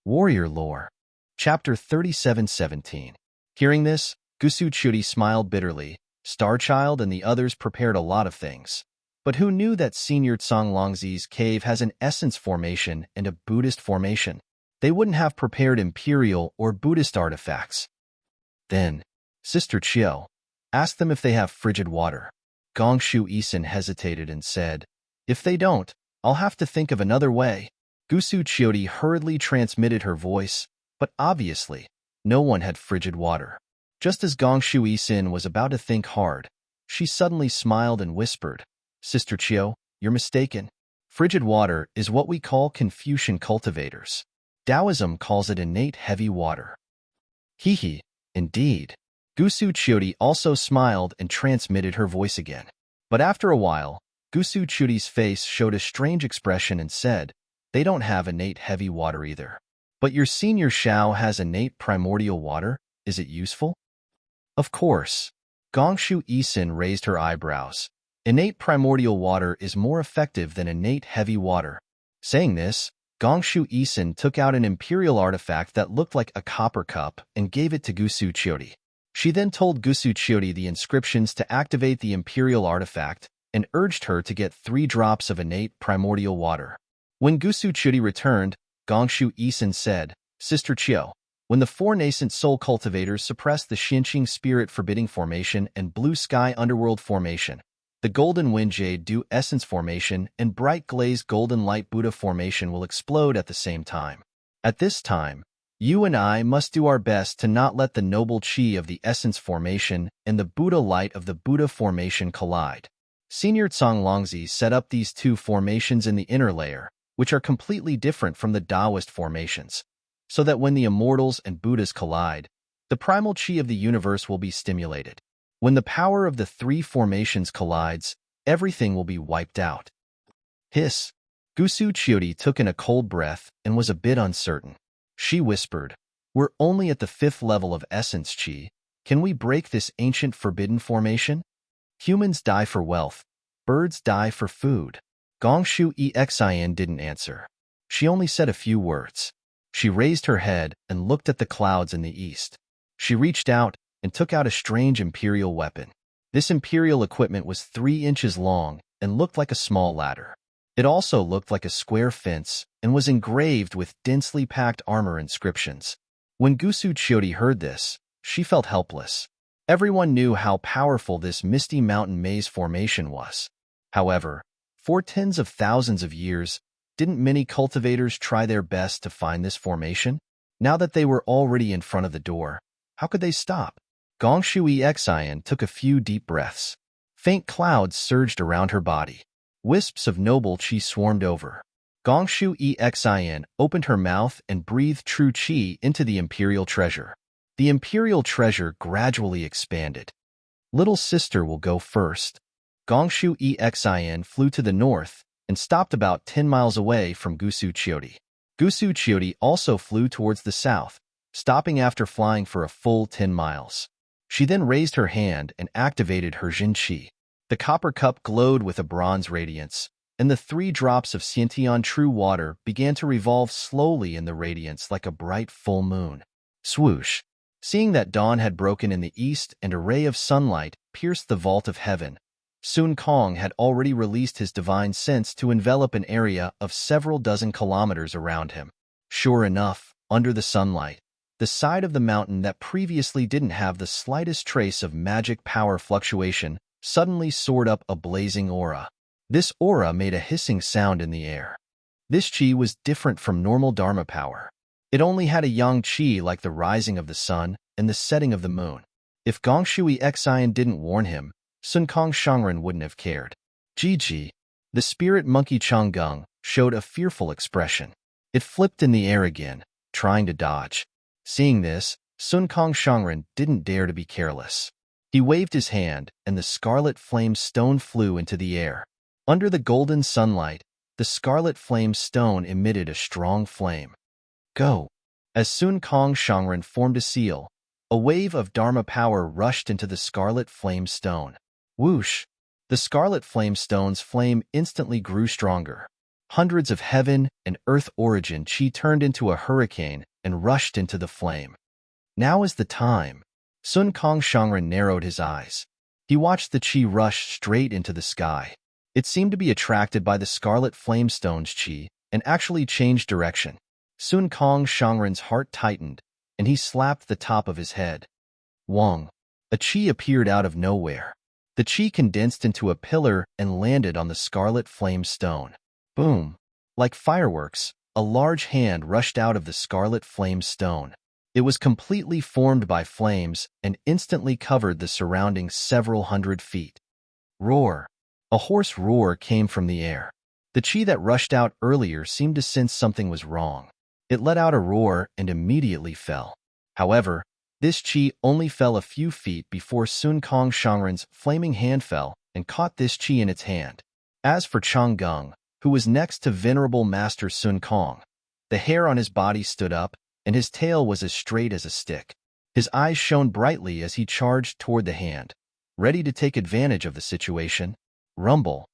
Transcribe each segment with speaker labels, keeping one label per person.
Speaker 1: Warrior Lore. Chapter 37:17. Hearing this, Gusu Chuti smiled bitterly. Starchild and the others prepared a lot of things. But who knew that Senior Tsang Longzi's cave has an essence formation and a Buddhist formation? They wouldn't have prepared imperial or Buddhist artifacts. Then, Sister Chiao, ask them if they have frigid water. Gongshu Isin hesitated and said, if they don't, I'll have to think of another way. Gusu Chioti hurriedly transmitted her voice, but obviously, no one had frigid water. Just as Gongshu Isin was about to think hard, she suddenly smiled and whispered, Sister Chiao, you're mistaken. Frigid water is what we call Confucian cultivators. Taoism calls it innate heavy water. Hee, indeed. Gusu Chioti also smiled and transmitted her voice again. But after a while, Gusu Chioti's face showed a strange expression and said, they don't have innate heavy water either. But your senior Shao has innate primordial water. Is it useful? Of course. Gongshu Isin raised her eyebrows. Innate primordial water is more effective than innate heavy water. Saying this, Gongshu Isin took out an imperial artifact that looked like a copper cup and gave it to Gusu Chioti. She then told Gusu Chioti the inscriptions to activate the imperial artifact and urged her to get 3 drops of innate primordial water. When Gusu Chioti returned, Gongshu Isin said, Sister Chiao, when the 4 nascent soul cultivators suppress the Xinqing spirit forbidding formation and blue sky underworld formation, the golden wind jade dew essence formation and bright glazed golden light Buddha formation will explode at the same time. At this time, you and I must do our best to not let the noble chi of the essence formation and the Buddha light of the Buddha formation collide. Senior Tsang Longzi set up these 2 formations in the inner layer, which are completely different from the Taoist formations, so that when the immortals and Buddhas collide, the primal chi of the universe will be stimulated. When the power of the 3 formations collides, everything will be wiped out. Hiss. Gusu Chioti took in a cold breath and was a bit uncertain. She whispered, we're only at the 5th level of essence chi. Can we break this ancient forbidden formation? Humans die for wealth. Birds die for food. Gongshu Exin didn't answer. She only said a few words. She raised her head and looked at the clouds in the east. She reached out and took out a strange imperial weapon. This imperial equipment was 3 inches long and looked like a small ladder. It also looked like a square fence and was engraved with densely packed armor inscriptions. When Gusu Chioti heard this, she felt helpless. Everyone knew how powerful this misty mountain maze formation was. However, for tens of thousands of years, didn't many cultivators try their best to find this formation? Now that they were already in front of the door, how could they stop? Gongshu Exin took a few deep breaths. Faint clouds surged around her body. Wisps of noble chi swarmed over. Gongshu Exin opened her mouth and breathed true chi into the imperial treasure. The imperial treasure gradually expanded. Little sister will go first. Gongshu Exin flew to the north and stopped about 10 miles away from Gusu Chioti. Gusu Chioti also flew towards the south, stopping after flying for a full 10 miles. She then raised her hand and activated her Jin Qi. The copper cup glowed with a bronze radiance, and the 3 drops of Xiantian true water began to revolve slowly in the radiance like a bright full moon. Swoosh! Seeing that dawn had broken in the east and a ray of sunlight pierced the vault of heaven, Sun Kong had already released his divine sense to envelop an area of several dozen kilometers around him. Sure enough, under the sunlight, the side of the mountain that previously didn't have the slightest trace of magic power fluctuation suddenly soared up a blazing aura. This aura made a hissing sound in the air. This chi was different from normal Dharma power. It only had a yang chi like the rising of the sun and the setting of the moon. If Gongshu Exin didn't warn him, Sun Kong Shangren wouldn't have cared. Ji, the spirit monkey Changgung, showed a fearful expression. It flipped in the air again, trying to dodge. Seeing this, Sun Kong Shangren didn't dare to be careless. He waved his hand, and the scarlet flame stone flew into the air. Under the golden sunlight, the scarlet flame stone emitted a strong flame. Go! As Sun Kong Shangren formed a seal, a wave of Dharma power rushed into the scarlet flame stone. Whoosh! The scarlet flame stone's flame instantly grew stronger. Hundreds of heaven and earth origin chi turned into a hurricane and rushed into the flame. Now is the time. Sun Kong Shangren narrowed his eyes. He watched the chi rush straight into the sky. It seemed to be attracted by the scarlet flamestone's chi and actually changed direction. Sun Kong Shangren's heart tightened, and he slapped the top of his head. Wong. A chi appeared out of nowhere. The chi condensed into a pillar and landed on the scarlet flame stone. Boom! Like fireworks, a large hand rushed out of the scarlet flame stone. It was completely formed by flames and instantly covered the surrounding several hundred feet. Roar! A hoarse roar came from the air. The chi that rushed out earlier seemed to sense something was wrong. It let out a roar and immediately fell. However, this chi only fell a few feet before Sun Kong Shangren's flaming hand fell and caught this chi in its hand. As for Chang Gung, who was next to venerable Master Sun Kong, the hair on his body stood up, and his tail was as straight as a stick. His eyes shone brightly as he charged toward the hand, ready to take advantage of the situation. Rumble.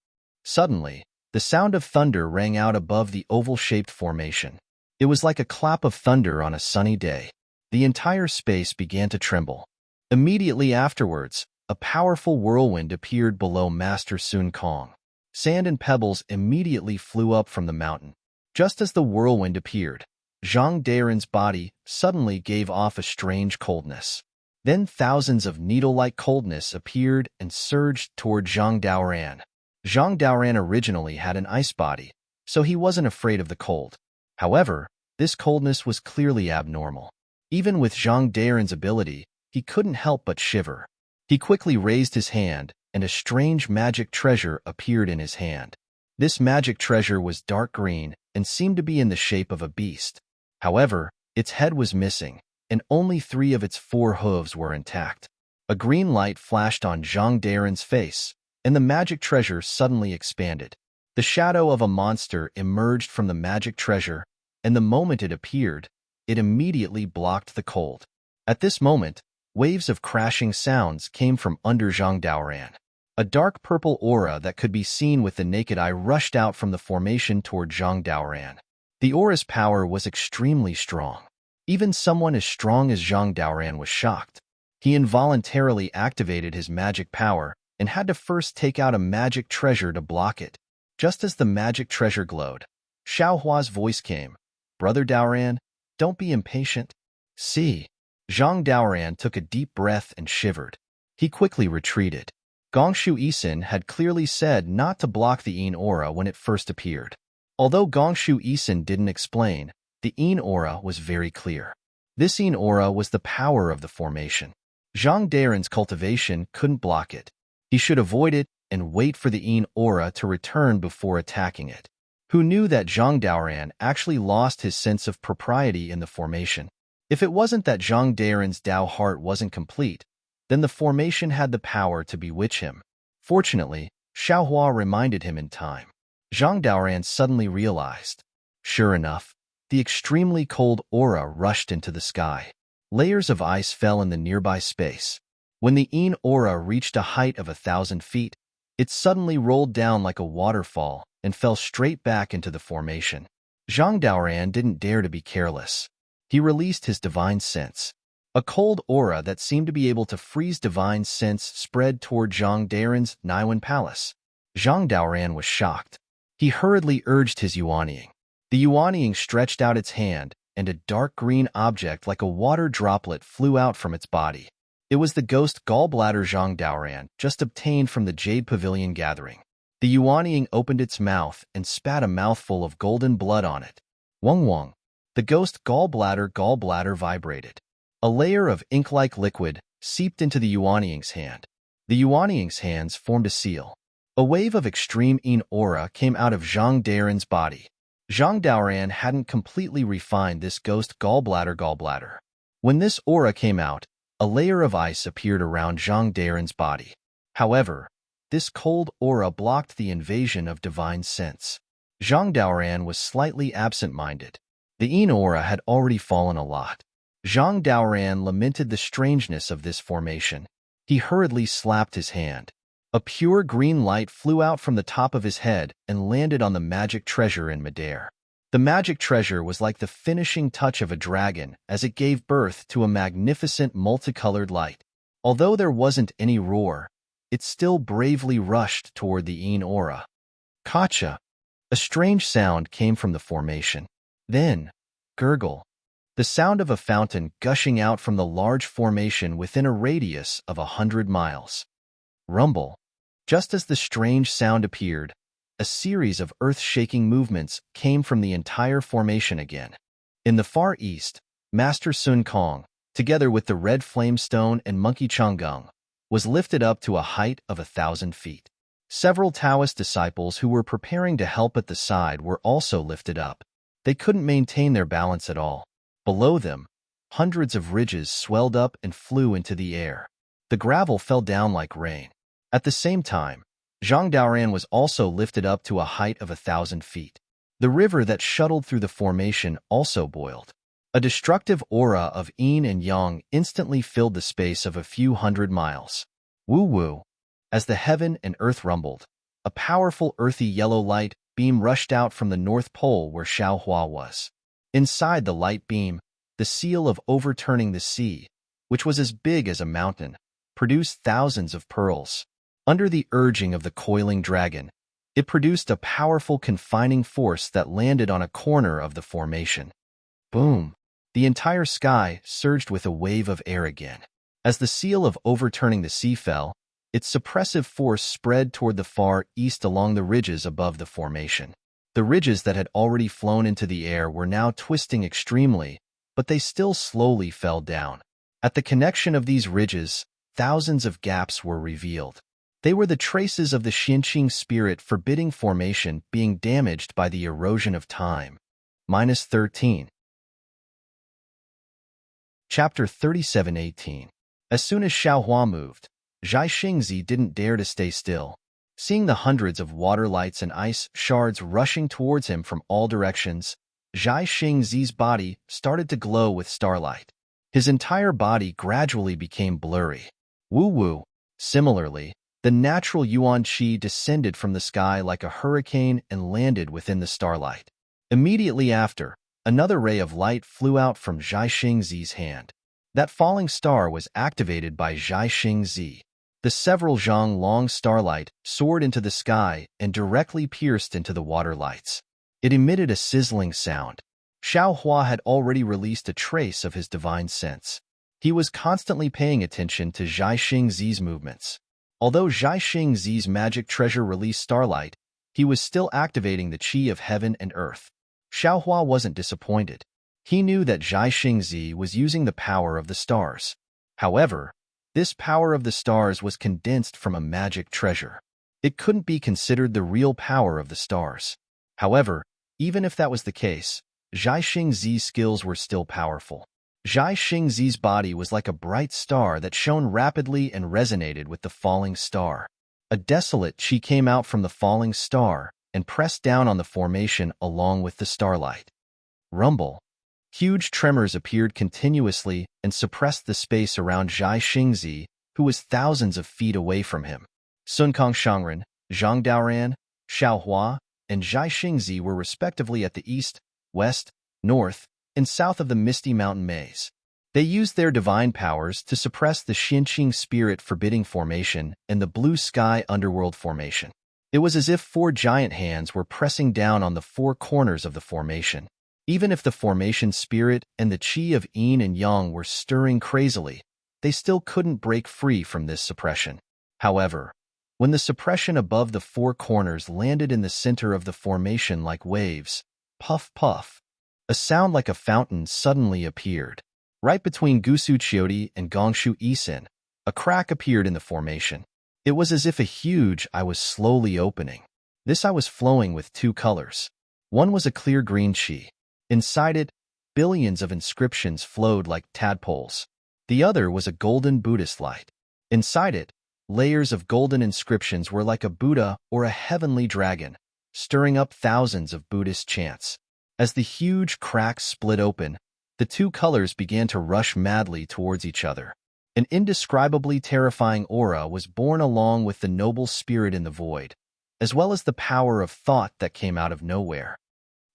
Speaker 1: Suddenly, the sound of thunder rang out above the oval-shaped formation. It was like a clap of thunder on a sunny day. The entire space began to tremble. Immediately afterwards, a powerful whirlwind appeared below Master Sun Kong. Sand and pebbles immediately flew up from the mountain. Just as the whirlwind appeared, Zhang Daren's body suddenly gave off a strange coldness. Then thousands of needle-like coldness appeared and surged toward Zhang Daoran. Zhang Daoran originally had an ice body, so he wasn't afraid of the cold. However, this coldness was clearly abnormal. Even with Zhang Daren's ability, he couldn't help but shiver. He quickly raised his hand, and a strange magic treasure appeared in his hand. This magic treasure was dark green and seemed to be in the shape of a beast. However, its head was missing, and only 3 of its 4 hooves were intact. A green light flashed on Zhang Daren's face, and the magic treasure suddenly expanded. The shadow of a monster emerged from the magic treasure, and the moment it appeared, it immediately blocked the cold. At this moment, waves of crashing sounds came from under Zhang Daoran. A dark purple aura that could be seen with the naked eye rushed out from the formation toward Zhang Daoran. The aura's power was extremely strong. Even someone as strong as Zhang Daoran was shocked. He involuntarily activated his magic power and had to first take out a magic treasure to block it. Just as the magic treasure glowed, Xiao Hua's voice came. "Brother Daoran, don't be impatient. See." Zhang Daoran took a deep breath and shivered. He quickly retreated. Gongshu Isin had clearly said not to block the Yin aura when it first appeared. Although Gongshu Isin didn't explain, the Yin aura was very clear. This Yin aura was the power of the formation. Zhang Daren's cultivation couldn't block it. He should avoid it and wait for the Yin aura to return before attacking it. Who knew that Zhang Daoran actually lost his sense of propriety in the formation? If it wasn't that Zhang Daren's Dao heart wasn't complete, then the formation had the power to bewitch him. Fortunately, Xiaohua reminded him in time. Zhang Daoran suddenly realized. Sure enough, the extremely cold aura rushed into the sky. Layers of ice fell in the nearby space. When the Yin aura reached a height of 1,000 feet, it suddenly rolled down like a waterfall and fell straight back into the formation. Zhang Daoran didn't dare to be careless. He released his divine sense. A cold aura that seemed to be able to freeze divine sense spread toward Zhang Daren's Naiwan palace. Zhang Daoran was shocked. He hurriedly urged his Yuanying. The Yuanying stretched out its hand, and a dark green object like a water droplet flew out from its body. It was the ghost gallbladder Zhang Daoran just obtained from the Jade Pavilion gathering. The Yuanying opened its mouth and spat a mouthful of golden blood on it. Wong wong. The ghost gallbladder vibrated. A layer of ink-like liquid seeped into the Yuanying's hand. The Yuanying's hands formed a seal. A wave of extreme Yin aura came out of Zhang Daren's body. Zhang Daoran hadn't completely refined this ghost gallbladder. When this aura came out, a layer of ice appeared around Zhang Daren's body. However, this cold aura blocked the invasion of divine sense. Zhang Daoran was slightly absent-minded. The Yin aura had already fallen a lot. Zhang Daoran lamented the strangeness of this formation. He hurriedly slapped his hand. A pure green light flew out from the top of his head and landed on the magic treasure in midair. The magic treasure was like the finishing touch of a dragon as it gave birth to a magnificent multicolored light. Although there wasn't any roar, it still bravely rushed toward the Een aura. Kacha! A strange sound came from the formation. Then, gurgle. The sound of a fountain gushing out from the large formation within a radius of 100 miles. Rumble. Just as the strange sound appeared, a series of earth-shaking movements came from the entire formation again. In the far east, Master Sun Kong, together with the red flamestone and monkey Changgung, was lifted up to a height of 1,000 feet. Several Taoist disciples who were preparing to help at the side were also lifted up. They couldn't maintain their balance at all. Below them, hundreds of ridges swelled up and flew into the air. The gravel fell down like rain. At the same time, Zhangdaoran was also lifted up to a height of 1,000 feet. The river that shuttled through the formation also boiled. A destructive aura of yin and yang instantly filled the space of a few hundred miles. Woo-woo! As the heaven and earth rumbled, a powerful earthy yellow light beam rushed out from the North Pole where Xiaohua was. Inside the light beam, the seal of overturning the sea, which was as big as a mountain, produced thousands of pearls. Under the urging of the coiling dragon, it produced a powerful confining force that landed on a corner of the formation. Boom! The entire sky surged with a wave of air again. As the seal of overturning the sea fell, its suppressive force spread toward the far east along the ridges above the formation. The ridges that had already flown into the air were now twisting extremely, but they still slowly fell down. At the connection of these ridges, thousands of gaps were revealed. They were the traces of the Xinqing spirit forbidding formation being damaged by the erosion of time. -13. Chapter 37:18. As soon as Xiaohua moved, Zhai Xingzi didn't dare to stay still. Seeing the hundreds of water lights and ice shards rushing towards him from all directions, Zhai Xingzi's body started to glow with starlight. His entire body gradually became blurry. Woo-woo! Similarly, the natural yuan qi descended from the sky like a hurricane and landed within the starlight. Immediately after, another ray of light flew out from Zhai Xingzi's hand. That falling star was activated by Zhai Xingzi. The several zhang long starlight soared into the sky and directly pierced into the water lights. It emitted a sizzling sound. Xiaohua had already released a trace of his divine sense. He was constantly paying attention to Zhai Xingzi's movements. Although Zhai Xingzi's magic treasure released starlight, he was still activating the qi of heaven and earth. Xiaohua wasn't disappointed. He knew that Zhai Xingzi was using the power of the stars. However, this power of the stars was condensed from a magic treasure. It couldn't be considered the real power of the stars. However, even if that was the case, Zhai Xingzi's skills were still powerful. Zhai Xingzi's body was like a bright star that shone rapidly and resonated with the falling star. A desolate qi came out from the falling star and pressed down on the formation along with the starlight. Rumble. Huge tremors appeared continuously and suppressed the space around Zhai Xingzi, who was thousands of feet away from him. Sun Kong Shangren, Zhang Daoran, Xiaohua, and Zhai Xingzi were respectively at the east, west, north, and south of the misty mountain maze. They used their divine powers to suppress the Xinqing spirit forbidding formation and the blue sky underworld formation. It was as if four giant hands were pressing down on the four corners of the formation. Even if the formation spirit and the qi of yin and yang were stirring crazily, they still couldn't break free from this suppression. However, when the suppression above the four corners landed in the center of the formation like waves, puff puff, a sound like a fountain suddenly appeared. Right between Gusu Chiodi and Gongshu Isin, a crack appeared in the formation. It was as if a huge eye was slowly opening. This eye was flowing with two colors. One was a clear green qi. Inside it, billions of inscriptions flowed like tadpoles. The other was a golden Buddhist light. Inside it, layers of golden inscriptions were like a Buddha or a heavenly dragon, stirring up thousands of Buddhist chants. As the huge crack split open, the two colors began to rush madly towards each other. An indescribably terrifying aura was born along with the noble spirit in the void, as well as the power of thought that came out of nowhere.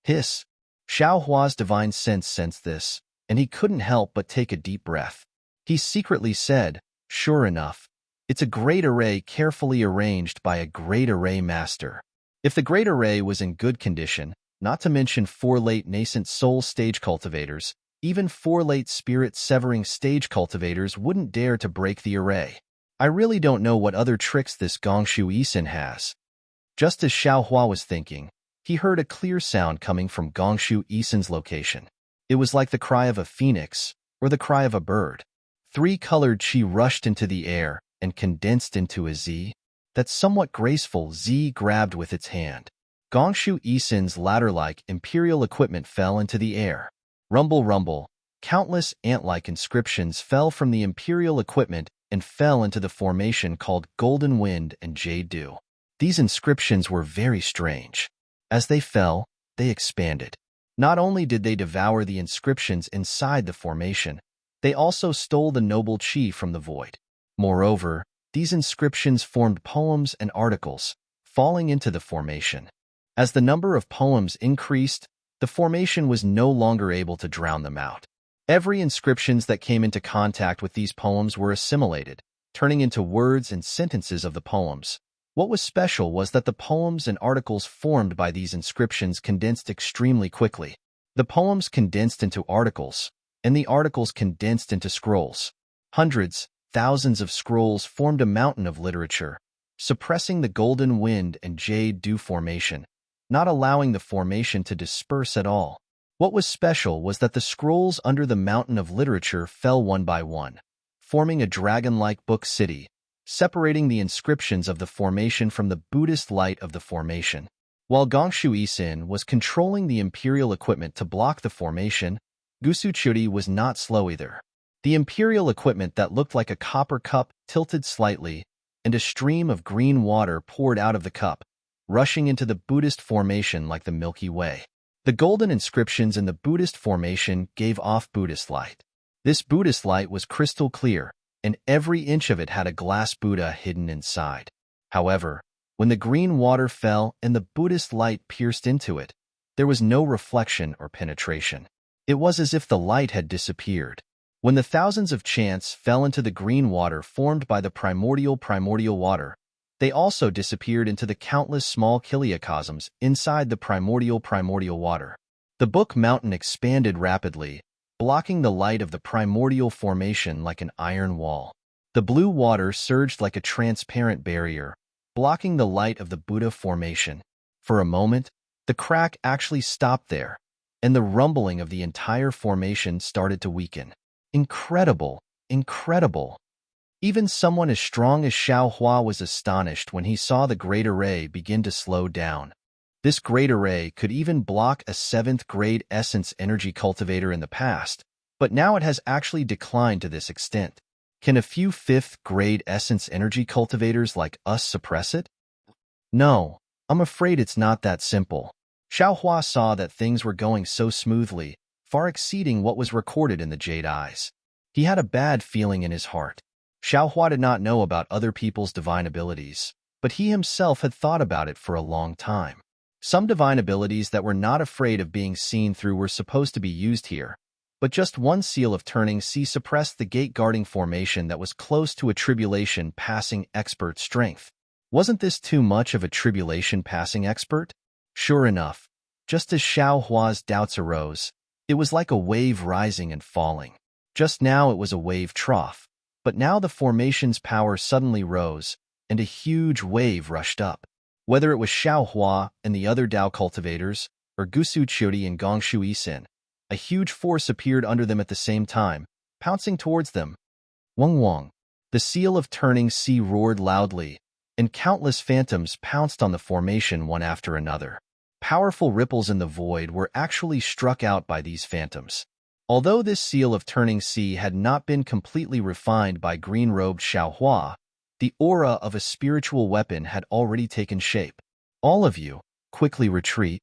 Speaker 1: Hiss! Xiao Hua's divine sense sensed this, and he couldn't help but take a deep breath. He secretly said, "Sure enough, it's a great array carefully arranged by a great array master." If the great array was in good condition, not to mention 4 late nascent soul stage cultivators, even 4 late spirit severing stage cultivators wouldn't dare to break the array. I really don't know what other tricks this Gongshu Yisin has. Just as Xiao Hua was thinking, he heard a clear sound coming from Gongshu Yisin's location. It was like the cry of a phoenix, or the cry of a bird. 3-colored qi rushed into the air and condensed into a Z. That somewhat graceful Z grabbed with its hand. Gongshu Yisin's ladder-like imperial equipment fell into the air. Rumble, rumble. Countless ant-like inscriptions fell from the imperial equipment and fell into the formation called Golden Wind and Jade Dew. These inscriptions were very strange. As they fell, they expanded. Not only did they devour the inscriptions inside the formation, they also stole the noble qi from the void. Moreover, these inscriptions formed poems and articles, falling into the formation. As the number of poems increased, the formation was no longer able to drown them out. Every inscriptions that came into contact with these poems were assimilated, turning into words and sentences of the poems. What was special was that the poems and articles formed by these inscriptions condensed extremely quickly. The poems condensed into articles, and the articles condensed into scrolls. Hundreds, thousands of scrolls formed a mountain of literature, suppressing the Golden Wind and Jade Dew formation, not allowing the formation to disperse at all. What was special was that the scrolls under the mountain of literature fell one by one, forming a dragon-like book city, separating the inscriptions of the formation from the Buddhist light of the formation. While Gongshu Yisin was controlling the imperial equipment to block the formation, Gusuchuri was not slow either. The imperial equipment that looked like a copper cup tilted slightly, and a stream of green water poured out of the cup, rushing into the Buddhist formation like the Milky Way. The golden inscriptions in the Buddhist formation gave off Buddhist light. This Buddhist light was crystal clear, and every inch of it had a glass Buddha hidden inside. However, when the green water fell and the Buddhist light pierced into it, there was no reflection or penetration. It was as if the light had disappeared. When the thousands of chants fell into the green water formed by the primordial water, they also disappeared into the countless small chiliocosms inside the primordial water. The book mountain expanded rapidly, blocking the light of the primordial formation like an iron wall. The blue water surged like a transparent barrier, blocking the light of the Buddha formation. For a moment, the crack actually stopped there, and the rumbling of the entire formation started to weaken. Incredible, incredible. Even someone as strong as Xiao Hua was astonished when he saw the great array begin to slow down. This great array could even block a 7th grade essence energy cultivator in the past, but now it has actually declined to this extent. Can a few 5th grade essence energy cultivators like us suppress it? No, I'm afraid it's not that simple. Xiao Hua saw that things were going so smoothly, far exceeding what was recorded in the Jade Eyes. He had a bad feeling in his heart. Xiao Hua did not know about other people's divine abilities, but he himself had thought about it for a long time. Some divine abilities that were not afraid of being seen through were supposed to be used here, but just one seal of turning C suppressed the gate-guarding formation that was close to a tribulation passing expert strength. Wasn't this too much of a tribulation passing expert? Sure enough, just as Xiao Hua's doubts arose, it was like a wave rising and falling. Just now it was a wave trough, but now the formation's power suddenly rose, and a huge wave rushed up. Whether it was Xiao Hua and the other Dao cultivators, or Gusu Churi and Gongshu Yisin, a huge force appeared under them at the same time, pouncing towards them. Wang Wang. The seal of turning C roared loudly, and countless phantoms pounced on the formation one after another. Powerful ripples in the void were actually struck out by these phantoms. Although this seal of turning C had not been completely refined by green-robed Xiao Hua, the aura of a spiritual weapon had already taken shape. All of you, quickly retreat.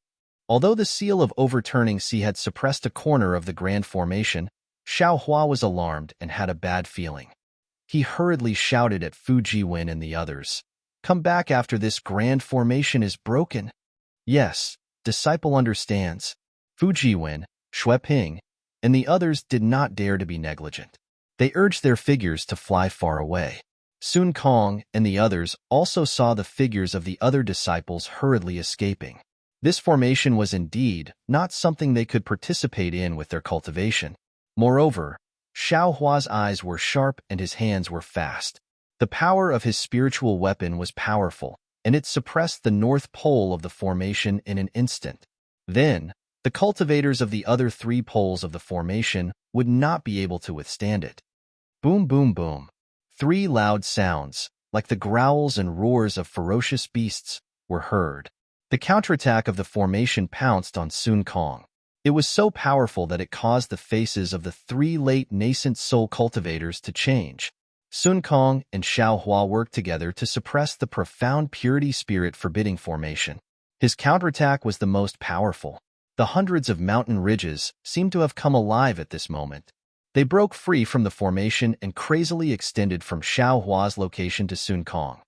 Speaker 1: Although the seal of overturning C had suppressed a corner of the grand formation, Xiao Hua was alarmed and had a bad feeling. He hurriedly shouted at Fujiwen and the others. Come back after this grand formation is broken. Yes, disciple understands. Fujiwen, Xueping, and the others did not dare to be negligent. They urged their figures to fly far away. Sun Kong and the others also saw the figures of the other disciples hurriedly escaping. This formation was indeed not something they could participate in with their cultivation. Moreover, Xiao Hua's eyes were sharp and his hands were fast. The power of his spiritual weapon was powerful, and it suppressed the north pole of the formation in an instant. Then, the cultivators of the other 3 poles of the formation would not be able to withstand it. Boom, boom, boom. 3 loud sounds, like the growls and roars of ferocious beasts, were heard. The counterattack of the formation pounced on Sun Kong. It was so powerful that it caused the faces of the 3 late nascent soul cultivators to change. Sun Kong and Xiao Hua worked together to suppress the profound purity spirit forbidding formation. His counterattack was the most powerful. The hundreds of mountain ridges seemed to have come alive at this moment. They broke free from the formation and crazily extended from Xiao Hua's location to Sun Kong.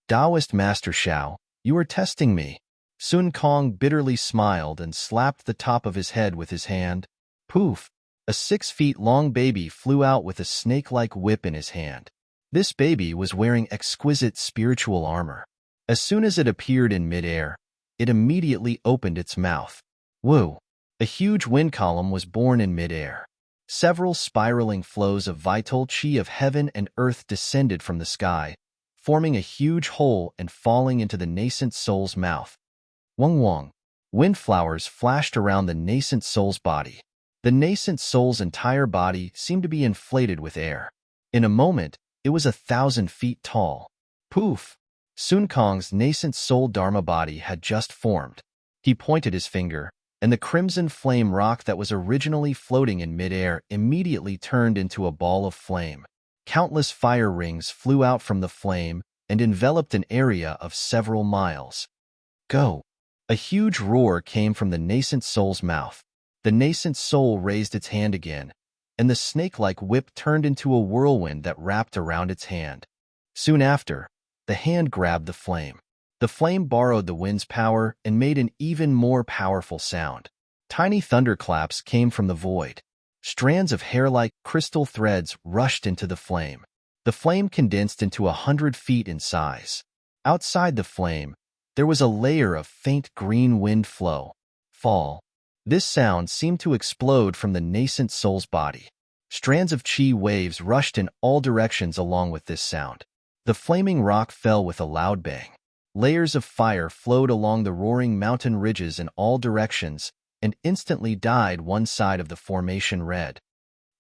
Speaker 1: Taoist Master Xiao, you are testing me. Sun Kong bitterly smiled and slapped the top of his head with his hand. Poof! A 6-feet-long baby flew out with a snake-like whip in his hand. This baby was wearing exquisite spiritual armor. As soon as it appeared in midair, it immediately opened its mouth. Woo! A huge wind column was born in midair. Several spiraling flows of vital qi of heaven and earth descended from the sky, forming a huge hole and falling into the nascent soul's mouth. Wong wong. Windflowers flashed around the nascent soul's body. The nascent soul's entire body seemed to be inflated with air. In a moment, it was 1,000 feet tall. Poof! Sun Kong's nascent soul Dharma body had just formed. He pointed his finger, and the crimson flame rock that was originally floating in midair immediately turned into a ball of flame. Countless fire rings flew out from the flame and enveloped an area of several miles. Go! A huge roar came from the nascent soul's mouth. The nascent soul raised its hand again, and the snake-like whip turned into a whirlwind that wrapped around its hand. Soon after, the hand grabbed the flame. The flame borrowed the wind's power and made an even more powerful sound. Tiny thunderclaps came from the void. Strands of hair-like crystal threads rushed into the flame. The flame condensed into 100 feet in size. Outside the flame, there was a layer of faint green wind flow. Fall. This sound seemed to explode from the nascent soul's body. Strands of qi waves rushed in all directions along with this sound. The flaming rock fell with a loud bang. Layers of fire flowed along the roaring mountain ridges in all directions and instantly dyed one side of the formation red.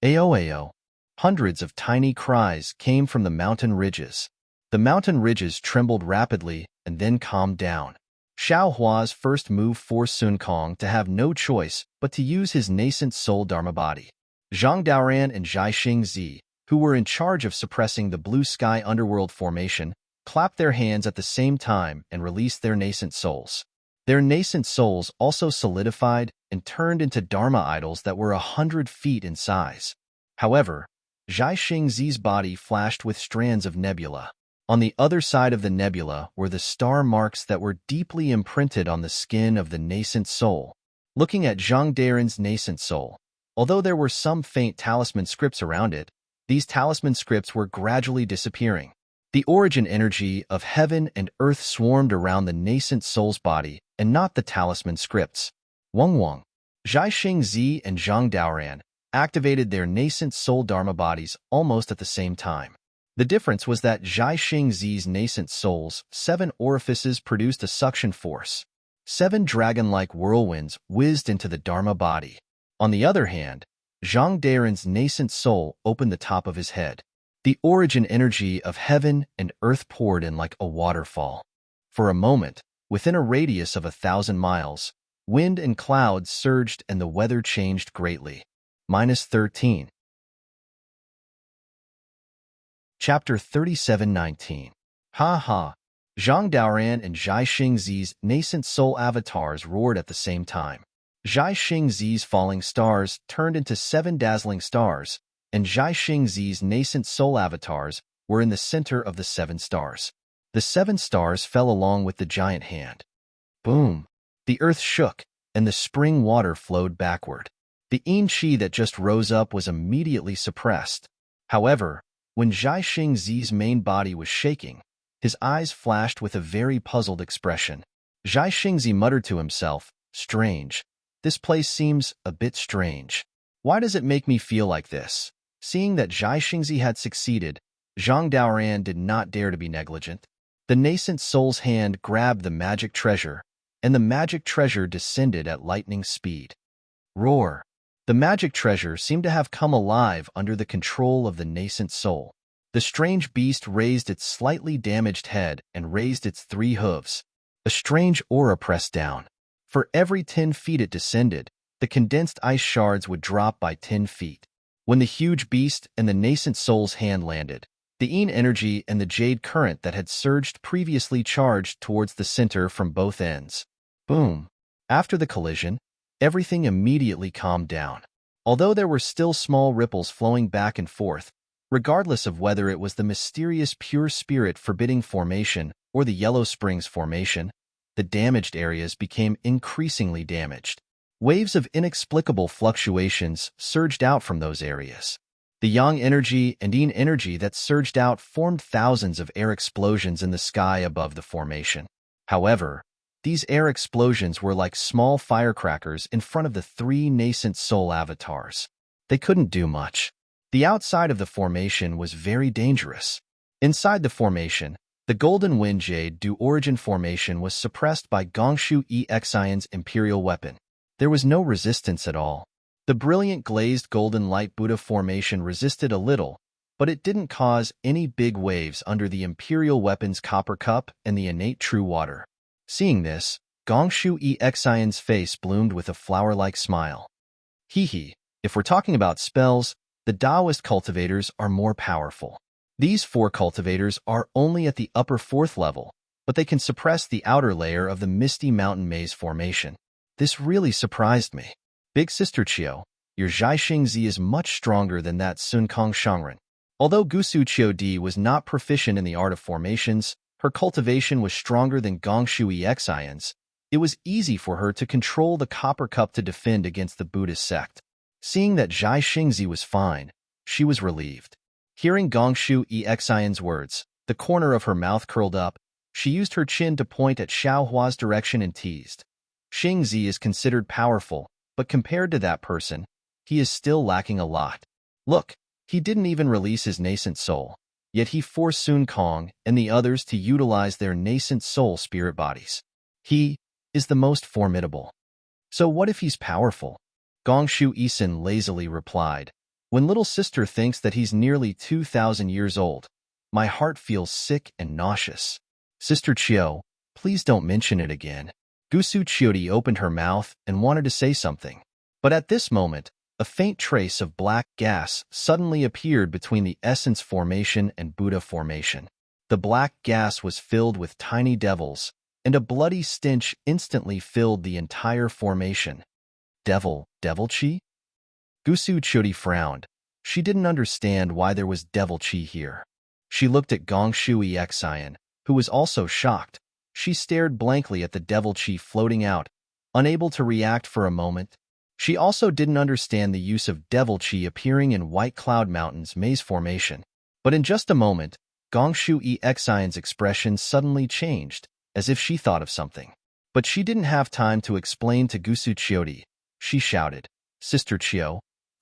Speaker 1: Ayo ayo. Hundreds of tiny cries came from the mountain ridges. The mountain ridges trembled rapidly and then calmed down. Xiao Hua's first move forced Sun Kong to have no choice but to use his nascent soul Dharma body. Zhang Daoran and Zhai Xingzi, who were in charge of suppressing the blue sky underworld formation, clapped their hands at the same time and released their nascent souls. Their nascent souls also solidified and turned into Dharma idols that were 100 feet in size. However, Zhai Xingzi's body flashed with strands of nebula. On the other side of the nebula were the star marks that were deeply imprinted on the skin of the nascent soul. Looking at Zhang Daren's nascent soul, although there were some faint talisman scripts around it, these talisman scripts were gradually disappearing. The origin energy of heaven and earth swarmed around the nascent soul's body and not the talisman scripts. Wang Wang, Zhai Xingzi and Zhang Daoran activated their nascent soul Dharma bodies almost at the same time. The difference was that Zhai Xingzi's nascent soul's 7 orifices produced a suction force. 7 dragon-like whirlwinds whizzed into the Dharma body. On the other hand, Zhang Daren's nascent soul opened the top of his head. The origin energy of heaven and earth poured in like a waterfall. For a moment, within a radius of 1,000 miles, wind and clouds surged and the weather changed greatly. -13. Chapter 37:19. Ha ha! Zhang Daoran and Zhai Xingzi's nascent soul avatars roared at the same time. Zhai Xingzi's falling stars turned into 7 dazzling stars, and Zhai Xingzi's nascent soul avatars were in the center of the 7 stars. The 7 stars fell along with the giant hand. Boom! The earth shook, and the spring water flowed backward. The yin qi that just rose up was immediately suppressed. However, when Zhai Xingzi's main body was shaking, his eyes flashed with a very puzzled expression. Zhai Xingzi muttered to himself, "Strange. This place seems a bit strange. Why does it make me feel like this?" Seeing that Zhai Xingzi had succeeded, Zhang Daoran did not dare to be negligent. The nascent soul's hand grabbed the magic treasure, and the magic treasure descended at lightning speed. Roar! The magic treasure seemed to have come alive under the control of the nascent soul. The strange beast raised its slightly damaged head and raised its 3 hooves. A strange aura pressed down. For every 10 feet it descended, the condensed ice shards would drop by 10 feet. When the huge beast and the nascent soul's hand landed, the yin energy and the jade current that had surged previously charged towards the center from both ends. Boom! After the collision, everything immediately calmed down. Although there were still small ripples flowing back and forth, regardless of whether it was the mysterious pure spirit forbidding formation or the Yellow Springs formation, the damaged areas became increasingly damaged. Waves of inexplicable fluctuations surged out from those areas. The yang energy and yin energy that surged out formed thousands of air explosions in the sky above the formation. However, these air explosions were like small firecrackers in front of the 3 nascent soul avatars. They couldn't do much. The outside of the formation was very dangerous. Inside the formation, the Golden Wind Jade Du Origin formation was suppressed by Gongshu Exion's Imperial Weapon. There was no resistance at all. The brilliant glazed golden light Buddha formation resisted a little, but it didn't cause any big waves under the Imperial Weapon's Copper Cup and the innate True Water. Seeing this, Gongshu Exion's face bloomed with a flower-like smile. Hee, if we're talking about spells, the Taoist cultivators are more powerful. These 4 cultivators are only at the upper 4th level, but they can suppress the outer layer of the Misty Mountain Maze formation. This really surprised me. Big Sister Qiu, your Zhai Xingzi is much stronger than that Sun Kong Shangren. Although Gusu Qiu Di was not proficient in the art of formations, her cultivation was stronger than Gongshu Exion's. It was easy for her to control the Copper Cup to defend against the Buddhist sect. Seeing that Zhai Xingzi was fine, she was relieved. Hearing Gongshu Exion's words, the corner of her mouth curled up. She used her chin to point at Xiao Hua's direction and teased. Xingzi is considered powerful, but compared to that person, he is still lacking a lot. Look, he didn't even release his nascent soul, yet he forced Sun Kong and the others to utilize their nascent soul spirit bodies. He is the most formidable. So what if he's powerful? Gongshu Isin lazily replied. When little sister thinks that he's nearly 2,000 years old, my heart feels sick and nauseous. Sister Qiu, please don't mention it again. Gusu Qiudi opened her mouth and wanted to say something. But at this moment, a faint trace of black gas suddenly appeared between the Essence formation and Buddha formation. The black gas was filled with tiny devils, and a bloody stench instantly filled the entire formation. Devil chi? Gusu Qiudi frowned. She didn't understand why there was devil chi here. She looked at Gongshu Exion, who was also shocked. She stared blankly at the devil chi floating out, unable to react for a moment. She also didn't understand the use of devil chi appearing in White Cloud Mountain's maze formation. But in just a moment, Gongshu Exion's expression suddenly changed, as if she thought of something. But she didn't have time to explain to Gusu Qiudi. She shouted, Sister Qiu,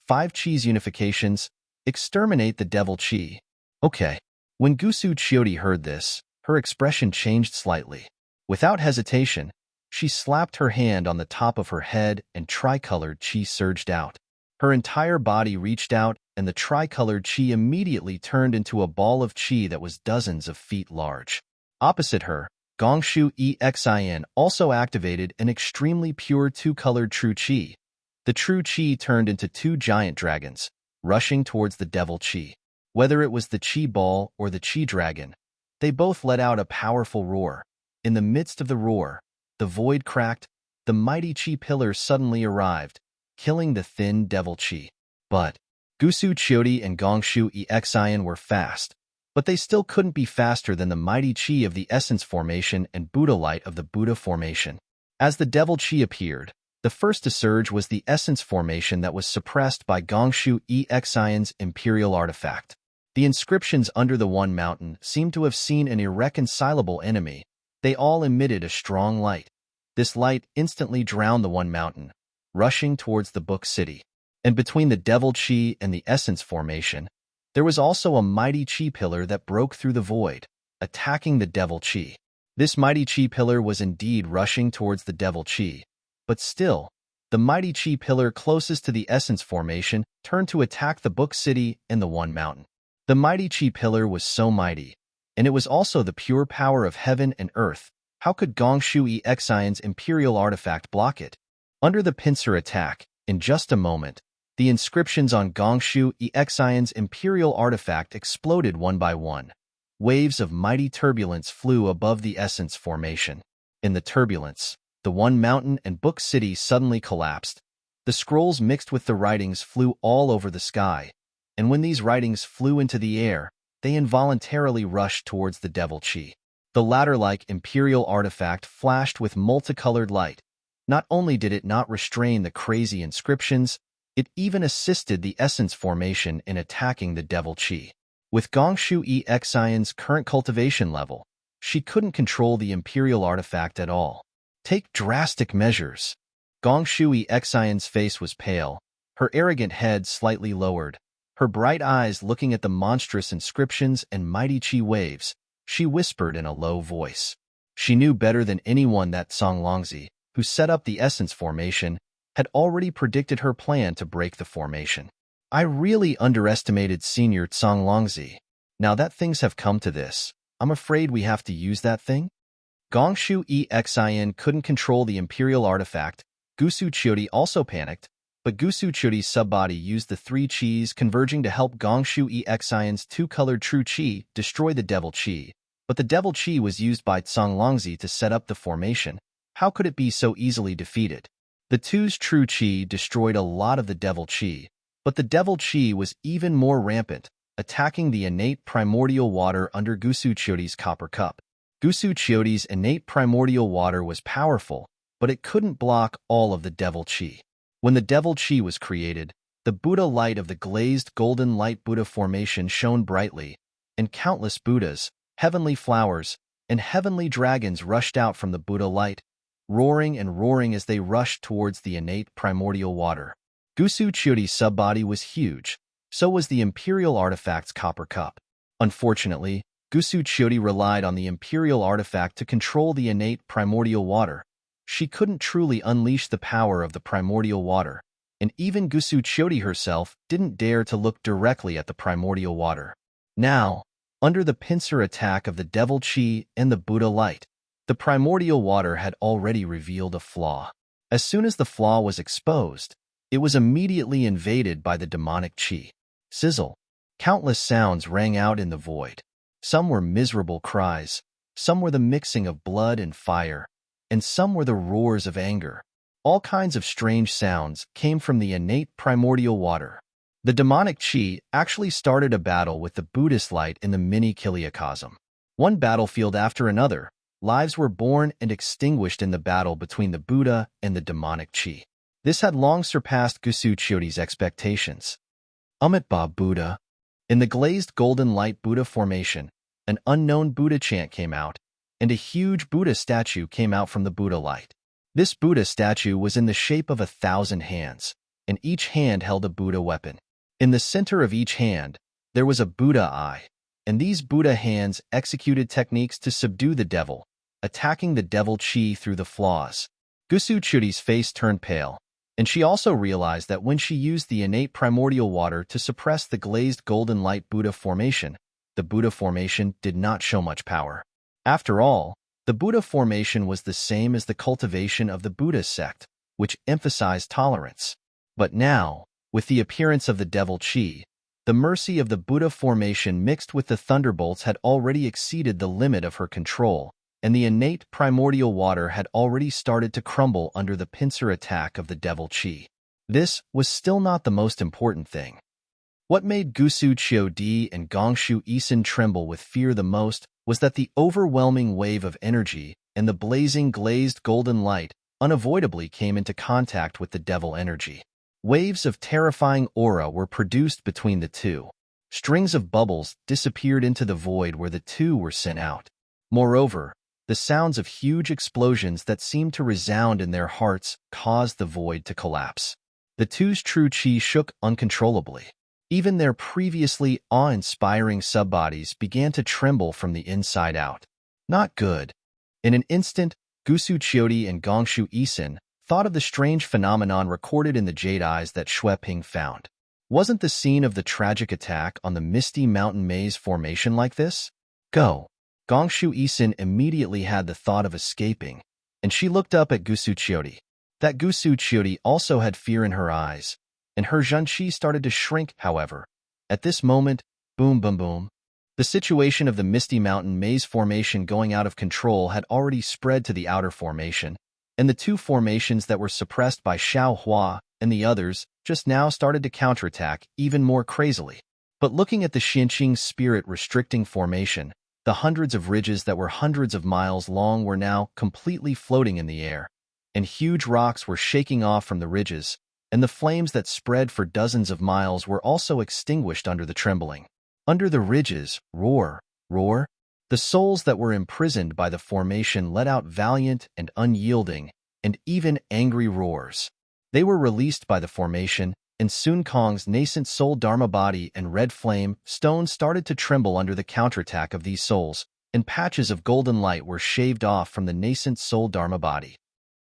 Speaker 1: 5 Chi's unifications, exterminate the devil chi. Okay. When Gusu Qiudi heard this, her expression changed slightly. Without hesitation, she slapped her hand on the top of her head and tricolored chi surged out. Her entire body reached out, and the tricolored chi immediately turned into a ball of chi that was dozens of feet large. Opposite her, Gongshu Exin also activated an extremely pure 2-colored true chi. The true chi turned into 2 giant dragons, rushing towards the devil chi. Whether it was the chi ball or the chi dragon, they both let out a powerful roar. In the midst of the roar, the void cracked, the mighty chi pillar suddenly arrived, killing the thin devil chi. But Gusu Chiodi and Gongshu Exian were fast, but they still couldn't be faster than the mighty chi of the Essence Formation and Buddha Light of the Buddha Formation. As the Devil Chi appeared, the first to surge was the Essence Formation that was suppressed by Gongshu Exian's Imperial Artifact. The inscriptions under the One Mountain seemed to have seen an irreconcilable enemy. They all emitted a strong light. This light instantly drowned the One Mountain, rushing towards the Book City. And between the Devil Chi and the Essence Formation, there was also a mighty Chi pillar that broke through the void, attacking the Devil Chi. This mighty Chi pillar was indeed rushing towards the Devil Chi, but still, the mighty Chi pillar closest to the Essence Formation turned to attack the Book City and the One Mountain. The mighty Chi pillar was so mighty, and it was also the pure power of heaven and earth. How could Gongshu Exian's Imperial Artifact block it? Under the pincer attack, in just a moment, the inscriptions on Gongshu Exian's Imperial Artifact exploded one by one. Waves of mighty turbulence flew above the Essence Formation. In the turbulence, the One Mountain and Book City suddenly collapsed. The scrolls mixed with the writings flew all over the sky, and when these writings flew into the air, they involuntarily rushed towards the Devil Chi. The ladder-like Imperial Artifact flashed with multicolored light. Not only did it not restrain the crazy inscriptions, it even assisted the Essence Formation in attacking the Devil Chi. With Gongshu Exian's current cultivation level, she couldn't control the Imperial Artifact at all. Take drastic measures. Gongshu Exian's face was pale, her arrogant head slightly lowered, her bright eyes looking at the monstrous inscriptions and mighty Chi waves. She whispered in a low voice. She knew better than anyone that Song Longzi, who set up the Essence Formation, had already predicted her plan to break the formation. I really underestimated Senior Song Longzi. Now that things have come to this, I'm afraid we have to use that thing? Gongshu Exian couldn't control the Imperial Artifact. Gusu Chiodi also panicked, but Gusu Chiodi's subbody used the three Chis converging to help Gongshu Exian's two-colored True Chi destroy the Devil Chi. But the Devil Chi was used by Song Longzi to set up the formation. How could it be so easily defeated? The two's True Chi destroyed a lot of the Devil Chi, but the Devil Chi was even more rampant, attacking the innate primordial water under Gusu Chiodi's copper cup. Gusu Chiodi's innate primordial water was powerful, but it couldn't block all of the Devil Chi. When the Devil Chi was created, the Buddha light of the glazed golden light Buddha formation shone brightly, and countless Buddhas, heavenly flowers, and heavenly dragons rushed out from the Buddha light, roaring and roaring as they rushed towards the innate primordial water. Gusu Chiodi's subbody was huge, so was the Imperial Artifact's copper cup. Unfortunately, Gusu Chiodi relied on the Imperial Artifact to control the innate primordial water. She couldn't truly unleash the power of the primordial water, and even Gusu Chiodi herself didn't dare to look directly at the primordial water. Now, under the pincer attack of the Devil Chi and the Buddha light, the primordial water had already revealed a flaw. As soon as the flaw was exposed, it was immediately invaded by the demonic Chi. Sizzle. Countless sounds rang out in the void. Some were miserable cries, some were the mixing of blood and fire, and some were the roars of anger. All kinds of strange sounds came from the innate primordial water. The demonic Chi actually started a battle with the Buddhist light in the mini-kiliacosm. One battlefield after another, lives were born and extinguished in the battle between the Buddha and the demonic Chi. This had long surpassed Gusu Chiodi's expectations. Amitabha Buddha. In the glazed golden light Buddha formation, an unknown Buddha chant came out, and a huge Buddha statue came out from the Buddha light. This Buddha statue was in the shape of 1,000 hands, and each hand held a Buddha weapon. In the center of each hand, there was a Buddha eye, and these Buddha hands executed techniques to subdue the devil, attacking the Devil Chi through the flaws. Gusu Chiodi's face turned pale, and she also realized that when she used the innate primordial water to suppress the glazed golden light Buddha formation, the Buddha formation did not show much power. After all, the Buddha formation was the same as the cultivation of the Buddhist sect, which emphasized tolerance. But now, with the appearance of the Devil Chi, the mercy of the Buddha formation mixed with the thunderbolts had already exceeded the limit of her control, and the innate primordial water had already started to crumble under the pincer attack of the Devil Chi. This was still not the most important thing. What made Gusu Qiudi and Gongshu Isin tremble with fear the most was that the overwhelming wave of energy and the blazing glazed golden light unavoidably came into contact with the devil energy. Waves of terrifying aura were produced between the two. Strings of bubbles disappeared into the void where the two were sent out. Moreover, the sounds of huge explosions that seemed to resound in their hearts caused the void to collapse. The two's true chi shook uncontrollably. Even their previously awe-inspiring subbodies began to tremble from the inside out. Not good. In an instant, Gusu Qiudi and Gongshu Isin thought of the strange phenomenon recorded in the jade eyes that Xue Ping found. Wasn't the scene of the tragic attack on the Misty Mountain Maze formation like this? Go. Gongshu Isin immediately had the thought of escaping, and she looked up at Gusu Qiudi. That Gusu Qiudi also had fear in her eyes, and her Zhenqi started to shrink, however. At this moment, boom boom boom, the situation of the Misty Mountain Maze formation going out of control had already spread to the outer formation, and the two formations that were suppressed by Xiao Hua and the others just now started to counterattack even more crazily. But looking at the Xinqing spirit-restricting formation, the hundreds of ridges that were hundreds of miles long were now completely floating in the air, and huge rocks were shaking off from the ridges, and the flames that spread for dozens of miles were also extinguished under the trembling. Under the ridges, roar, roar, the souls that were imprisoned by the formation let out valiant and unyielding and even angry roars. They were released by the formation, and Sun Kong's nascent soul Dharma body and red flame stones started to tremble under the counterattack of these souls, and patches of golden light were shaved off from the nascent soul Dharma body.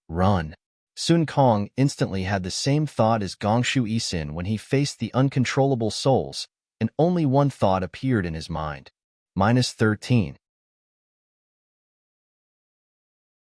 Speaker 1: Run. Sun Kong instantly had the same thought as Gongshu Isin when he faced the uncontrollable souls, and only one thought appeared in his mind. -13.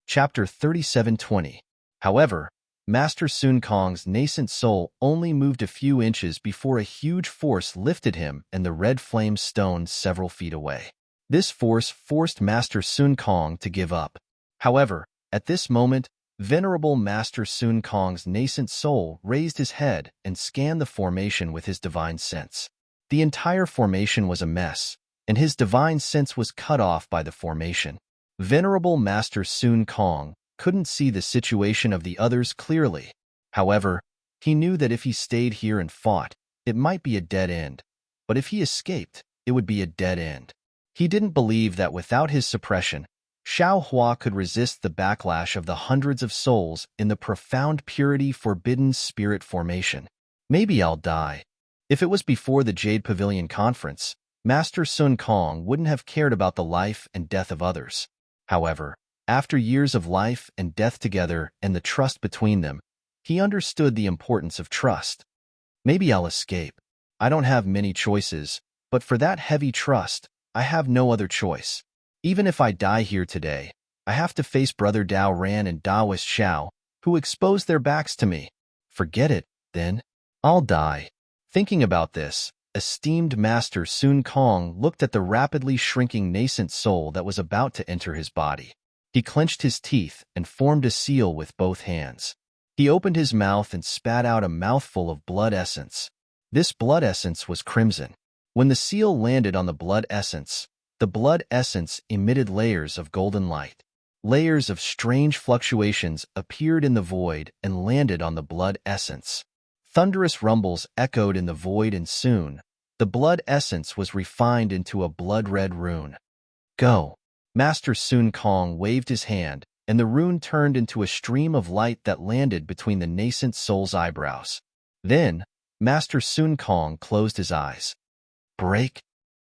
Speaker 1: Chapter 37:20. However, Master Sun Kong's nascent soul only moved a few inches before a huge force lifted him and the red flame stone several feet away. This force forced Master Sun Kong to give up. However, at this moment, Venerable Master Sun Kong's nascent soul raised his head and scanned the formation with his divine sense. The entire formation was a mess, and his divine sense was cut off by the formation. Venerable Master Sun Kong couldn't see the situation of the others clearly. However, he knew that if he stayed here and fought, it might be a dead end, but if he escaped, it would be a dead end. He didn't believe that without his suppression, Xiao Hua could resist the backlash of the hundreds of souls in the profound purity forbidden spirit formation. Maybe I'll die. If it was before the Jade Pavilion conference, Master Sun Kong wouldn't have cared about the life and death of others. However, after years of life and death together and the trust between them, he understood the importance of trust. Maybe I'll escape. I don't have many choices, but for that heavy trust, I have no other choice. Even if I die here today, I have to face Brother Dao Ran and Daoist Xiao, who exposed their backs to me. Forget it, then. I'll die. Thinking about this, esteemed Master Sun Kong looked at the rapidly shrinking nascent soul that was about to enter his body. He clenched his teeth and formed a seal with both hands. He opened his mouth and spat out a mouthful of blood essence. This blood essence was crimson. When the seal landed on the blood essence emitted layers of golden light. Layers of strange fluctuations appeared in the void and landed on the blood essence. Thunderous rumbles echoed in the void, and soon, the blood essence was refined into a blood-red rune. Go! Master Sun Kong waved his hand, and the rune turned into a stream of light that landed between the nascent soul's eyebrows. Then, Master Sun Kong closed his eyes. Break!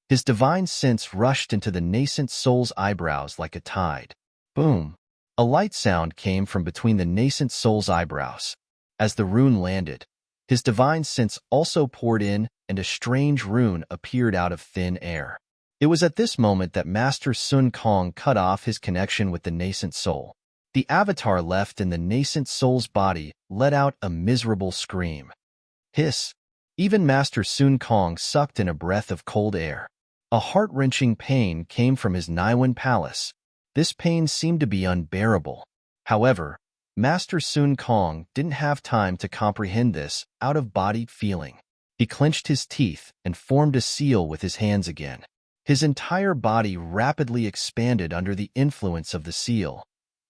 Speaker 1: His divine sense rushed into the nascent soul's eyebrows like a tide. Boom! A light sound came from between the nascent soul's eyebrows. As the rune landed, his divine sense also poured in, and a strange rune appeared out of thin air. It was at this moment that Master Sun Kong cut off his connection with the nascent soul. The avatar left in the nascent soul's body let out a miserable scream. Hiss! Even Master Sun Kong sucked in a breath of cold air. A heart-wrenching pain came from his Niwen palace. This pain seemed to be unbearable. However, Master Sun Kong didn't have time to comprehend this out-of-body feeling. He clenched his teeth and formed a seal with his hands again. His entire body rapidly expanded under the influence of the seal.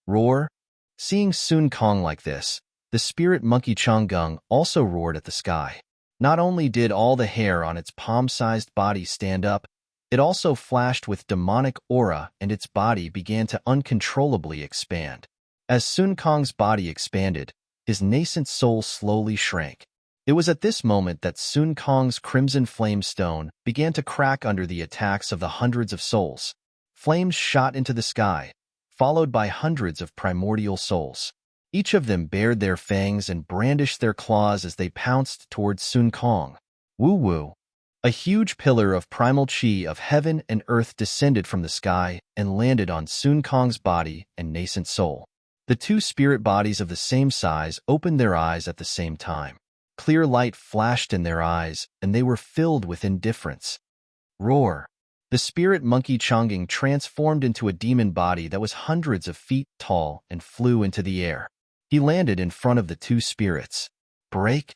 Speaker 1: Roar! Seeing Sun Kong like this, the spirit monkey Changgung also roared at the sky. Not only did all the hair on its palm-sized body stand up, it also flashed with demonic aura and its body began to uncontrollably expand. As Sun Kong's body expanded, his nascent soul slowly shrank. It was at this moment that Sun Kong's crimson flame stone began to crack under the attacks of the hundreds of souls. Flames shot into the sky, followed by hundreds of primordial souls. Each of them bared their fangs and brandished their claws as they pounced towards Sun Kong. Woo-woo! A huge pillar of primal chi of heaven and earth descended from the sky and landed on Sun Kong's body and nascent soul. The two spirit bodies of the same size opened their eyes at the same time. Clear light flashed in their eyes, and they were filled with indifference. Roar! The spirit monkey Changgung transformed into a demon body that was hundreds of feet tall and flew into the air. He landed in front of the two spirits. Break!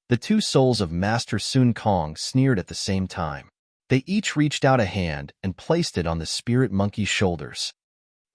Speaker 1: The two souls of Master Sun Kong sneered at the same time. They each reached out a hand and placed it on the spirit monkey's shoulders.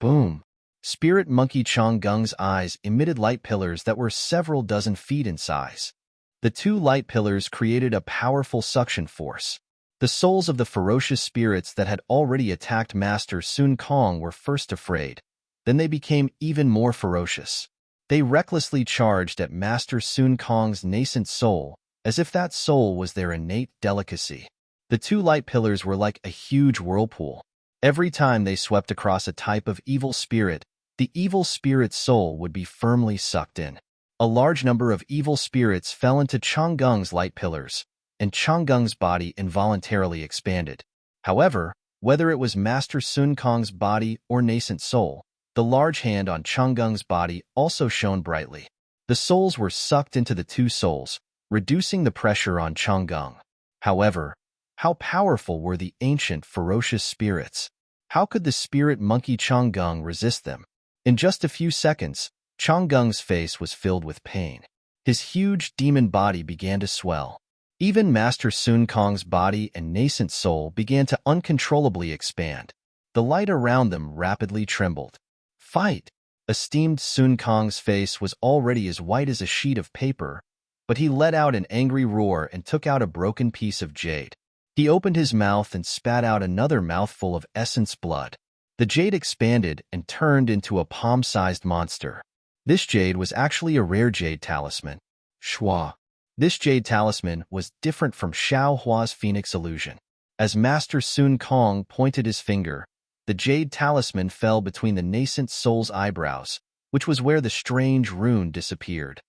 Speaker 1: Boom! Spirit monkey Changgung's eyes emitted light pillars that were several dozen feet in size. The two light pillars created a powerful suction force. The souls of the ferocious spirits that had already attacked Master Sun Kong were first afraid. Then they became even more ferocious. They recklessly charged at Master Sun Kong's nascent soul, as if that soul was their innate delicacy. The two light pillars were like a huge whirlpool. Every time they swept across a type of evil spirit, the evil spirit's soul would be firmly sucked in. A large number of evil spirits fell into Changgung's light pillars, and Changgung's body involuntarily expanded. However, whether it was Master Sun Kong's body or nascent soul, the large hand on Changgung's body also shone brightly. The souls were sucked into the two souls, reducing the pressure on Changgung. However, how powerful were the ancient, ferocious spirits? How could the spirit monkey Changgung resist them? In just a few seconds, Changgung's face was filled with pain. His huge demon body began to swell. Even Master Sun Kong's body and nascent soul began to uncontrollably expand. The light around them rapidly trembled. Fight! Esteemed Sun Kong's face was already as white as a sheet of paper, but he let out an angry roar and took out a broken piece of jade. He opened his mouth and spat out another mouthful of essence blood. The jade expanded and turned into a palm-sized monster. This jade was actually a rare jade talisman. Shua. This jade talisman was different from Xiao Hua's Phoenix illusion. As Master Sun Kong pointed his finger, the jade talisman fell between the nascent soul's eyebrows, which was where the strange rune disappeared.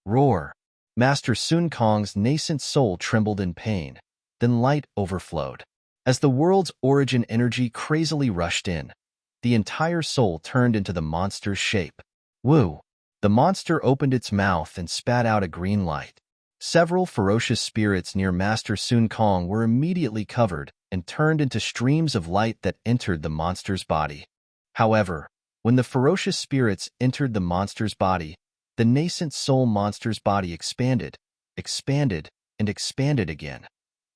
Speaker 1: Roar! Master Sun Kong's nascent soul trembled in pain. Then light overflowed. As the world's origin energy crazily rushed in, the entire soul turned into the monster's shape. Woo! The monster opened its mouth and spat out a green light. Several ferocious spirits near Master Sun Kong were immediately covered and turned into streams of light that entered the monster's body. However, when the ferocious spirits entered the monster's body, the nascent soul monster's body expanded, and expanded again.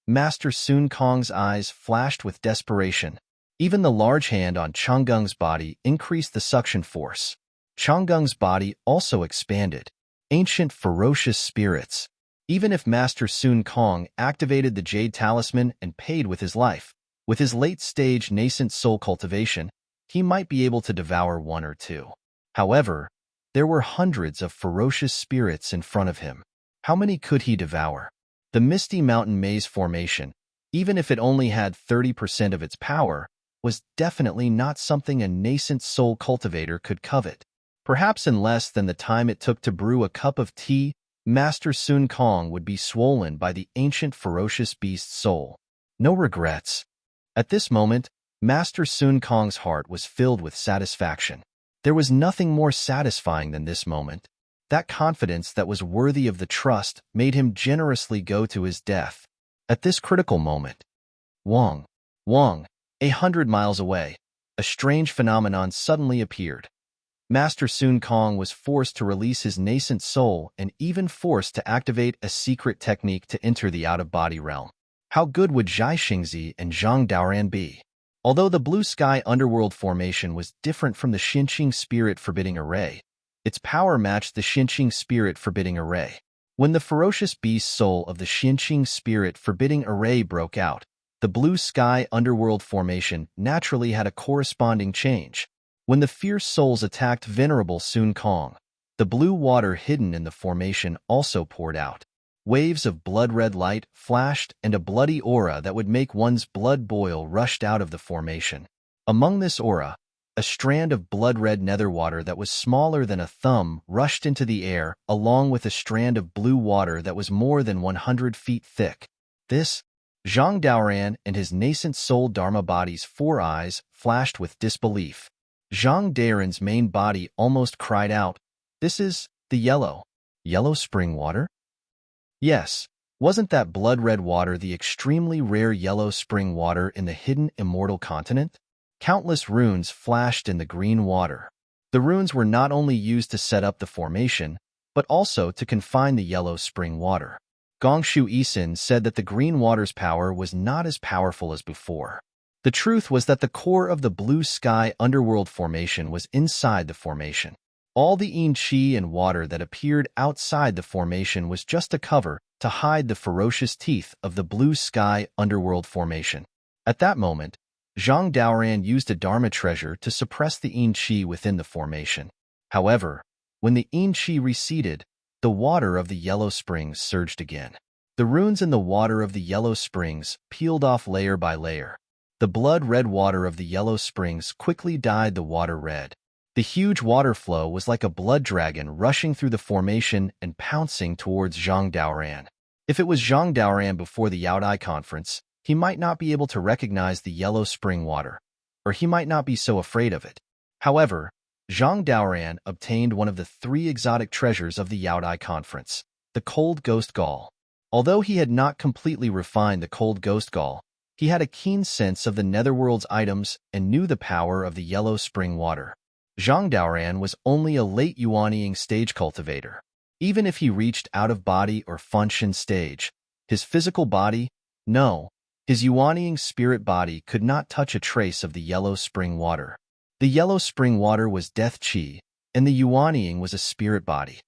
Speaker 1: Master Sun Kong's eyes flashed with desperation. Even the large hand on Changgung's body increased the suction force. Changgung's body also expanded. Ancient ferocious spirits. Even if Master Sun Kong activated the Jade Talisman and paid with his life, with his late-stage nascent soul cultivation, he might be able to devour one or two. However, there were hundreds of ferocious spirits in front of him. How many could he devour? The Misty Mountain Maze formation, even if it only had 30% of its power, was definitely not something a nascent soul cultivator could covet. Perhaps in less than the time it took to brew a cup of tea, Master Sun Kong would be swollen by the ancient ferocious beast's soul. No regrets. At this moment, Master Sun Kong's heart was filled with satisfaction. There was nothing more satisfying than this moment. That confidence that was worthy of the trust made him generously go to his death. At this critical moment, Wang, 100 miles away, a strange phenomenon suddenly appeared. Master Sun Kong was forced to release his nascent soul and even forced to activate a secret technique to enter the out-of-body realm. How good would Zhai Xingzi and Zhang Daoran be? Although the blue sky underworld formation was different from the Xinqing spirit forbidding array, its power matched the Xinqing spirit forbidding array. When the ferocious beast soul of the Xinqing spirit forbidding array broke out, the blue sky underworld formation naturally had a corresponding change. When the fierce souls attacked venerable Sun Kong, the blue water hidden in the formation also poured out. Waves of blood-red light flashed and a bloody aura that would make one's blood boil rushed out of the formation. Among this aura, a strand of blood-red nether water that was smaller than a thumb rushed into the air, along with a strand of blue water that was more than 100 feet thick. This, Zhang Daoran and his nascent soul Dharma body's 4 eyes flashed with disbelief. Zhang Daoran's main body almost cried out, "This is the yellow spring water?" Yes, wasn't that blood-red water the extremely rare yellow spring water in the hidden immortal continent? Countless runes flashed in the green water. The runes were not only used to set up the formation, but also to confine the yellow spring water. Gongshu Isin said that the green water's power was not as powerful as before. The truth was that the core of the blue sky underworld formation was inside the formation. All the yin qi and water that appeared outside the formation was just a cover to hide the ferocious teeth of the blue sky underworld formation. At that moment, Zhang Daoran used a Dharma treasure to suppress the yin qi within the formation. However, when the yin qi receded, the water of the yellow springs surged again. The runes in the water of the yellow springs peeled off layer by layer. The blood-red water of the yellow springs quickly dyed the water red. The huge water flow was like a blood dragon rushing through the formation and pouncing towards Zhang Daoran. If it was Zhang Daoran before the Yaodai conference, he might not be able to recognize the yellow spring water, or he might not be so afraid of it. However, Zhang Daoran obtained one of the 3 exotic treasures of the Yaodai conference, the cold ghost gall. Although he had not completely refined the cold ghost gall, he had a keen sense of the netherworld's items and knew the power of the yellow spring water. Zhang Daoran was only a late Yuanying stage cultivator. Even if he reached out-of-body or Funshin stage, his physical body, no, his Yuanying spirit body could not touch a trace of the yellow spring water. The yellow spring water was death qi, and the Yuanying was a spirit body.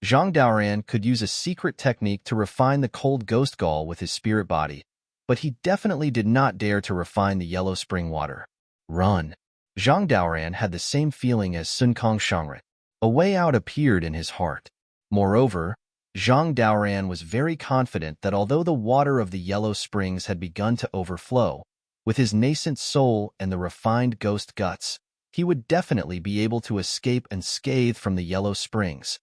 Speaker 1: Zhang Daoran could use a secret technique to refine the cold ghost gall with his spirit body, but he definitely did not dare to refine the yellow spring water. Run. Zhang Daoran had the same feeling as Sun Kong Shangret. A way out appeared in his heart. Moreover, Zhang Daoran was very confident that although the water of the yellow springs had begun to overflow, with his nascent soul and the refined ghost guts, he would definitely be able to escape unscathed from the yellow springs.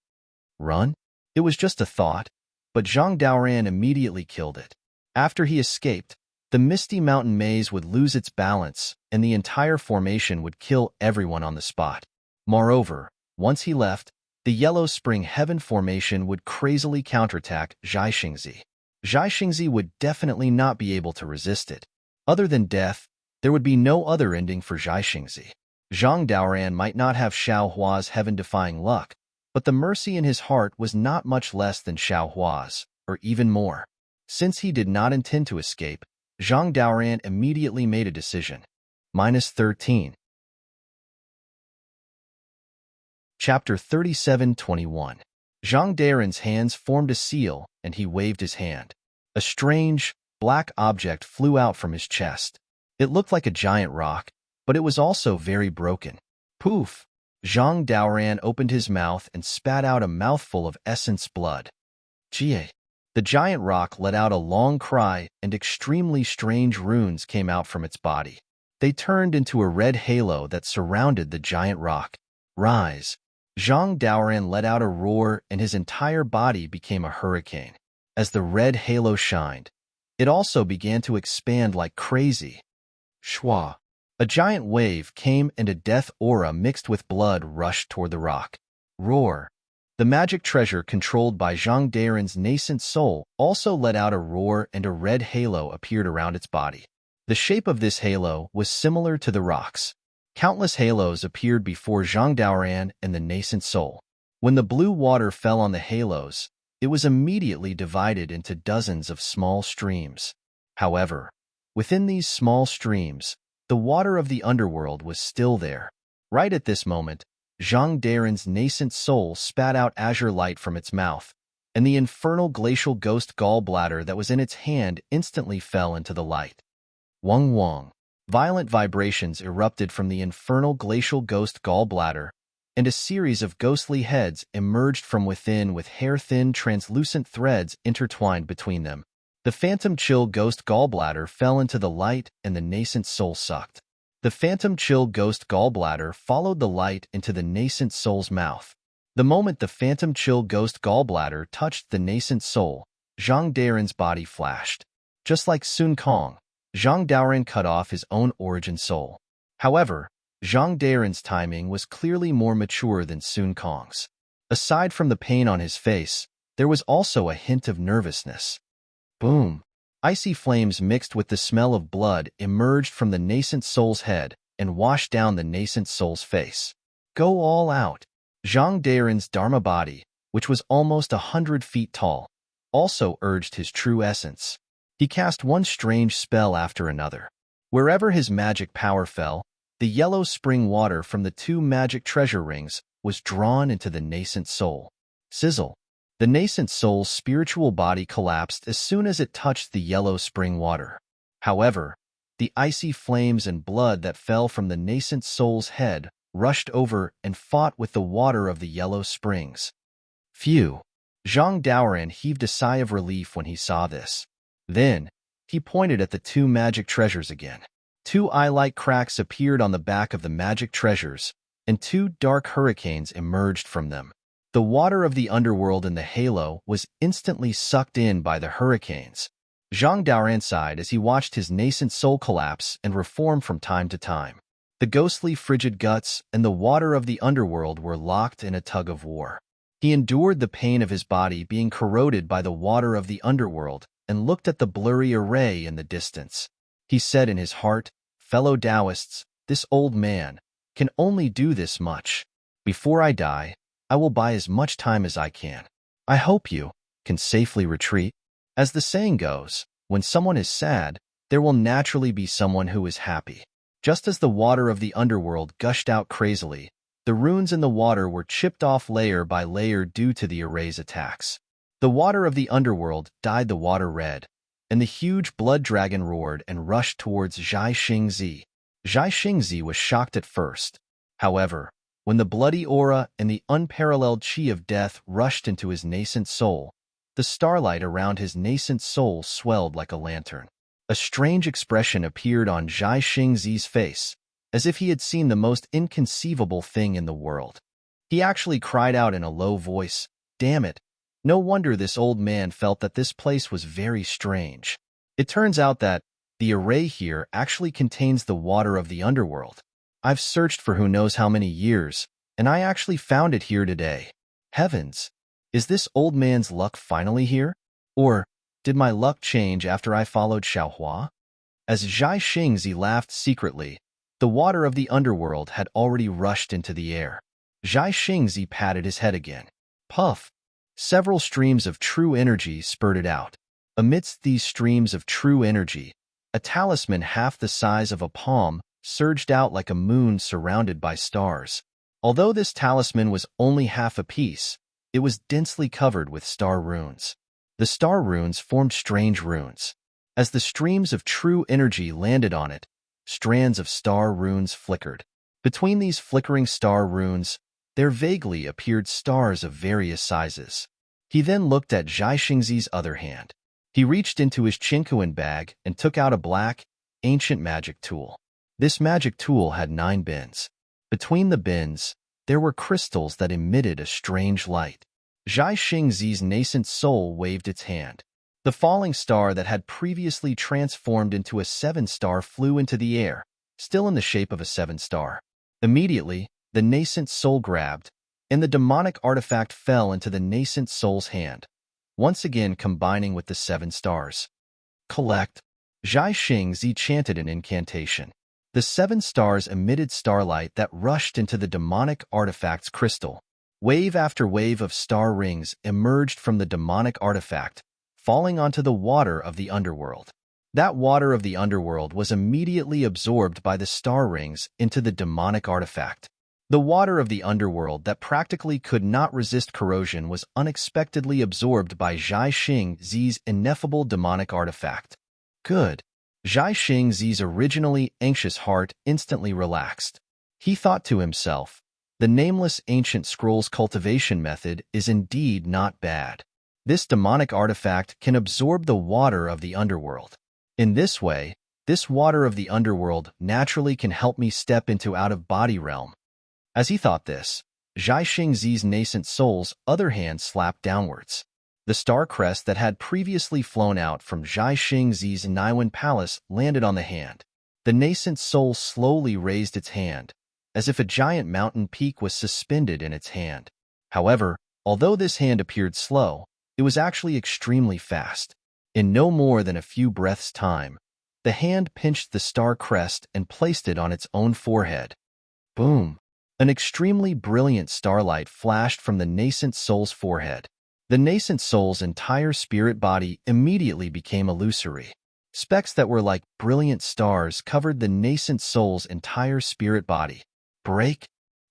Speaker 1: Run? It was just a thought, but Zhang Daoran immediately killed it. After he escaped, the misty mountain maze would lose its balance, and the entire formation would kill everyone on the spot. Moreover, once he left, the yellow spring heaven formation would crazily counterattack Zhai Xingzi. Zhai Xingzi would definitely not be able to resist it. Other than death, there would be no other ending for Zhai Xingzi. Zhang Daoran might not have Xiao Hua's heaven-defying luck, but the mercy in his heart was not much less than Xiao Hua's, or even more. Since he did not intend to escape, Zhang Daoran immediately made a decision. -13. Chapter 37:21. Zhang Daoran's hands formed a seal, and he waved his hand. A strange, black object flew out from his chest. It looked like a giant rock, but it was also very broken. Poof! Zhang Daoran opened his mouth and spat out a mouthful of essence blood. Jie! The giant rock let out a long cry, and extremely strange runes came out from its body. They turned into a red halo that surrounded the giant rock. Rise! Zhang Daoran let out a roar, and his entire body became a hurricane. As the red halo shined, it also began to expand like crazy. Shwa! A giant wave came and a death aura mixed with blood rushed toward the rock. Roar! The magic treasure controlled by Zhang Daoran's nascent soul also let out a roar, and a red halo appeared around its body. The shape of this halo was similar to the rock's. Countless halos appeared before Zhang Daoran and the nascent soul. When the blue water fell on the halos, it was immediately divided into dozens of small streams. However, within these small streams, the water of the underworld was still there. Right at this moment, Zhang Daren's nascent soul spat out azure light from its mouth, and the infernal glacial ghost gallbladder that was in its hand instantly fell into the light. Wong wong. Violent vibrations erupted from the infernal glacial ghost gallbladder, and a series of ghostly heads emerged from within with hair-thin translucent threads intertwined between them. The phantom chill ghost gallbladder fell into the light and the nascent soul sucked. The phantom chill ghost gallbladder followed the light into the nascent soul's mouth. The moment the phantom chill ghost gallbladder touched the nascent soul, Zhang Daren's body flashed. Just like Sun Kong, Zhang Daoran cut off his own origin soul. However, Zhang Daren's timing was clearly more mature than Sun Kong's. Aside from the pain on his face, there was also a hint of nervousness. Boom! Icy flames mixed with the smell of blood emerged from the nascent soul's head and washed down the nascent soul's face. Go all out! Zhang Daren's Dharma body, which was almost 100 feet tall, also urged his true essence. He cast one strange spell after another. Wherever his magic power fell, the yellow spring water from the 2 magic treasure rings was drawn into the nascent soul. Sizzle! The nascent soul's spiritual body collapsed as soon as it touched the yellow spring water. However, the icy flames and blood that fell from the nascent soul's head rushed over and fought with the water of the yellow springs. Phew! Zhang Daoran heaved a sigh of relief when he saw this. Then, he pointed at the 2 magic treasures again. 2 eye-like cracks appeared on the back of the magic treasures, and 2 dark hurricanes emerged from them. The water of the underworld in the halo was instantly sucked in by the hurricanes. Zhang Daoran sighed as he watched his nascent soul collapse and reform from time to time. The ghostly frigid guts and the water of the underworld were locked in a tug-of-war. He endured the pain of his body being corroded by the water of the underworld and looked at the blurry array in the distance. He said in his heart, "Fellow Taoists, this old man can only do this much. Before I die, I will buy as much time as I can. I hope you can safely retreat." As the saying goes, when someone is sad, there will naturally be someone who is happy. Just as the water of the underworld gushed out crazily, the runes in the water were chipped off layer by layer due to the array's attacks. The water of the underworld dyed the water red, and the huge blood dragon roared and rushed towards Zhai Xingzi. Zhai Xingzi was shocked at first. However, when the bloody aura and the unparalleled chi of death rushed into his nascent soul, the starlight around his nascent soul swelled like a lantern. A strange expression appeared on Zhai Xingzi's face, as if he had seen the most inconceivable thing in the world. He actually cried out in a low voice, "Damn it! No wonder this old man felt that this place was very strange." It turns out that the array here actually contains the water of the underworld. I've searched for who knows how many years, and I actually found it here today. Heavens! Is this old man's luck finally here? Or did my luck change after I followed Xiaohua? As Zhai Xingzi laughed secretly, the water of the underworld had already rushed into the air. Zhai Xingzi patted his head again. Puff! Several streams of true energy spurted out. Amidst these streams of true energy, a talisman half the size of a palm surged out like a moon surrounded by stars. Although this talisman was only half a piece, it was densely covered with star runes. The star runes formed strange runes. As the streams of true energy landed on it, strands of star runes flickered. Between these flickering star runes, there vaguely appeared stars of various sizes. He then looked at Zhai Xingzi's other hand. He reached into his Qinkuan bag and took out a black, ancient magic tool. This magic tool had 9 bins. Between the bins, there were crystals that emitted a strange light. Zhai Xingzi's nascent soul waved its hand. The falling star that had previously transformed into a 7-star flew into the air, still in the shape of a 7-star. Immediately, the nascent soul grabbed, and the demonic artifact fell into the nascent soul's hand, once again combining with the 7 stars. Collect. Zhai Xingzi chanted an incantation. The 7 stars emitted starlight that rushed into the demonic artifact's crystal. Wave after wave of star rings emerged from the demonic artifact, falling onto the water of the underworld. That water of the underworld was immediately absorbed by the star rings into the demonic artifact. The water of the underworld that practically could not resist corrosion was unexpectedly absorbed by Zhai Xingzi's ineffable demonic artifact. Good. Zhai Xingzi's originally anxious heart instantly relaxed. He thought to himself, the nameless ancient scroll's cultivation method is indeed not bad. This demonic artifact can absorb the water of the underworld. In this way, this water of the underworld naturally can help me step into out-of-body realm. As he thought this, Zhai Xingzi's nascent soul's other hand slapped downwards. The star crest that had previously flown out from Zhai Xingzi's Niwen palace landed on the hand. The nascent soul slowly raised its hand, as if a giant mountain peak was suspended in its hand. However, although this hand appeared slow, it was actually extremely fast. In no more than a few breaths' time, the hand pinched the star crest and placed it on its own forehead. Boom! An extremely brilliant starlight flashed from the nascent soul's forehead. The nascent soul's entire spirit body immediately became illusory. Specks that were like brilliant stars covered the nascent soul's entire spirit body. Break!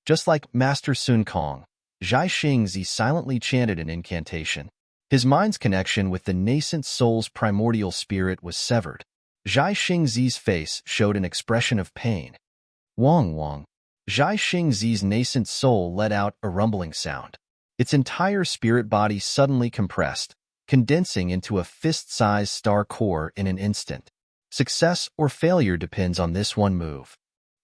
Speaker 1: Just like Master Sun Kong, Zhai Xingzi silently chanted an incantation. His mind's connection with the nascent soul's primordial spirit was severed. Zhai Xingzi's face showed an expression of pain. Wong Wong. Zhai Xingzi's nascent soul let out a rumbling sound. Its entire spirit body suddenly compressed, condensing into a fist-sized star core in an instant. Success or failure depends on this one move.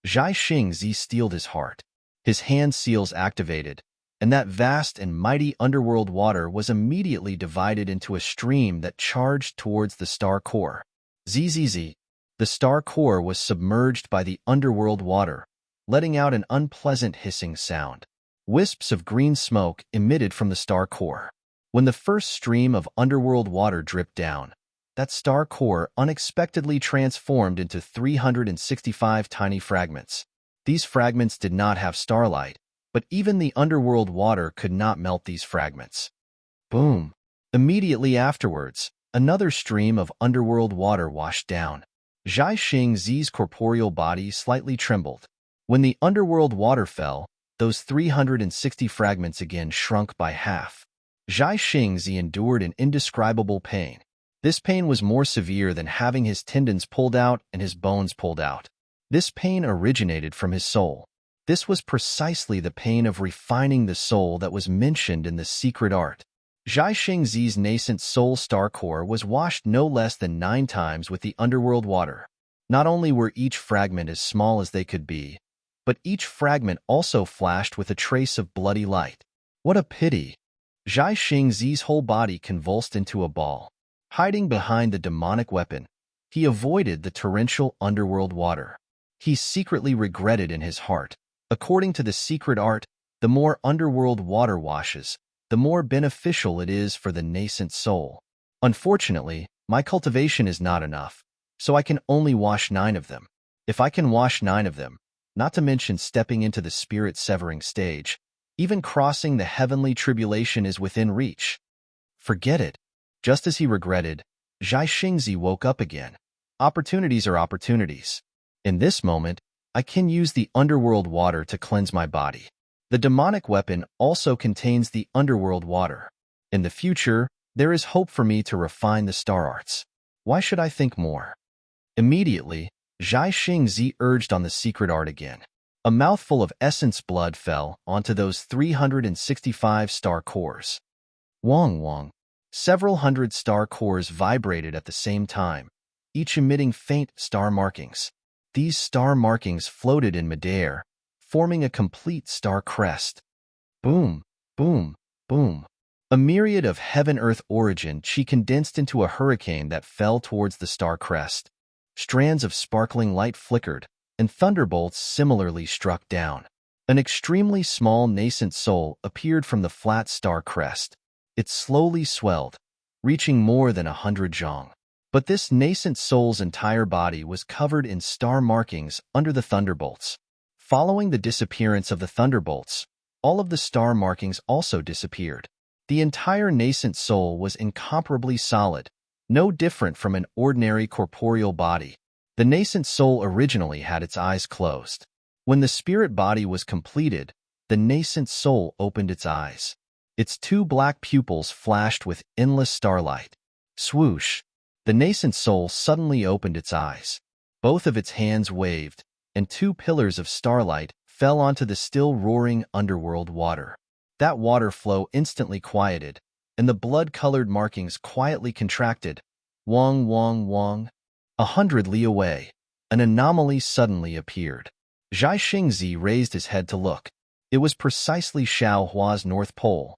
Speaker 1: Zhai Xingzi steeled his heart. His hand seals activated, and that vast and mighty underworld water was immediately divided into a stream that charged towards the star core. Zzz. The star core was submerged by the underworld water, letting out an unpleasant hissing sound. Wisps of green smoke emitted from the star core. When the first stream of underworld water dripped down, that star core unexpectedly transformed into 365 tiny fragments. These fragments did not have starlight, but even the underworld water could not melt these fragments. Boom! Immediately afterwards, another stream of underworld water washed down. Zhai Xingzi's corporeal body slightly trembled. When the underworld water fell, those 360 fragments again shrunk by half. Zhai Xingzi endured an indescribable pain. This pain was more severe than having his tendons pulled out and his bones pulled out. This pain originated from his soul. This was precisely the pain of refining the soul that was mentioned in the secret art. Zhai Xingzi's nascent soul star core was washed no less than 9 times with the underworld water. Not only were each fragment as small as they could be, but each fragment also flashed with a trace of bloody light. What a pity! Zhai Xingzi's whole body convulsed into a ball. Hiding behind the demonic weapon, he avoided the torrential underworld water. He secretly regretted in his heart. According to the secret art, the more underworld water washes, the more beneficial it is for the nascent soul. Unfortunately, my cultivation is not enough, so I can only wash 9 of them. If I can wash 9 of them, not to mention stepping into the spirit-severing stage, even crossing the heavenly tribulation is within reach. Forget it. Just as he regretted, Zhai Xingzi woke up again. Opportunities are opportunities. In this moment, I can use the underworld water to cleanse my body. The demonic weapon also contains the underworld water. In the future, there is hope for me to refine the star arts. Why should I think more? Immediately, Zhai Xingzi urged on the secret art again. A mouthful of essence blood fell onto those 365 star cores. Wong Wong. Several hundred star cores vibrated at the same time, each emitting faint star markings. These star markings floated in midair, forming a complete star crest. Boom, boom, boom. A myriad of heaven-earth origin chi condensed into a hurricane that fell towards the star crest. Strands of sparkling light flickered, and thunderbolts similarly struck down. An extremely small nascent soul appeared from the flat star crest. It slowly swelled, reaching more than 100 zhong. But this nascent soul's entire body was covered in star markings under the thunderbolts. Following the disappearance of the thunderbolts, all of the star markings also disappeared. The entire nascent soul was incomparably solid, no different from an ordinary corporeal body. The nascent soul originally had its eyes closed. When the spirit body was completed, the nascent soul opened its eyes. Its two black pupils flashed with endless starlight. Swoosh! The nascent soul suddenly opened its eyes. Both of its hands waved, and two pillars of starlight fell onto the still roaring underworld water. That water flow instantly quieted, and the blood-colored markings quietly contracted. Wong, wong, wong. 100 li away, an anomaly suddenly appeared. Zhai Xingzi raised his head to look. It was precisely Xiao Hua's North Pole.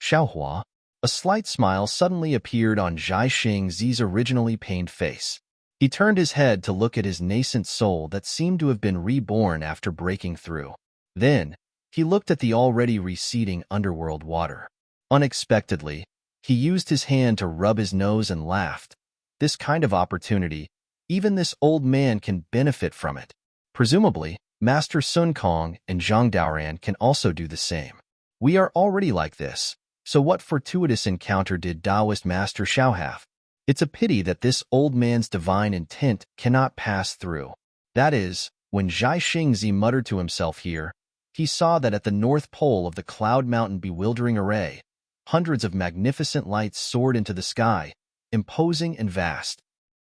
Speaker 1: Xiao Hua? A slight smile suddenly appeared on Zhai Xingzi's originally pained face. He turned his head to look at his nascent soul that seemed to have been reborn after breaking through. Then, he looked at the already receding underworld water. Unexpectedly, he used his hand to rub his nose and laughed. This kind of opportunity, even this old man can benefit from it. Presumably, Master Sun Kong and Zhang Daoran can also do the same. We are already like this, so what fortuitous encounter did Taoist Master Xiao have? It's a pity that this old man's divine intent cannot pass through. That is, when Zhai Xingzi muttered to himself here, he saw that at the North Pole of the Cloud Mountain bewildering array, hundreds of magnificent lights soared into the sky, imposing and vast.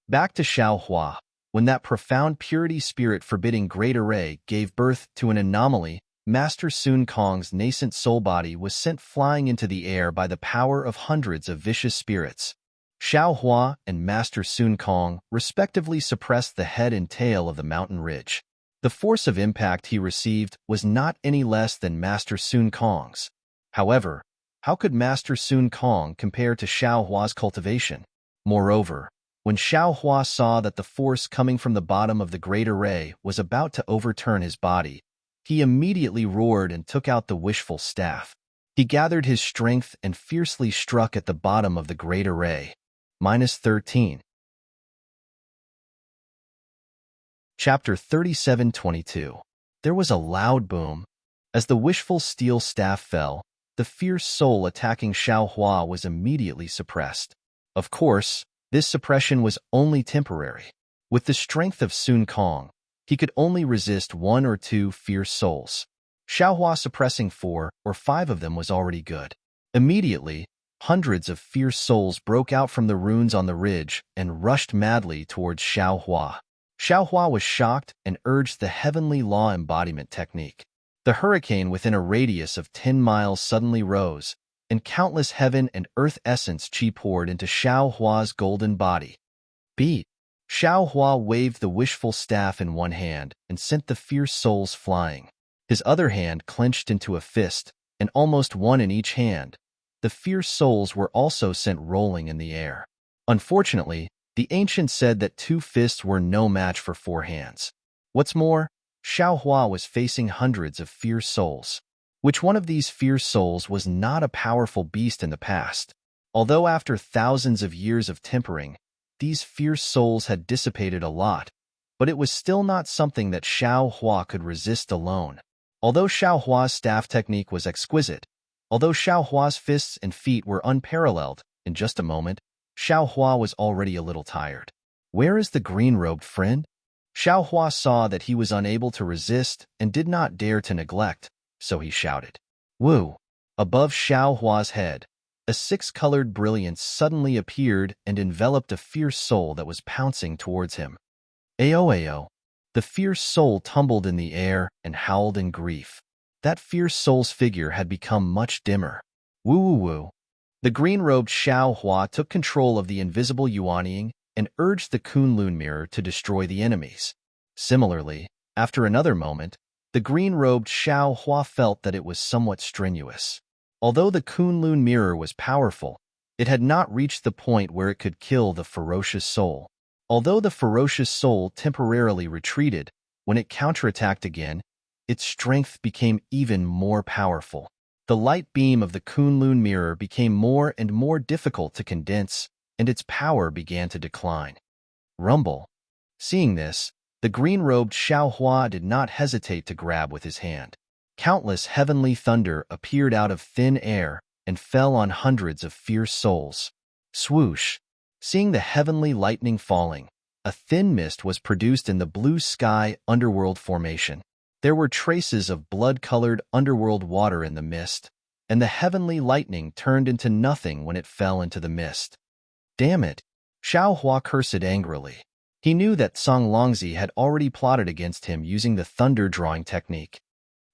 Speaker 1: Back to Xiao Hua, when that profound purity spirit forbidding great array gave birth to an anomaly, Master Sun Kong's nascent soul body was sent flying into the air by the power of hundreds of vicious spirits. Xiao Hua and Master Sun Kong respectively suppressed the head and tail of the mountain ridge. The force of impact he received was not any less than Master Sun Kong's. However, how could Master Sun Kong compare to Xiao Hua's cultivation? Moreover, when Xiao Hua saw that the force coming from the bottom of the great array was about to overturn his body, he immediately roared and took out the wishful staff. He gathered his strength and fiercely struck at the bottom of the great array. -13. Chapter 37:22. There was a loud boom. As the wishful steel staff fell, the fierce soul attacking Xiao Hua was immediately suppressed. Of course, this suppression was only temporary. With the strength of Sun Kong, he could only resist one or two fierce souls. Xiao Hua suppressing 4 or 5 of them was already good. Immediately, hundreds of fierce souls broke out from the runes on the ridge and rushed madly towards Xiao Hua. Xiao Hua was shocked and urged the heavenly law embodiment technique. The hurricane within a radius of 10 miles suddenly rose, and countless heaven and earth essence chi poured into Xiao Hua's golden body. Beat! Xiao Hua waved the wishful staff in one hand and sent the fierce souls flying. His other hand clenched into a fist, and almost one in each hand. The fierce souls were also sent rolling in the air. Unfortunately, the ancient said that 2 fists were no match for 4 hands. What's more, Xiao Hua was facing hundreds of fierce souls. Which one of these fierce souls was not a powerful beast in the past? Although after thousands of years of tempering, these fierce souls had dissipated a lot, but it was still not something that Xiao Hua could resist alone. Although Xiao Hua's staff technique was exquisite, although Xiao Hua's fists and feet were unparalleled, in just a moment, Xiao Hua was already a little tired. Where is the green-robed friend? Xiao Hua saw that he was unable to resist and did not dare to neglect, so he shouted. Woo! Above Xiao Hua's head, a 6-colored brilliance suddenly appeared and enveloped a fierce soul that was pouncing towards him. Ayo ayo! The fierce soul tumbled in the air and howled in grief. That fierce soul's figure had become much dimmer. Woo woo woo! The green-robed Xiao Hua took control of the invisible Yuanying and urged the Kunlun mirror to destroy the enemies. Similarly, after another moment, the green-robed Xiao Hua felt that it was somewhat strenuous. Although the Kunlun mirror was powerful, it had not reached the point where it could kill the ferocious soul. Although the ferocious soul temporarily retreated, when it counterattacked again, its strength became even more powerful. The light beam of the Kunlun mirror became more and more difficult to condense, and its power began to decline. Rumble. Seeing this, the green-robed Xiaohua did not hesitate to grab with his hand. Countless heavenly thunder appeared out of thin air and fell on hundreds of fierce souls. Swoosh! Seeing the heavenly lightning falling, a thin mist was produced in the blue sky underworld formation. There were traces of blood-colored underworld water in the mist, and the heavenly lightning turned into nothing when it fell into the mist. Damn it! Xiaohua cursed angrily. He knew that Song Longzi had already plotted against him using the thunder-drawing technique.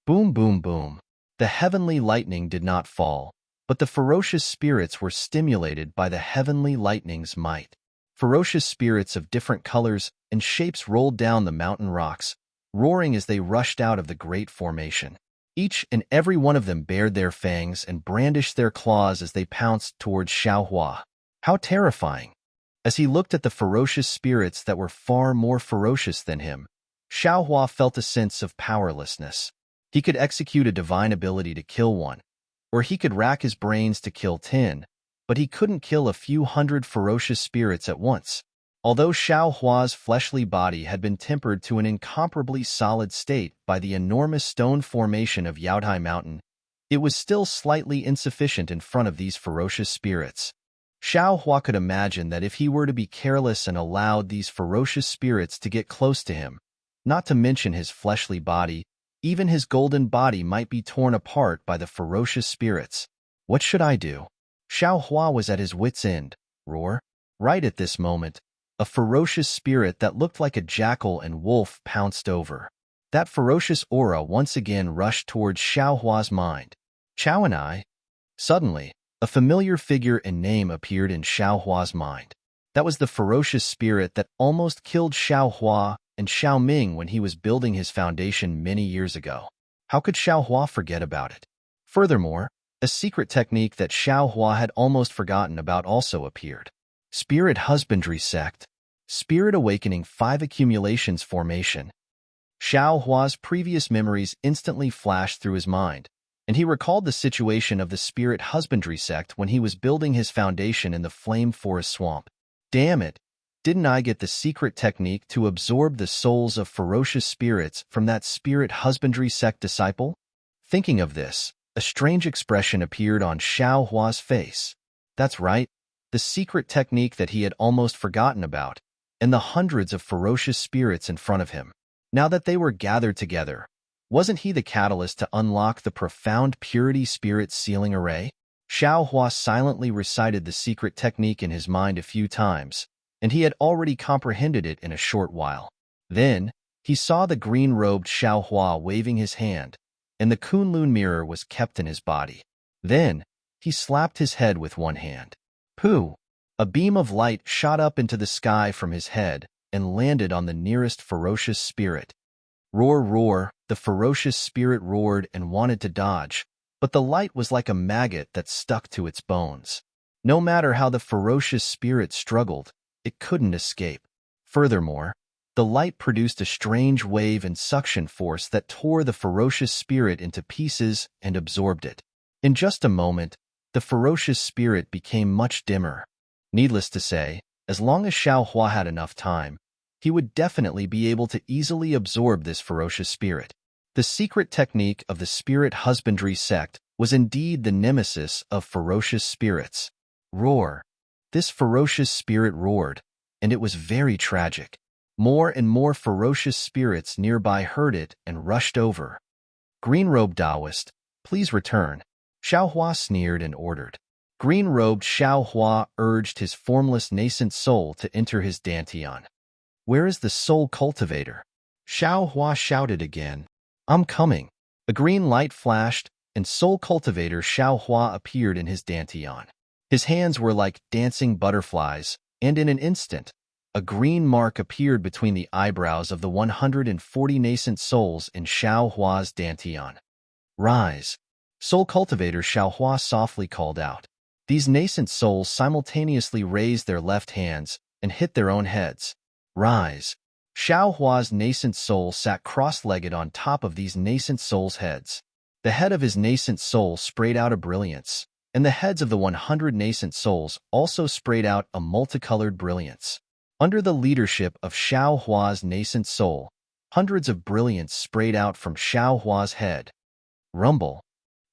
Speaker 1: Boom, boom, boom. The heavenly lightning did not fall, but the ferocious spirits were stimulated by the heavenly lightning's might. Ferocious spirits of different colors and shapes rolled down the mountain rocks, roaring as they rushed out of the great formation. Each and every one of them bared their fangs and brandished their claws as they pounced towards Xiaohua. How terrifying! As he looked at the ferocious spirits that were far more ferocious than him, Xiaohua felt a sense of powerlessness. He could execute a divine ability to kill one, or he could rack his brains to kill 10, but he couldn't kill a few hundred ferocious spirits at once. Although Xiaohua's fleshly body had been tempered to an incomparably solid state by the enormous stone formation of Yaodai Mountain, it was still slightly insufficient in front of these ferocious spirits. Xiaohua could imagine that if he were to be careless and allowed these ferocious spirits to get close to him, not to mention his fleshly body, even his golden body might be torn apart by the ferocious spirits. What should I do? Xiaohua was at his wit's end. Roar! Right at this moment, a ferocious spirit that looked like a jackal and wolf pounced over. That ferocious aura once again rushed towards Xiaohua's mind. Chao and I. Suddenly, a familiar figure and name appeared in Xiaohua's mind. That was the ferocious spirit that almost killed Xiaohua and Xiaoming when he was building his foundation many years ago. How could Xiaohua forget about it? Furthermore, a secret technique that Xiaohua had almost forgotten about also appeared. Spirit Husbandry Sect. Spirit Awakening 5 Accumulations Formation. Xiaohua's previous memories instantly flashed through his mind, and he recalled the situation of the Spirit Husbandry Sect when he was building his foundation in the Flame Forest Swamp. Damn it! Didn't I get the secret technique to absorb the souls of ferocious spirits from that Spirit Husbandry Sect disciple? Thinking of this, a strange expression appeared on Xiaohua's face. That's right, the secret technique that he had almost forgotten about, and the hundreds of ferocious spirits in front of him. Now that they were gathered together, wasn't he the catalyst to unlock the profound purity spirit sealing array? Xiaohua silently recited the secret technique in his mind a few times, and he had already comprehended it in a short while. Then, he saw the green-robed Xiaohua waving his hand, and the Kunlun mirror was kept in his body. Then, he slapped his head with one hand. Pooh! A beam of light shot up into the sky from his head and landed on the nearest ferocious spirit. Roar, roar! The ferocious spirit roared and wanted to dodge, but the light was like a maggot that stuck to its bones. No matter how the ferocious spirit struggled, it couldn't escape. Furthermore, the light produced a strange wave and suction force that tore the ferocious spirit into pieces and absorbed it. In just a moment, the ferocious spirit became much dimmer. Needless to say, as long as Xiaohua had enough time, he would definitely be able to easily absorb this ferocious spirit. The secret technique of the Spirit Husbandry Sect was indeed the nemesis of ferocious spirits. Roar! This ferocious spirit roared, and it was very tragic. More and more ferocious spirits nearby heard it and rushed over. Green-robed Taoist, please return. Xiaohua sneered and ordered. Green-robed Xiaohua urged his formless nascent soul to enter his dantian. Where is the soul cultivator? Xiaohua shouted again. I'm coming. A green light flashed, and soul cultivator Xiaohua appeared in his dantian. His hands were like dancing butterflies, and in an instant, a green mark appeared between the eyebrows of the 140 nascent souls in Xiaohua's dantian. Rise! Soul cultivator Xiaohua softly called out. These nascent souls simultaneously raised their left hands and hit their own heads. Rise! Xiaohua's nascent soul sat cross-legged on top of these nascent souls' heads. The head of his nascent soul sprayed out a brilliance, and the heads of the 100 nascent souls also sprayed out a multicolored brilliance. Under the leadership of Xiao Hua's nascent soul, hundreds of brilliance sprayed out from Xiao Hua's head. Rumble.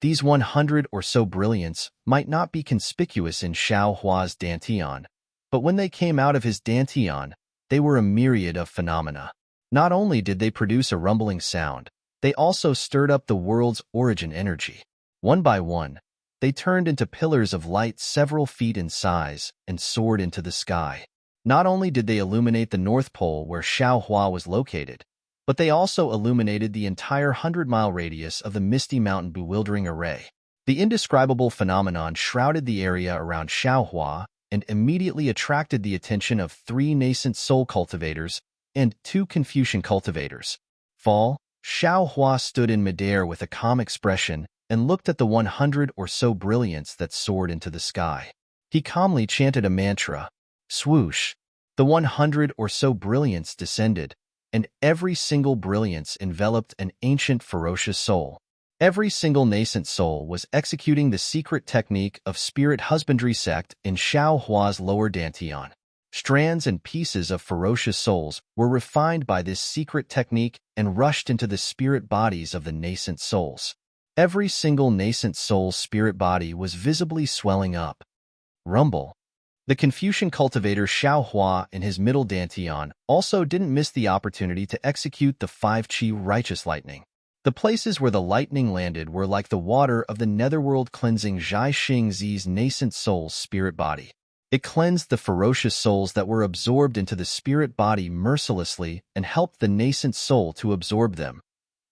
Speaker 1: These 100 or so brilliance might not be conspicuous in Xiao Hua's dantian, but when they came out of his dantian, they were a myriad of phenomena. Not only did they produce a rumbling sound, they also stirred up the world's origin energy. One by one, they turned into pillars of light several feet in size and soared into the sky. Not only did they illuminate the North Pole where Xiao Hua was located, but they also illuminated the entire 100-mile radius of the Misty Mountain bewildering array. The indescribable phenomenon shrouded the area around Xiao Hua and immediately attracted the attention of 3 nascent soul cultivators and 2 Confucian cultivators. Xiao Hua stood in midair with a calm expression and looked at the 100 or so brilliance that soared into the sky. He calmly chanted a mantra. Swoosh! The 100 or so brilliance descended, and every single brilliance enveloped an ancient ferocious soul. Every single nascent soul was executing the secret technique of spirit husbandry sect in Xiao Hua's lower dantian. Strands and pieces of ferocious souls were refined by this secret technique and rushed into the spirit bodies of the nascent souls. Every single nascent soul's spirit body was visibly swelling up. Rumble. The Confucian cultivator Xiao Hua in his middle dantian also didn't miss the opportunity to execute the 5 qi righteous lightning. The places where the lightning landed were like the water of the netherworld cleansing Zhai Xing Zi's nascent soul's spirit body. It cleansed the ferocious souls that were absorbed into the spirit body mercilessly and helped the nascent soul to absorb them.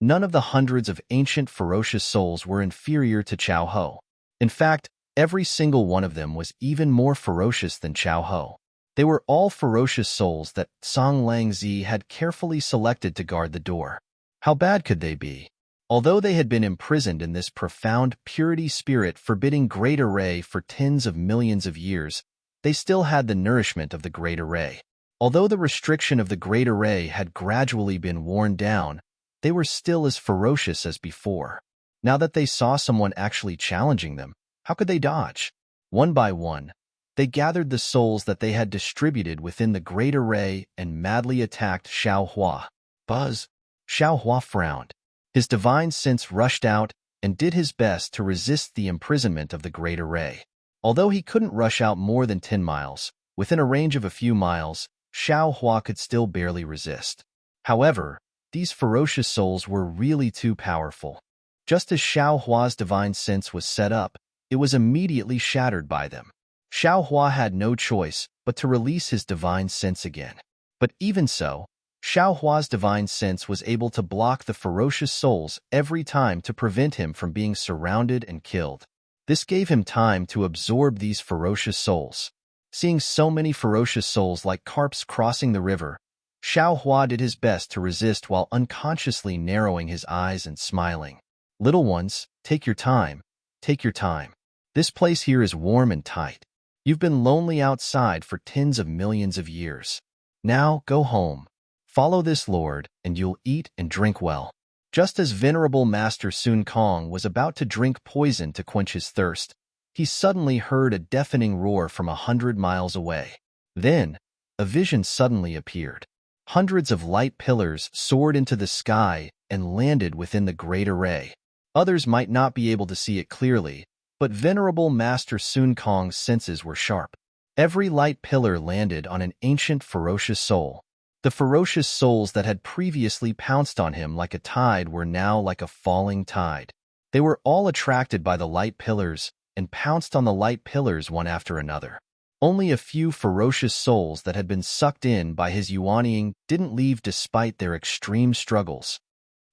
Speaker 1: None of the hundreds of ancient ferocious souls were inferior to Chao Ho. In fact, every single one of them was even more ferocious than Chao Ho. They were all ferocious souls that Song Langzi had carefully selected to guard the door. How bad could they be? Although they had been imprisoned in this profound purity spirit forbidding great array for tens of millions of years, they still had the nourishment of the great array. Although the restriction of the great array had gradually been worn down, they were still as ferocious as before. Now that they saw someone actually challenging them, how could they dodge? One by one, they gathered the souls that they had distributed within the great array and madly attacked Xiao Hua. Buzz! Xiao Hua frowned. His divine sense rushed out and did his best to resist the imprisonment of the great array. Although he couldn't rush out more than 10 miles, within a range of a few miles, Xiao Hua could still barely resist. However, these ferocious souls were really too powerful. Just as Xiao Hua's divine sense was set up, it was immediately shattered by them. Xiao Hua had no choice but to release his divine sense again. But even so, Xiao Hua's divine sense was able to block the ferocious souls every time to prevent him from being surrounded and killed. This gave him time to absorb these ferocious souls. Seeing so many ferocious souls like carps crossing the river, Xiao Hua did his best to resist while unconsciously narrowing his eyes and smiling. Little ones, take your time. Take your time. This place here is warm and tight. You've been lonely outside for tens of millions of years. Now go home. Follow this Lord, and you'll eat and drink well. Just as Venerable Master Sun Kong was about to drink poison to quench his thirst, he suddenly heard a deafening roar from 100 miles away. Then, a vision suddenly appeared. Hundreds of light pillars soared into the sky and landed within the great array. Others might not be able to see it clearly, but Venerable Master Sun Kong's senses were sharp. Every light pillar landed on an ancient ferocious soul. The ferocious souls that had previously pounced on him like a tide were now like a falling tide. They were all attracted by the light pillars and pounced on the light pillars one after another. Only a few ferocious souls that had been sucked in by his yuanying didn't leave despite their extreme struggles.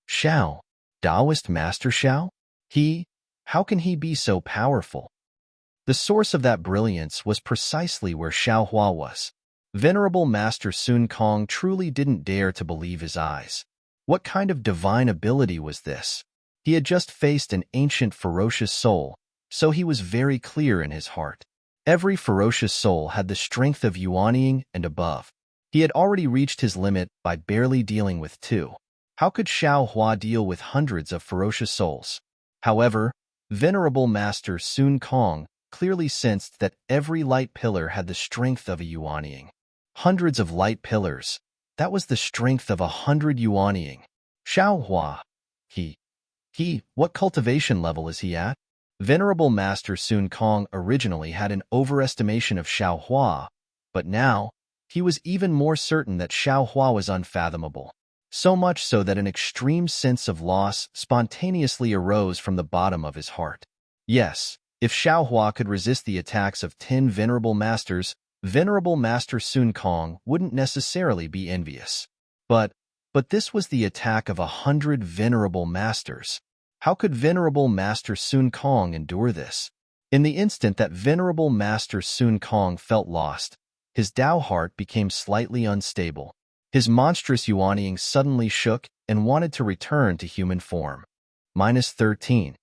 Speaker 1: Xiao, Taoist Master Xiao? How can he be so powerful? The source of that brilliance was precisely where Xiao Hua was. Venerable Master Sun Kong truly didn't dare to believe his eyes. What kind of divine ability was this? He had just faced an ancient ferocious soul, so he was very clear in his heart. Every ferocious soul had the strength of yuanying and above. He had already reached his limit by barely dealing with 2. How could Xiao Hua deal with hundreds of ferocious souls? However, Venerable Master Sun Kong clearly sensed that every light pillar had the strength of a Yuanying. Hundreds of light pillars. That was the strength of 100 Yuanying. Xiao Hua. What cultivation level is he at? Venerable Master Sun Kong originally had an overestimation of Xiao Hua, but now he was even more certain that Xiao Hua was unfathomable. So much so that an extreme sense of loss spontaneously arose from the bottom of his heart. Yes, if Xiao Hua could resist the attacks of 10 Venerable Masters, Venerable Master Sun Kong wouldn't necessarily be envious. But this was the attack of 100 Venerable Masters. How could Venerable Master Sun Kong endure this? In the instant that Venerable Master Sun Kong felt lost, his Tao heart became slightly unstable. His monstrous Yuanying suddenly shook and wanted to return to human form. -13.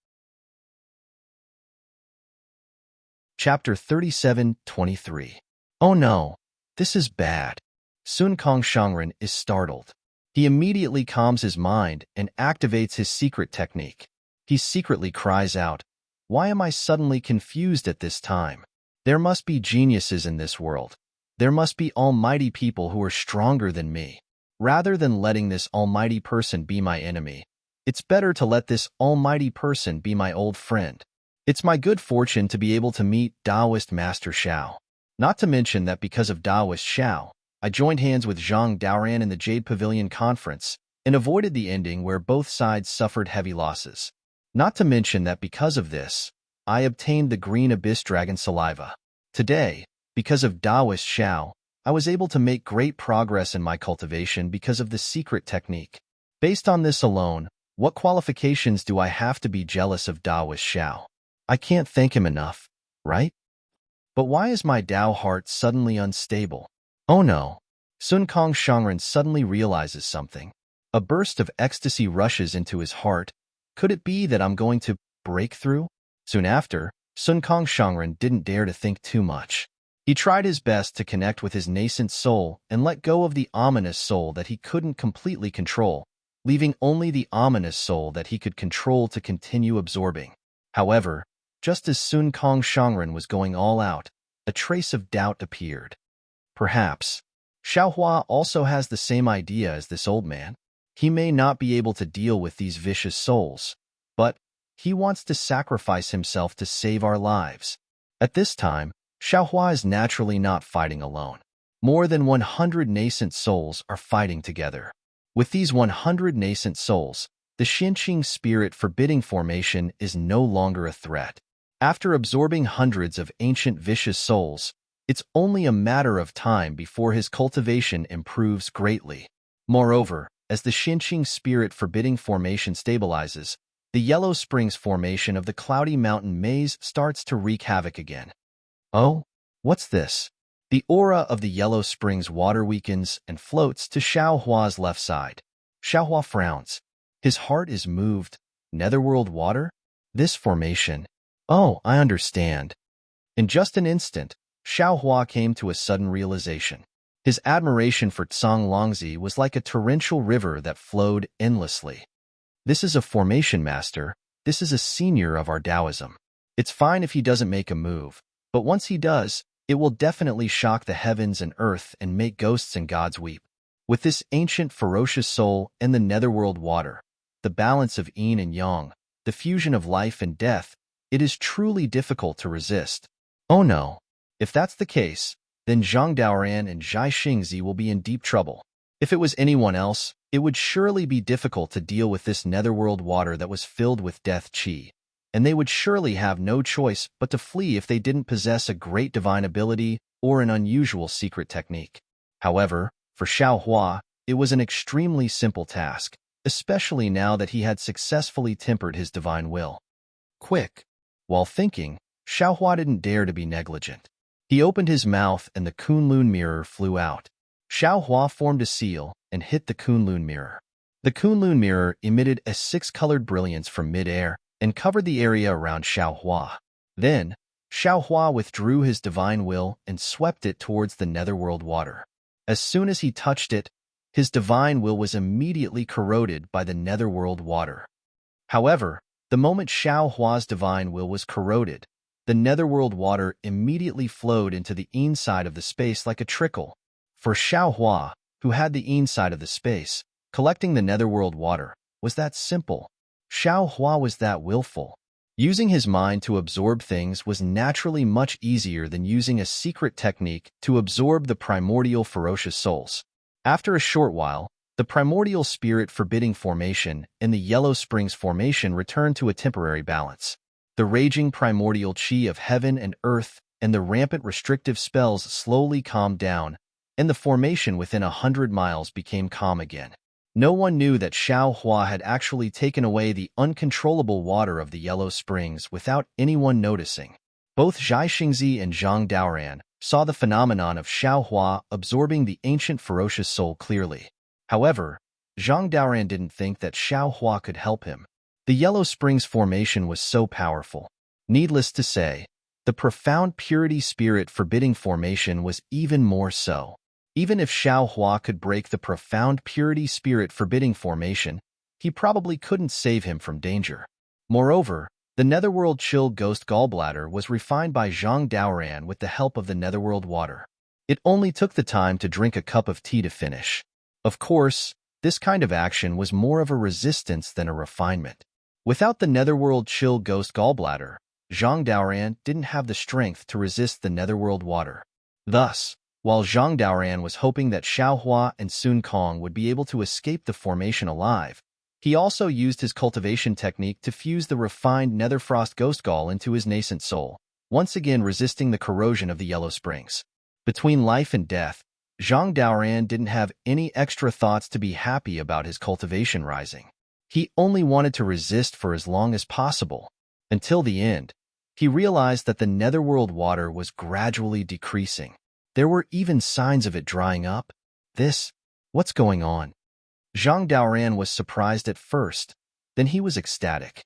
Speaker 1: Chapter 37:23. Oh no, this is bad. Sun Kong Shangren is startled. He immediately calms his mind and activates his secret technique. He secretly cries out, "Why am I suddenly confused at this time? There must be geniuses in this world. There must be almighty people who are stronger than me. Rather than letting this almighty person be my enemy, it's better to let this almighty person be my old friend. It's my good fortune to be able to meet Taoist Master Xiao. Not to mention that because of Taoist Xiao, I joined hands with Zhang Daoran in the Jade Pavilion Conference and avoided the ending where both sides suffered heavy losses. Not to mention that because of this, I obtained the Green Abyss Dragon Saliva. Today, because of Taoist Xiao, I was able to make great progress in my cultivation because of the secret technique. Based on this alone, what qualifications do I have to be jealous of Taoist Xiao? I can't thank him enough, right? But why is my Tao heart suddenly unstable? Oh no. Sun Kong Shangren suddenly realizes something. A burst of ecstasy rushes into his heart. Could it be that I'm going to break through? Soon after, Sun Kong Shangren didn't dare to think too much. He tried his best to connect with his nascent soul and let go of the ominous soul that he couldn't completely control, leaving only the ominous soul that he could control to continue absorbing. However, just as Sun Kong Shangren was going all out, a trace of doubt appeared. Perhaps Xiao Hua also has the same idea as this old man. He may not be able to deal with these vicious souls, but he wants to sacrifice himself to save our lives. At this time, Xiao Hua is naturally not fighting alone. More than 100 nascent souls are fighting together. With these 100 nascent souls, the Xinqing spirit forbidding formation is no longer a threat. After absorbing hundreds of ancient vicious souls, it's only a matter of time before his cultivation improves greatly. Moreover, as the Xinqing spirit forbidding formation stabilizes, the Yellow Springs formation of the Cloudy Mountain maze starts to wreak havoc again. Oh, what's this? The aura of the Yellow Springs water weakens and floats to Xiao Hua's left side. Xiao Hua frowns. His heart is moved. Netherworld water? This formation. Oh, I understand. In just an instant, Xiao Hua came to a sudden realization. His admiration for Tsang Longzi was like a torrential river that flowed endlessly. This is a formation master. This is a senior of our Taoism. It's fine if he doesn't make a move, but once he does, it will definitely shock the heavens and earth and make ghosts and gods weep. With this ancient ferocious soul and the netherworld water, the balance of yin and yang, the fusion of life and death, it is truly difficult to resist. Oh no. If that's the case, then Zhang Daoran and Zhai Xingzi will be in deep trouble. If it was anyone else, it would surely be difficult to deal with this netherworld water that was filled with death qi, and they would surely have no choice but to flee if they didn't possess a great divine ability or an unusual secret technique. However, for Xiao Hua, it was an extremely simple task, especially now that he had successfully tempered his divine will. Quick! While thinking, Xiao Hua didn't dare to be negligent. He opened his mouth and the Kunlun mirror flew out. Xiao Hua formed a seal and hit the Kunlun mirror. The Kunlun mirror emitted a 6-colored brilliance from mid-air and covered the area around Xiao Hua. Then, Xiao Hua withdrew his divine will and swept it towards the netherworld water. As soon as he touched it, his divine will was immediately corroded by the netherworld water. However, The moment Xiao Hua's divine will was corroded, the netherworld water immediately flowed into the inside of the space like a trickle. For Xiao Hua, who had the inside of the space, collecting the netherworld water was that simple. Xiao Hua was that willful. Using his mind to absorb things was naturally much easier than using a secret technique to absorb the primordial ferocious souls. After a short while, the primordial spirit forbidding formation and the Yellow Springs formation returned to a temporary balance. The raging primordial chi of heaven and earth and the rampant restrictive spells slowly calmed down, and the formation within 100 miles became calm again. No one knew that Xiao Hua had actually taken away the uncontrollable water of the Yellow Springs without anyone noticing. Both Zhai Xingzi and Zhang Daoran saw the phenomenon of Xiao Hua absorbing the ancient ferocious soul clearly. However, Zhang Daoran didn't think that Xiao Hua could help him. The Yellow Springs formation was so powerful. Needless to say, the profound purity spirit forbidding formation was even more so. Even if Xiao Hua could break the profound purity spirit forbidding formation, he probably couldn't save him from danger. Moreover, the netherworld chill ghost gallbladder was refined by Zhang Daoran with the help of the netherworld water. It only took the time to drink a cup of tea to finish. Of course, this kind of action was more of a resistance than a refinement. Without the netherworld chill ghost gallbladder, Zhang Daoran didn't have the strength to resist the netherworld water. Thus, while Zhang Daoran was hoping that Xiao Hua and Sun Kong would be able to escape the formation alive, he also used his cultivation technique to fuse the refined Netherfrost Ghost Gall into his nascent soul, once again resisting the corrosion of the Yellow Springs. Between life and death, Zhang Daoran didn't have any extra thoughts to be happy about his cultivation rising. He only wanted to resist for as long as possible. Until the end, he realized that the netherworld water was gradually decreasing. There were even signs of it drying up. What's going on? Zhang Daoran was surprised at first, then he was ecstatic.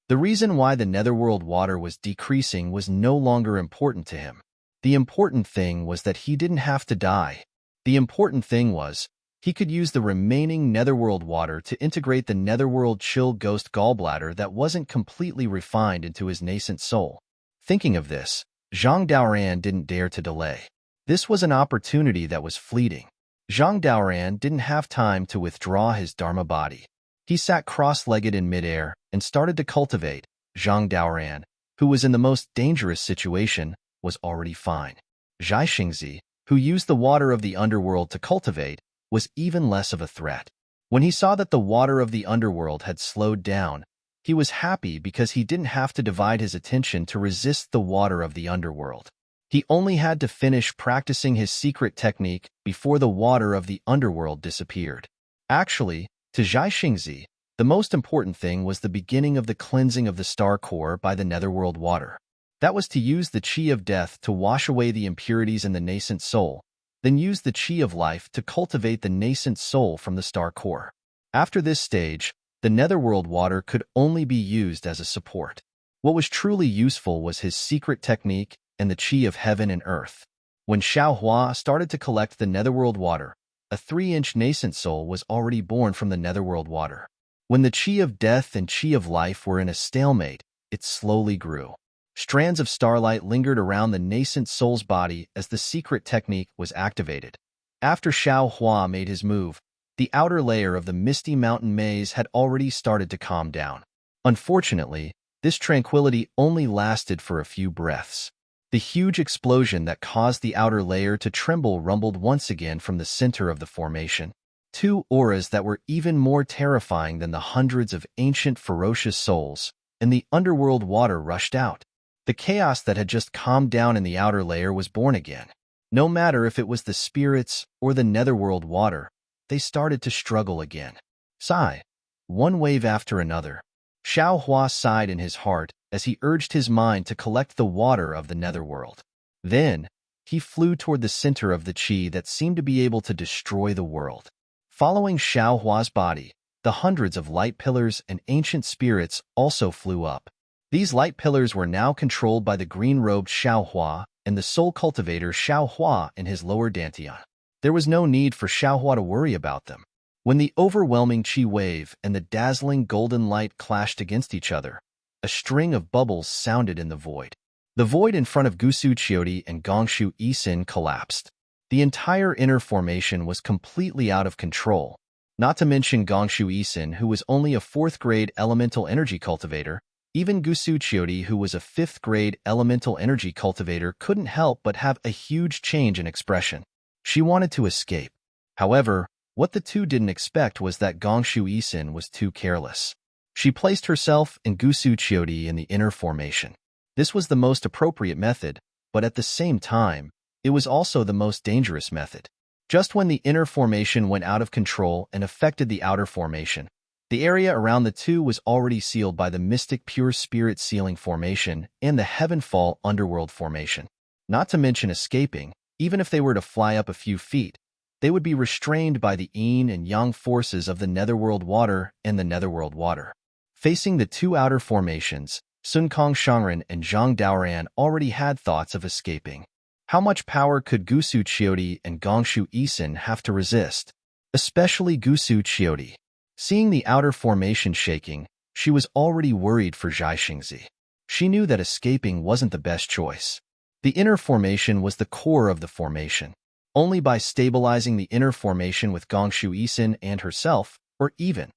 Speaker 1: The reason why the netherworld water was decreasing was no longer important to him. The important thing was that he didn't have to die. The important thing was, he could use the remaining netherworld water to integrate the netherworld chill ghost gallbladder that wasn't completely refined into his nascent soul. Thinking of this, Zhang Daoran didn't dare to delay. This was an opportunity that was fleeting. Zhang Daoran didn't have time to withdraw his Dharma body. He sat cross-legged in midair and started to cultivate. Zhang Daoran, who was in the most dangerous situation, was already fine. Zhai Xingzi, who used the water of the underworld to cultivate, was even less of a threat. When he saw that the water of the underworld had slowed down, he was happy because he didn't have to divide his attention to resist the water of the underworld. He only had to finish practicing his secret technique before the water of the underworld disappeared. Actually, to Zhai Xingzi, the most important thing was the beginning of the cleansing of the star core by the netherworld water. That was to use the chi of death to wash away the impurities in the nascent soul, then use the chi of life to cultivate the nascent soul from the star core. After this stage, the netherworld water could only be used as a support. What was truly useful was his secret technique and the chi of heaven and earth. When Xiao Hua started to collect the netherworld water, a 3-inch nascent soul was already born from the netherworld water. When the chi of death and chi of life were in a stalemate, it slowly grew. Strands of starlight lingered around the nascent soul's body as the secret technique was activated. After Xiao Hua made his move, the outer layer of the misty mountain maze had already started to calm down. Unfortunately, this tranquility only lasted for a few breaths. The huge explosion that caused the outer layer to tremble rumbled once again from the center of the formation. Two auras that were even more terrifying than the hundreds of ancient ferocious souls, and the underworld water rushed out. The chaos that had just calmed down in the outer layer was born again. No matter if it was the spirits or the netherworld water, they started to struggle again. Sigh. One wave after another. Xiao Hua sighed in his heart as he urged his mind to collect the water of the netherworld. Then, he flew toward the center of the chi that seemed to be able to destroy the world. Following Xiao Hua's body, the hundreds of light pillars and ancient spirits also flew up. These light pillars were now controlled by the green-robed Xiao Hua and the soul cultivator Xiao Hua in his lower dantian. There was no need for Xiao Hua to worry about them. When the overwhelming chi wave and the dazzling golden light clashed against each other, A string of bubbles sounded in the void. The void in front of Gusu Chiodi and Gongshu Isin collapsed. The entire inner formation was completely out of control. Not to mention Gongshu Isin, who was only a 4th-grade elemental energy cultivator. Even Gusu Chiodi, who was a 5th-grade elemental energy cultivator, couldn't help but have a huge change in expression. She wanted to escape. However, what the two didn't expect was that Gongshu Isin was too careless. She placed herself and Gusu Chiodi in the inner formation. This was the most appropriate method, but at the same time, it was also the most dangerous method. Just when the inner formation went out of control and affected the outer formation, the area around the two was already sealed by the mystic pure spirit sealing formation and the heavenfall underworld formation. Not to mention escaping, even if they were to fly up a few feet, they would be restrained by the yin and yang forces of the netherworld water and the netherworld water. Facing the two outer formations, Sun Kong Shangren and Zhang Daoran already had thoughts of escaping. How much power could Gusu Chiodi and Gongshu Isin have to resist? Especially Gusu Chiodi. Seeing the outer formation shaking, she was already worried for Zhai Xingzi. She knew that escaping wasn't the best choice. The inner formation was the core of the formation. Only by stabilizing the inner formation with Gongshu Isin and herself, or even,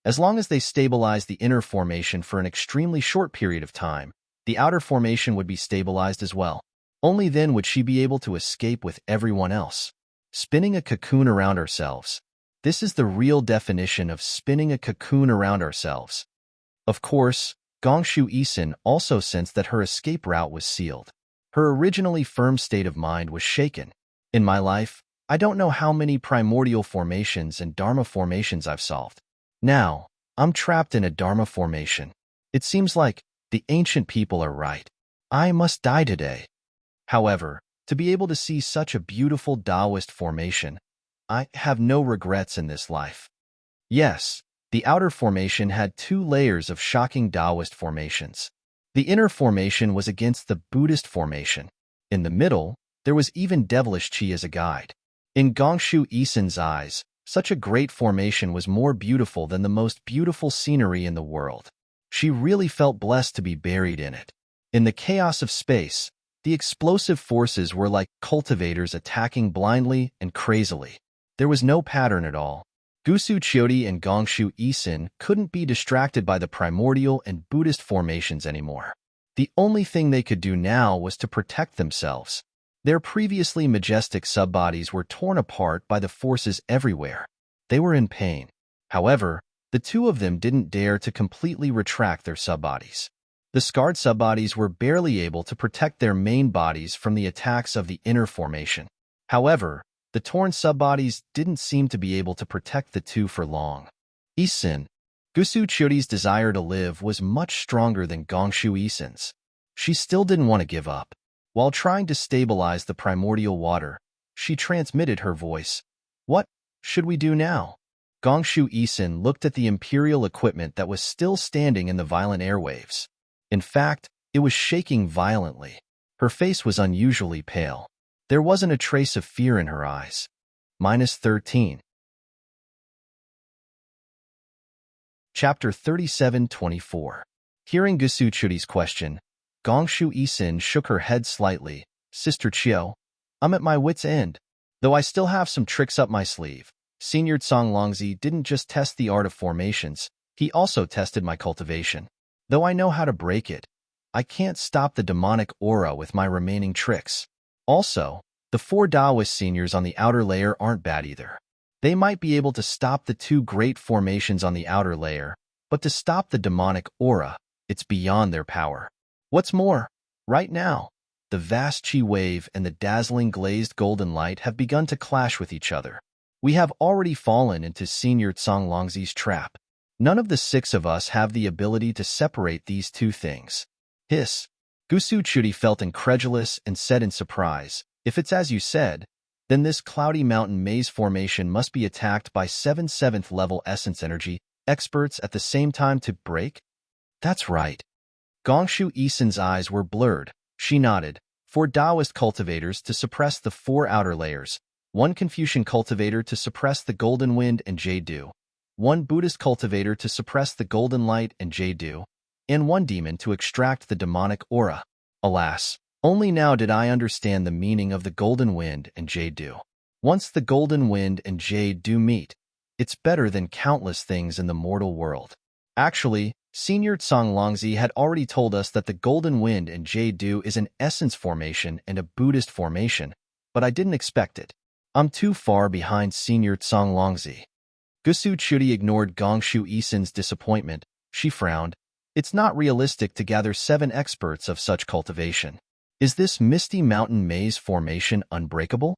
Speaker 1: as long as they stabilized the inner formation for an extremely short period of time, the outer formation would be stabilized as well. Only then would she be able to escape with everyone else. Spinning a cocoon around ourselves. This is the real definition of spinning a cocoon around ourselves. Of course, Gongshu Isin also sensed that her escape route was sealed. Her originally firm state of mind was shaken. In my life, I don't know how many primordial formations and dharma formations I've solved. Now, I'm trapped in a dharma formation. It seems like the ancient people are right. I must die today. However, to be able to see such a beautiful Taoist formation, I have no regrets in this life. Yes, the outer formation had 2 layers of shocking Taoist formations. The inner formation was against the Buddhist formation. In the middle, there was even devilish chi as a guide. In Gongshu Isin's eyes, such a great formation was more beautiful than the most beautiful scenery in the world. She really felt blessed to be buried in it. In the chaos of space, the explosive forces were like cultivators attacking blindly and crazily. There was no pattern at all. Gusu Chiodi and Gongshu Isin couldn't be distracted by the primordial and Buddhist formations anymore. The only thing they could do now was to protect themselves. Their previously majestic subbodies were torn apart by the forces everywhere. They were in pain. However, the two of them didn't dare to completely retract their subbodies. The scarred subbodies were barely able to protect their main bodies from the attacks of the inner formation. However, the torn subbodies didn't seem to be able to protect the two for long. Isin, Gusu Chiodi's desire to live was much stronger than Gongshu Isin's. She still didn't want to give up. While trying to stabilize the primordial water, she transmitted her voice. What should we do now? Gongshu Isin looked at the imperial equipment that was still standing in the violent airwaves. In fact, it was shaking violently. Her face was unusually pale. There wasn't a trace of fear in her eyes. -13. Chapter 37-24. Hearing Gusu Chiodi's question, Gongshu Isin shook her head slightly. Sister Chio, I'm at my wit's end. Though I still have some tricks up my sleeve. Senior Tsang Longzi didn't just test the art of formations, he also tested my cultivation. Though I know how to break it, I can't stop the demonic aura with my remaining tricks. Also, the 4 Taoist seniors on the outer layer aren't bad either. They might be able to stop the 2 great formations on the outer layer, but to stop the demonic aura, it's beyond their power. What's more, right now, the vast chi wave and the dazzling glazed golden light have begun to clash with each other. We have already fallen into Senior Tsang Longzi's trap. None of the 6 of us have the ability to separate these 2 things. Hiss. Gusu Chiodi felt incredulous and said in surprise, if it's as you said, then this cloudy mountain maze formation must be attacked by 7 7th level essence energy experts at the same time to break? That's right. Gongshu Isin's eyes were blurred. She nodded. 4 Taoist cultivators to suppress the 4 outer layers, 1 Confucian cultivator to suppress the golden wind and jade dew, 1 Buddhist cultivator to suppress the golden light and jade dew, and one demon to extract the demonic aura. Alas, only now did I understand the meaning of the golden wind and jade dew. Once the golden wind and jade dew meet, it's better than countless things in the mortal world. Actually, Senior Tsang Longzi had already told us that the golden wind and jade dew is an essence formation and a Buddhist formation, but I didn't expect it. I'm too far behind Senior Tsang Longzi. Gusu Chudi ignored Gongshu Isen's disappointment. She frowned. It's not realistic to gather 7 experts of such cultivation. Is this misty mountain maze formation unbreakable?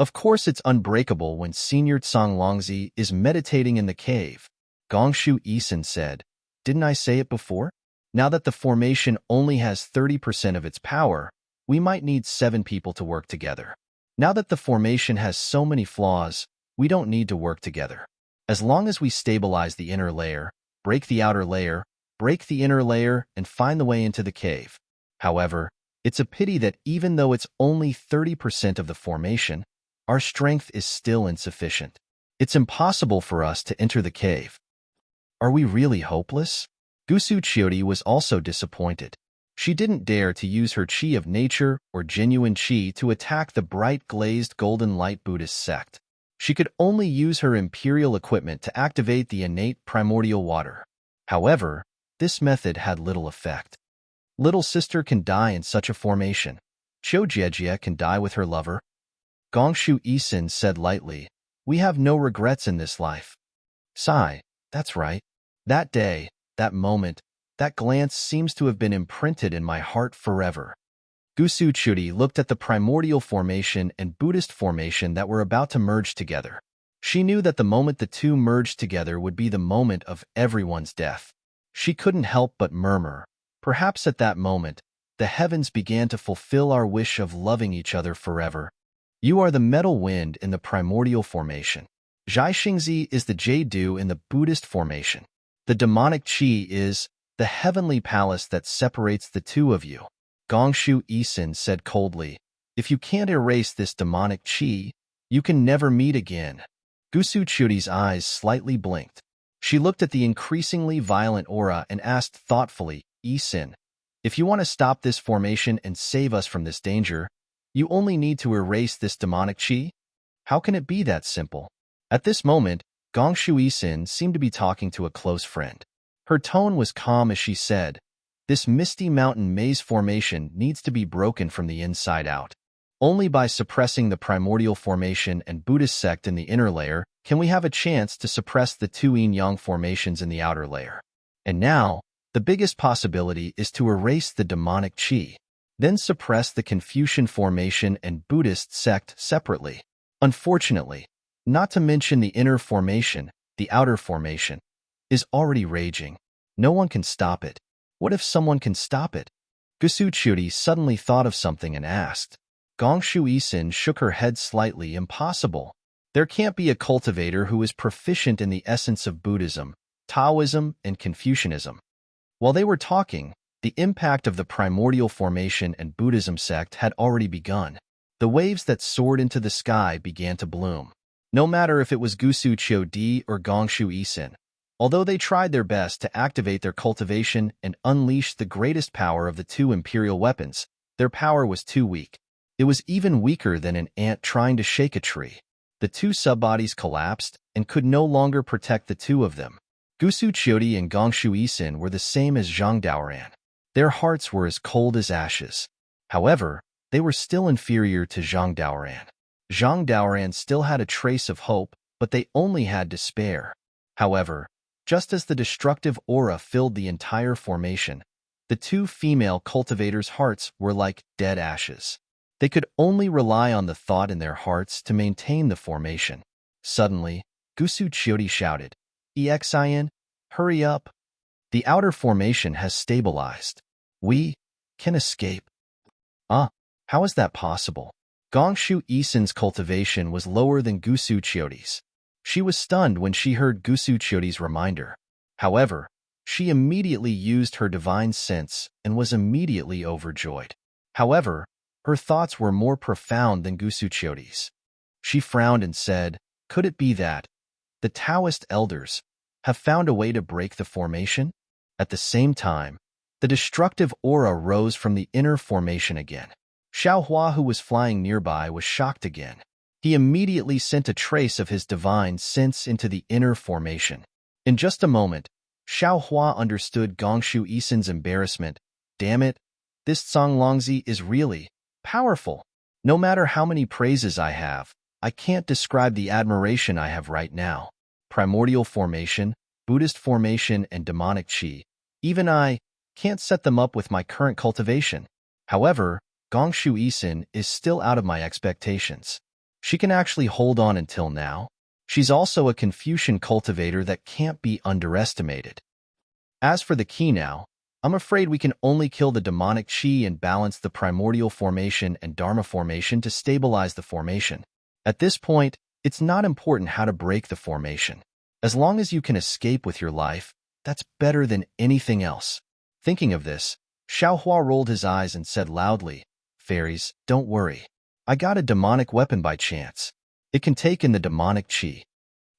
Speaker 1: Of course it's unbreakable when Senior Tsang Longzi is meditating in the cave. Gongshu Isen said, "Didn't I say it before? Now that the formation only has 30% of its power, we might need 7 people to work together. Now that the formation has so many flaws, we don't need to work together. As long as we stabilize the inner layer, break the outer layer, break the inner layer, and find the way into the cave." However, it's a pity that even though it's only 30% of the formation, our strength is still insufficient. It's impossible for us to enter the cave. Are we really hopeless? Gusu Chiodi was also disappointed. She didn't dare to use her chi of nature or genuine chi to attack the bright glazed golden light Buddhist sect. She could only use her imperial equipment to activate the innate primordial water. However, this method had little effect. Little sister can die in such a formation. Cho Jiejie can die with her lover. Gongshu Isen said lightly, "We have no regrets in this life." Sigh, that's right. That day, that moment, that glance seems to have been imprinted in my heart forever. Gusu Chudi looked at the primordial formation and Buddhist formation that were about to merge together. She knew that the moment the two merged together would be the moment of everyone's death. She couldn't help but murmur, perhaps at that moment, the heavens began to fulfill our wish of loving each other forever. You are the metal wind in the primordial formation. Zhai Xingzi is the jade dew in the Buddhist formation. The demonic chi is the heavenly palace that separates the two of you. Gongshu Isen said coldly, "If you can't erase this demonic chi, you can never meet again." Gusu Chudi's eyes slightly blinked. She looked at the increasingly violent aura and asked thoughtfully, "Isen, if you want to stop this formation and save us from this danger, you only need to erase this demonic chi? How can it be that simple?" At this moment, Gongshu Isen seemed to be talking to a close friend. Her tone was calm as she said, "This misty mountain maze formation needs to be broken from the inside out. Only by suppressing the primordial formation and Buddhist sect in the inner layer can we have a chance to suppress the two yin-yang formations in the outer layer. And now, the biggest possibility is to erase the demonic chi, then suppress the Confucian formation and Buddhist sect separately. Unfortunately, not to mention the inner formation, the outer formation, is already raging. No one can stop it. What if someone can stop it?" Gusu Chudi suddenly thought of something and asked. Gongshu Isen shook her head slightly. "Impossible. There can't be a cultivator who is proficient in the essence of Buddhism, Taoism, and Confucianism." While they were talking, the impact of the primordial formation and Buddhism sect had already begun. The waves that soared into the sky began to bloom. No matter if it was Gusu Chiodi or Gongshu Isen, although they tried their best to activate their cultivation and unleash the greatest power of the two imperial weapons, their power was too weak. It was even weaker than an ant trying to shake a tree. The two subbodies collapsed and could no longer protect the two of them. Gusu Chiodi and Gongshu Isen were the same as Zhang Daoran. Their hearts were as cold as ashes. However, they were still inferior to Zhang Daoran. Zhang Daoran still had a trace of hope, but they only had despair. However, just as the destructive aura filled the entire formation, the two female cultivators' hearts were like dead ashes. They could only rely on the thought in their hearts to maintain the formation. Suddenly, Gusu Chiodi shouted, "Exin, hurry up! The outer formation has stabilized. We can escape." How is that possible? Gongshu Isen's cultivation was lower than Gusu Chiodi's. She was stunned when she heard Gusu Chiodi's reminder. However, she immediately used her divine sense and was immediately overjoyed. However, her thoughts were more profound than Gusu Chiodi's. She frowned and said, "Could it be that the Taoist elders have found a way to break the formation?" At the same time, the destructive aura rose from the inner formation again. Xiaohua, who was flying nearby, was shocked again. He immediately sent a trace of his divine sense into the inner formation. In just a moment, Xiaohua understood Gongshu Isen's embarrassment. Damn it, this Songlongzi is really powerful. No matter how many praises I have, I can't describe the admiration I have right now. Primordial formation, Buddhist formation, and demonic qi. Even I can't set them up with my current cultivation. However, Gongshu Isen is still out of my expectations. She can actually hold on until now. She's also a Confucian cultivator that can't be underestimated. As for the key now, I'm afraid we can only kill the demonic qi and balance the primordial formation and dharma formation to stabilize the formation. At this point, it's not important how to break the formation. As long as you can escape with your life, that's better than anything else. Thinking of this, Xiaohua rolled his eyes and said loudly, "Fairies, don't worry. I got a demonic weapon by chance. It can take in the demonic qi."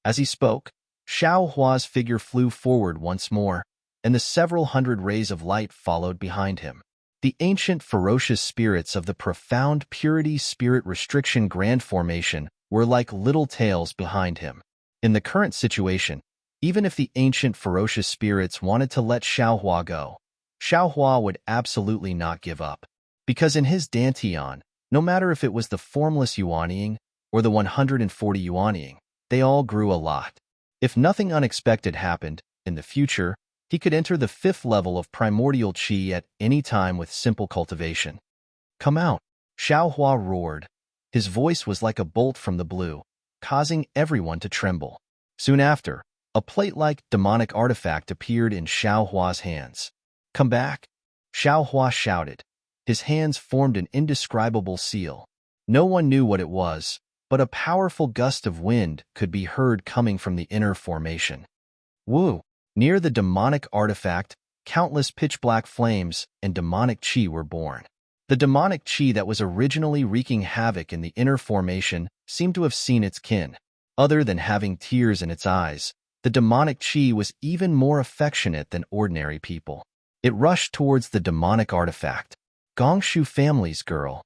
Speaker 1: As he spoke, Xiaohua's figure flew forward once more, and the several hundred rays of light followed behind him. The ancient ferocious spirits of the profound purity spirit restriction grand formation were like little tails behind him. In the current situation, even if the ancient ferocious spirits wanted to let Xiaohua go, Xiaohua would absolutely not give up. Because in his Dantian, no matter if it was the formless Yuanying or the 140 Yuanying, they all grew a lot. If nothing unexpected happened, in the future, he could enter the 5th level of primordial qi at any time with simple cultivation. "Come out!" Xiaohua roared. His voice was like a bolt from the blue, causing everyone to tremble. Soon after, a plate-like demonic artifact appeared in Xiaohua's hands. "Come back!" Xiaohua shouted. His hands formed an indescribable seal. No one knew what it was, but a powerful gust of wind could be heard coming from the inner formation. Woo! Near the demonic artifact, countless pitch-black flames and demonic qi were born. The demonic qi that was originally wreaking havoc in the inner formation seemed to have seen its kin. Other than having tears in its eyes, the demonic qi was even more affectionate than ordinary people. It rushed towards the demonic artifact. "Gongshu family's girl."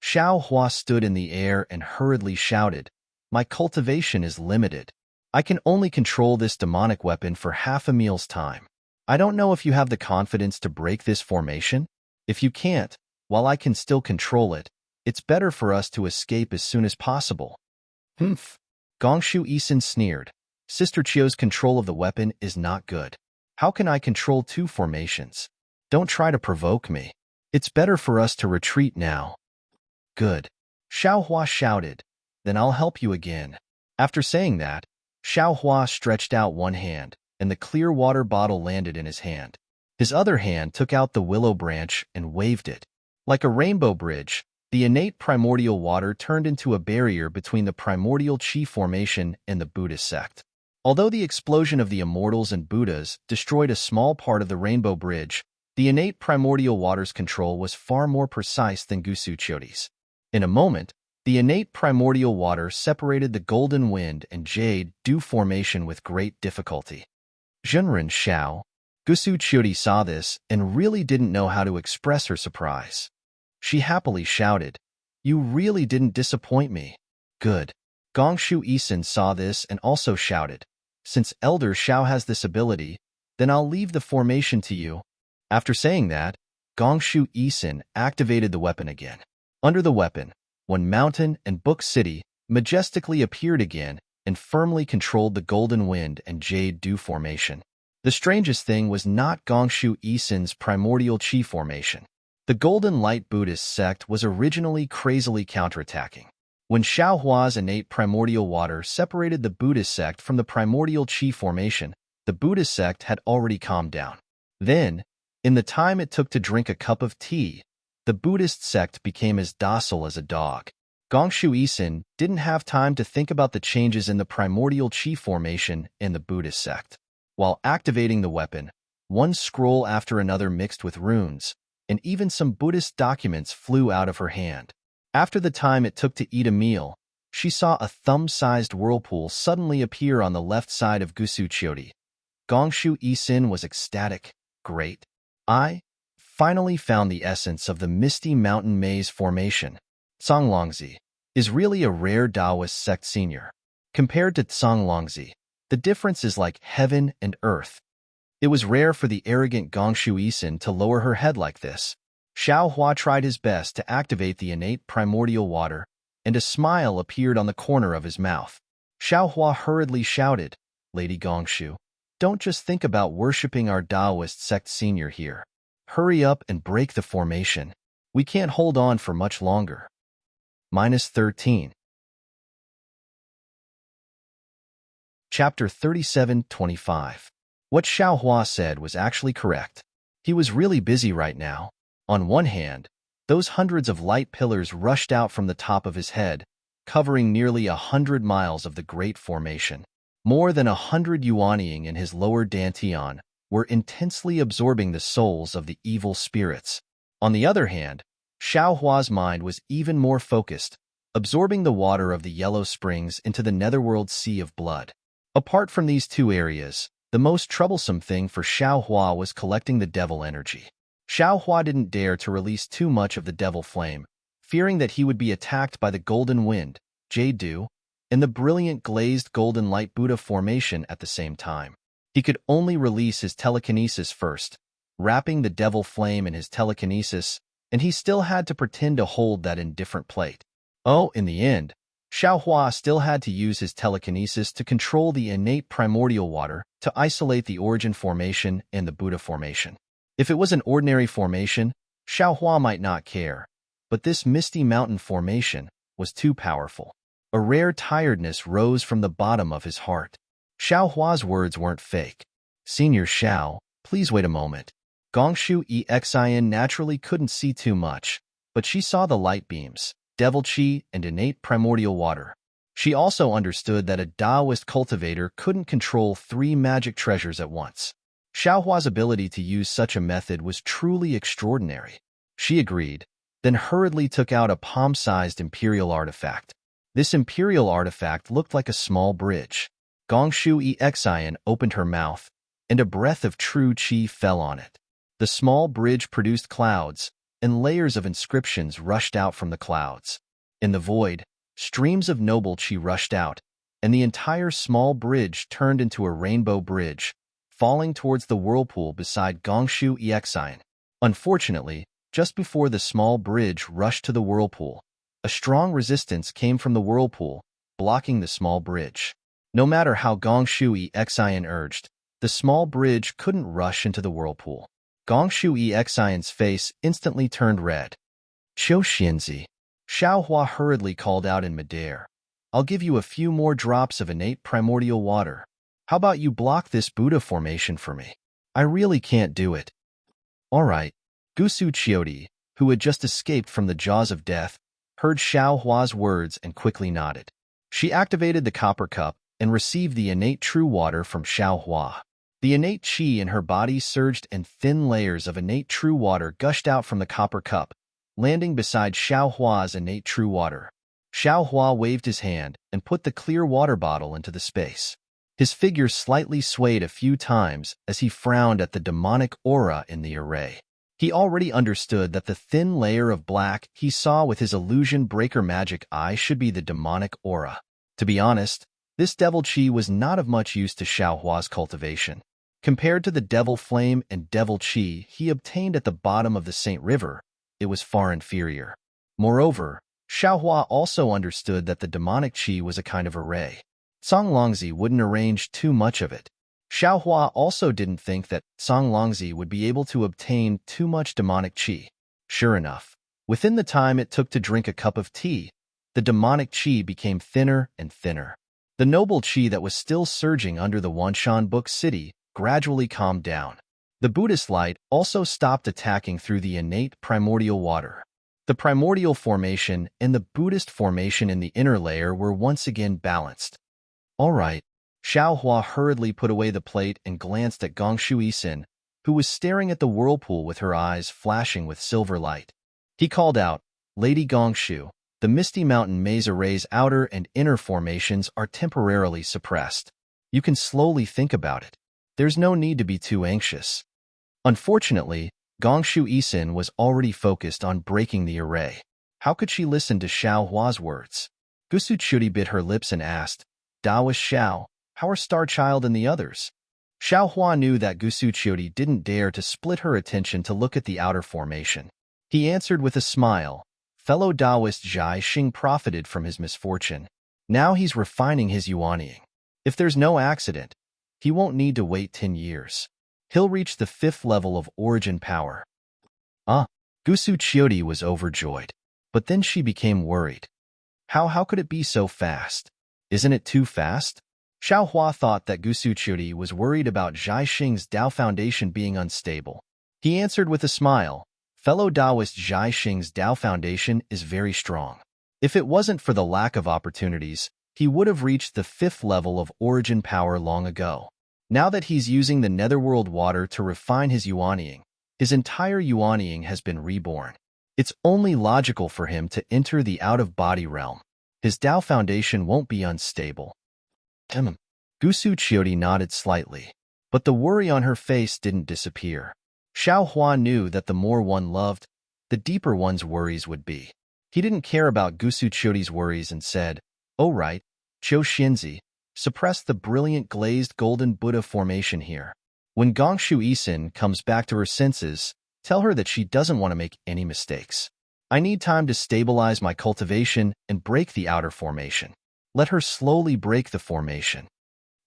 Speaker 1: Xiaohua stood in the air and hurriedly shouted, "My cultivation is limited. I can only control this demonic weapon for half a meal's time. I don't know if you have the confidence to break this formation. If you can't, while I can still control it, it's better for us to escape as soon as possible." "Humph." Gongshu Isen sneered. "Sister Chio's control of the weapon is not good. How can I control 2 formations? Don't try to provoke me. It's better for us to retreat now." "Good." Xiaohua shouted. "Then I'll help you again." After saying that, Xiaohua stretched out one hand, and the clear water bottle landed in his hand. His other hand took out the willow branch and waved it. Like a rainbow bridge, the innate primordial water turned into a barrier between the primordial qi formation and the Buddhist sect. Although the explosion of the immortals and Buddhas destroyed a small part of the rainbow bridge, the innate primordial water's control was far more precise than Gusu Chodi's. In a moment, the innate primordial water separated the golden wind and jade dew formation with great difficulty. Zhenren Xiao. Gusu Chodi saw this and really didn't know how to express her surprise. She happily shouted, "You really didn't disappoint me." "Good." Gongshu Isen saw this and also shouted, "Since Elder Xiao has this ability, then I'll leave the formation to you." After saying that, Gongshu Isen activated the weapon again. Under the weapon, one mountain and Book City majestically appeared again and firmly controlled the golden wind and jade dew formation. The strangest thing was not Gongshu Isen's primordial qi formation. The Golden Light Buddhist sect was originally crazily counterattacking. When Xiaohua's innate primordial water separated the Buddhist sect from the primordial qi formation, the Buddhist sect had already calmed down. Then, in the time it took to drink a cup of tea, the Buddhist sect became as docile as a dog. Gongshu Isen didn't have time to think about the changes in the primordial qi formation in the Buddhist sect. While activating the weapon, one scroll after another mixed with runes, and even some Buddhist documents flew out of her hand. After the time it took to eat a meal, she saw a thumb-sized whirlpool suddenly appear on the left side of Gusu Chodi. Gongshu Isen was ecstatic. Great. I finally found the essence of the misty mountain maze formation. Songlongzi is really a rare Taoist sect senior. Compared to Songlongzi, the difference is like heaven and earth. It was rare for the arrogant Gongshu Isin to lower her head like this. Xiao Hua tried his best to activate the innate primordial water, and a smile appeared on the corner of his mouth. Xiao Hua hurriedly shouted, "Lady Gongshu, don't just think about worshipping our Taoist sect senior here. Hurry up and break the formation. We can't hold on for much longer." -13. Chapter 37:25. What Xiao Hua said was actually correct. He was really busy right now. On one hand, those hundreds of light pillars rushed out from the top of his head, covering nearly 100 miles of the Great Formation. More than 100 Yuanying in his lower dantian were intensely absorbing the souls of the evil spirits. On the other hand, Xiao Hua's mind was even more focused, absorbing the water of the yellow springs into the netherworld sea of blood. Apart from these two areas, the most troublesome thing for Xiao Hua was collecting the devil energy. Xiao Hua didn't dare to release too much of the devil flame, fearing that he would be attacked by the golden wind, jade dew, and the brilliant glazed golden light Buddha formation at the same time. He could only release his telekinesis first, wrapping the devil flame in his telekinesis, and he still had to pretend to hold that indifferent plate. Oh, in the end, Xiao Hua still had to use his telekinesis to control the innate primordial water to isolate the origin formation and the Buddha formation. If it was an ordinary formation, Xiao Hua might not care, but this misty mountain formation was too powerful. A rare tiredness rose from the bottom of his heart. Xiao Hua's words weren't fake. "Senior Xiao, please wait a moment." Gongshu Xin naturally couldn't see too much, but she saw the light beams, devil chi, and innate primordial water. She also understood that a Taoist cultivator couldn't control 3 magic treasures at once. Xiao Hua's ability to use such a method was truly extraordinary. She agreed, then hurriedly took out a palm-sized imperial artifact. This imperial artifact looked like a small bridge. Gongshu Xin opened her mouth, and a breath of true qi fell on it. The small bridge produced clouds, and layers of inscriptions rushed out from the clouds. In the void, streams of noble qi rushed out, and the entire small bridge turned into a rainbow bridge, falling towards the whirlpool beside Gongshu Xin. Unfortunately, just before the small bridge rushed to the whirlpool, a strong resistance came from the whirlpool, blocking the small bridge. No matter how Gongshu Xin urged, the small bridge couldn't rush into the whirlpool. Gongshu Xin's face instantly turned red. "Qiu Xianzi," Xiao Hua hurriedly called out in midair. "I'll give you a few more drops of innate primordial water. How about you block this Buddha formation for me? I really can't do it." "All right." Gusu Chiodi, who had just escaped from the jaws of death, heard Xiao Hua's words and quickly nodded. She activated the copper cup and received the innate true water from Xiao Hua. The innate qi in her body surged and thin layers of innate true water gushed out from the copper cup, landing beside Xiao Hua's innate true water. Xiao Hua waved his hand and put the clear water bottle into the space. His figure slightly swayed a few times as he frowned at the demonic aura in the array. He already understood that the thin layer of black he saw with his illusion breaker magic eye should be the demonic aura. To be honest, this devil chi was not of much use to Xiao Hua's cultivation. Compared to the devil flame and devil chi he obtained at the bottom of the Saint River, it was far inferior. Moreover, Xiao Hua also understood that the demonic chi was a kind of array. Songlongzi wouldn't arrange too much of it. Xiao Hua also didn't think that Songlongzi would be able to obtain too much demonic qi. Sure enough, within the time it took to drink a cup of tea, the demonic qi became thinner and thinner. The noble qi that was still surging under the Wanshan Book City gradually calmed down. The Buddhist light also stopped attacking through the innate primordial water. The primordial formation and the Buddhist formation in the inner layer were once again balanced. "All right." Xiao Hua hurriedly put away the plate and glanced at Gongshu Xin, who was staring at the whirlpool with her eyes flashing with silver light. He called out, "Lady Gongshu, the Misty Mountain Maze Array's outer and inner formations are temporarily suppressed. You can slowly think about it. There's no need to be too anxious." Unfortunately, Gongshu Isin was already focused on breaking the array. How could she listen to Xiao Hua's words? Gusu Chuti bit her lips and asked, Daoist Xiao, how are Starchild and the others? Xiao Hua knew that Gusu Chuti didn't dare to split her attention to look at the outer formation. He answered with a smile, fellow Taoist Zhai Xing profited from his misfortune. Now he's refining his yuanying. If there's no accident, he won't need to wait 10 years. He'll reach the 5th level of origin power. Gusu Chuti was overjoyed. But then she became worried. How could it be so fast? Isn't it too fast? Xiao Hua thought that Gusu Chuti was worried about Zhai Xing's Dao Foundation being unstable. He answered with a smile, fellow Taoist Zhai Xing's Dao Foundation is very strong. If it wasn't for the lack of opportunities, he would have reached the 5th level of origin power long ago. Now that he's using the Netherworld water to refine his yuanying, his entire yuanying has been reborn. It's only logical for him to enter the out-of-body realm. His Dao Foundation won't be unstable. Gusu Chuti nodded slightly, but the worry on her face didn't disappear. Xiao Hua knew that the more one loved, the deeper one's worries would be. He didn't care about Gusu Chuti's worries and said, "Oh right, Qiu Xinzi, suppress the brilliant glazed golden Buddha formation here. When Gongshu Isin comes back to her senses, tell her that she doesn't want to make any mistakes. I need time to stabilize my cultivation and break the outer formation. Let her slowly break the formation."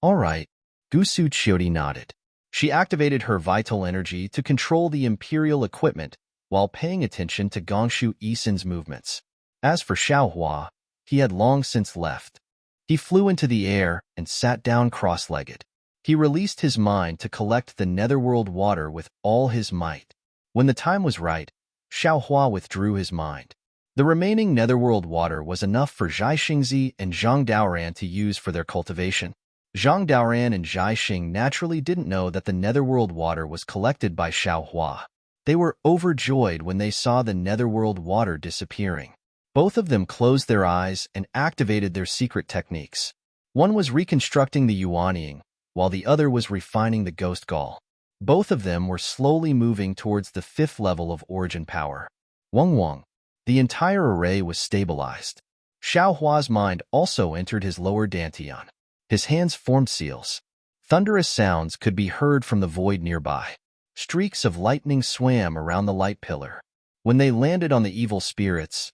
Speaker 1: All right, Gusu Chuti nodded. She activated her vital energy to control the imperial equipment while paying attention to Gongshu Isin's movements. As for Xiao Hua, he had long since left. He flew into the air and sat down cross-legged. He released his mind to collect the Netherworld water with all his might. When the time was right, Xiao Hua withdrew his mind. The remaining Netherworld water was enough for Zhai Xingzi and Zhang Daoran to use for their cultivation. Zhang Daoran and Zhai Xing naturally didn't know that the Netherworld water was collected by Xiao Hua. They were overjoyed when they saw the Netherworld water disappearing. Both of them closed their eyes and activated their secret techniques. One was reconstructing the yuanying, while the other was refining the ghost gall. Both of them were slowly moving towards the 5th level of origin power. Wang. The entire array was stabilized. Xiao Hua's mind also entered his lower dantian. His hands formed seals. Thunderous sounds could be heard from the void nearby. Streaks of lightning swam around the light pillar. When they landed on the evil spirits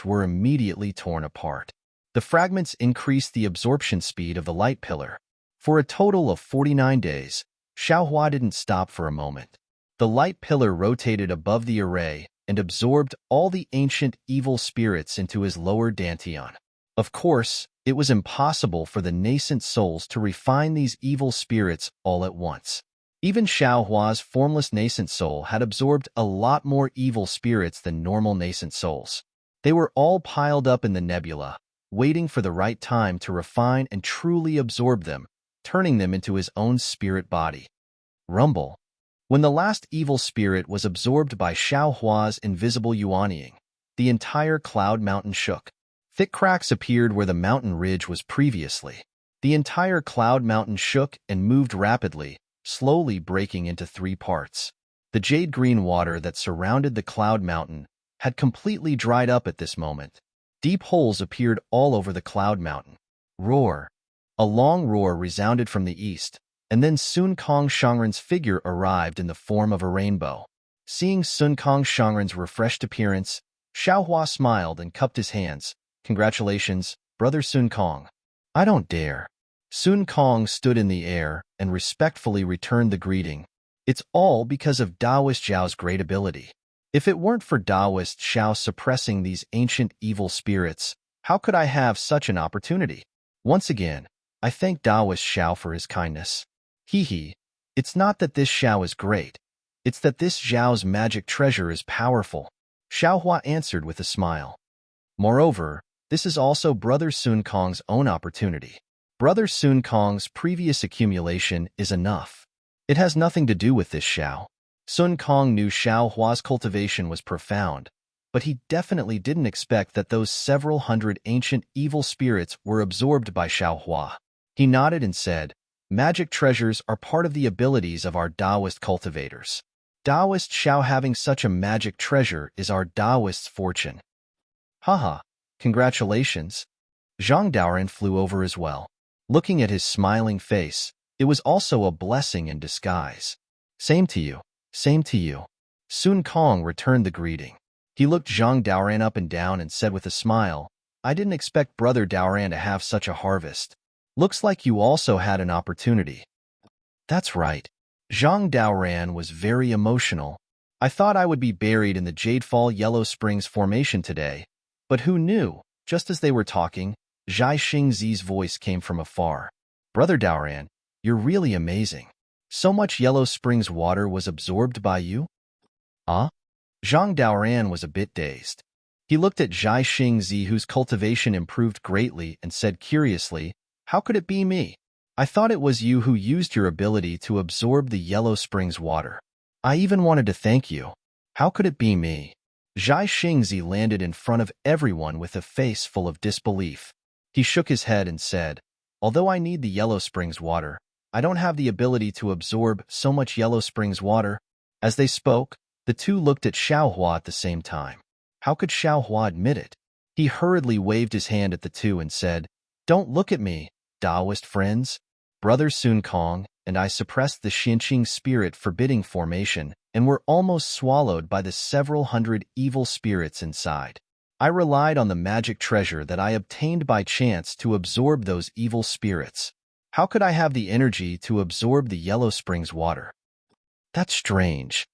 Speaker 1: were immediately torn apart. The fragments increased the absorption speed of the light pillar. For a total of 49 days, Xiao Hua didn't stop for a moment. The light pillar rotated above the array and absorbed all the ancient evil spirits into his lower dantian. Of course, it was impossible for the nascent souls to refine these evil spirits all at once. Even Xiao Hua's formless nascent soul had absorbed a lot more evil spirits than normal nascent souls. They were all piled up in the nebula, waiting for the right time to refine and truly absorb them, turning them into his own spirit body. Rumble. When the last evil spirit was absorbed by Xiao Hua's invisible yuanying, the entire cloud mountain shook. Thick cracks appeared where the mountain ridge was previously. The entire cloud mountain shook and moved rapidly, slowly breaking into 3 parts. The jade-green water that surrounded the cloud mountain had completely dried up at this moment. Deep holes appeared all over the cloud mountain. Roar. A long roar resounded from the east, and then Sun Kong Shangren's figure arrived in the form of a rainbow. Seeing Sun Kong Shangren's refreshed appearance, Xiao Hua smiled and cupped his hands. Congratulations, brother Sun Kong. I don't dare. Sun Kong stood in the air and respectfully returned the greeting. It's all because of Taoist Zhao's great ability. If it weren't for Taoist Zhao suppressing these ancient evil spirits, how could I have such an opportunity? Once again, I thank Taoist Zhao for his kindness. Hee. It's not that this Zhao is great. It's that this Zhao's magic treasure is powerful. Xiao Hua answered with a smile. Moreover, this is also Brother Sun Kong's own opportunity. Brother Sun Kong's previous accumulation is enough. It has nothing to do with this Xiao. Sun Kong knew Xiao Hua's cultivation was profound, but he definitely didn't expect that those several hundred ancient evil spirits were absorbed by Xiao Hua. He nodded and said, Magic treasures are part of the abilities of our Taoist cultivators. Taoist Xiao having such a magic treasure is our Taoist's fortune. Haha, congratulations. Zhang Daoran flew over as well. Looking at his smiling face, it was also a blessing in disguise. Same to you, same to you. Sun Kong returned the greeting. He looked Zhang Daoran up and down and said with a smile, I didn't expect Brother Daoran to have such a harvest. Looks like you also had an opportunity. That's right. Zhang Daoran was very emotional. I thought I would be buried in the Jadefall Yellow Springs formation today, but who knew? Just as they were talking, Zhai Xingzi's voice came from afar. Brother Daoran, you're really amazing. So much Yellow Springs water was absorbed by you? Ah? Zhang Daoran was a bit dazed. He looked at Zhai Xingzi, whose cultivation improved greatly, and said curiously, How could it be me? I thought it was you who used your ability to absorb the Yellow Springs water. I even wanted to thank you. How could it be me? Zhai Xingzi landed in front of everyone with a face full of disbelief. He shook his head and said, Although I need the Yellow Springs water, I don't have the ability to absorb so much Yellow Springs water. As they spoke, the two looked at Xiaohua at the same time. How could Xiaohua admit it? He hurriedly waved his hand at the two and said, Don't look at me, Taoist friends. Brother Sun Kong and I suppressed the Xinqing spirit forbidding formation and were almost swallowed by the several hundred evil spirits inside. I relied on the magic treasure that I obtained by chance to absorb those evil spirits. How could I have the energy to absorb the Yellow Springs water? That's strange.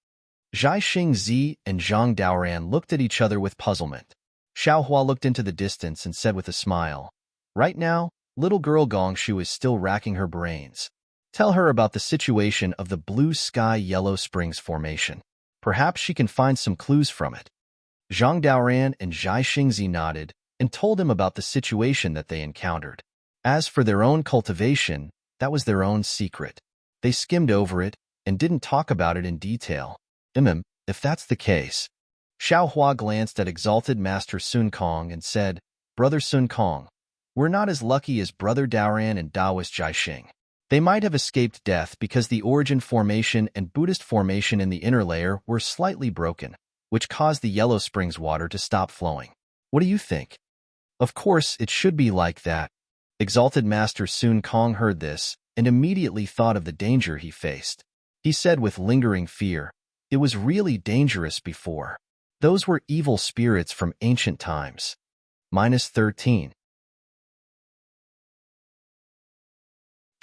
Speaker 1: Zhai Xingzi and Zhang Daoran looked at each other with puzzlement. Xiaohua looked into the distance and said with a smile, Right now, little girl Gongshu is still racking her brains. Tell her about the situation of the Blue Sky Yellow Springs formation. Perhaps she can find some clues from it. Zhang Daoran and Zhai Xingzi nodded and told him about the situation that they encountered. As for their own cultivation, that was their own secret. They skimmed over it and didn't talk about it in detail. If that's the case. Xiaohua glanced at Exalted Master Sun Kong and said, Brother Sun Kong, we're not as lucky as Brother Daoran and Taoist Jiaxing. They might have escaped death because the origin formation and Buddhist formation in the inner layer were slightly broken, which caused the Yellow Springs water to stop flowing. What do you think? Of course, it should be like that. Exalted Master Sun Kong heard this and immediately thought of the danger he faced. He said with lingering fear, It was really dangerous before. Those were evil spirits from ancient times. -13.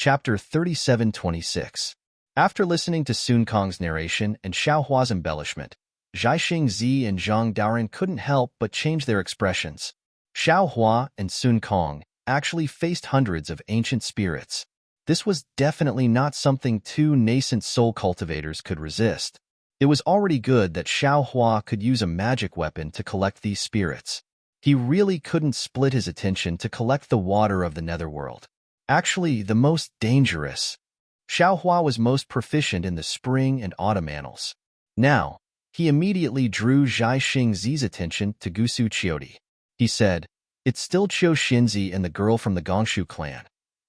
Speaker 1: Chapter 3726. After listening to Sun Kong's narration and Xiaohua's embellishment, Zhai Xingzi and Zhang Daoran couldn't help but change their expressions. Xiaohua and Sun Kong actually faced hundreds of ancient spirits. This was definitely not something two nascent soul cultivators could resist. It was already good that Xiaohua could use a magic weapon to collect these spirits. He really couldn't split his attention to collect the water of the netherworld. Actually, the most dangerous. Xiaohua was most proficient in the spring and autumn annals. Now, he immediately drew Zhai Xingzi's attention to Gusu Qiudi. He said, It's still Qiu Xinzi and the girl from the Gongshu clan.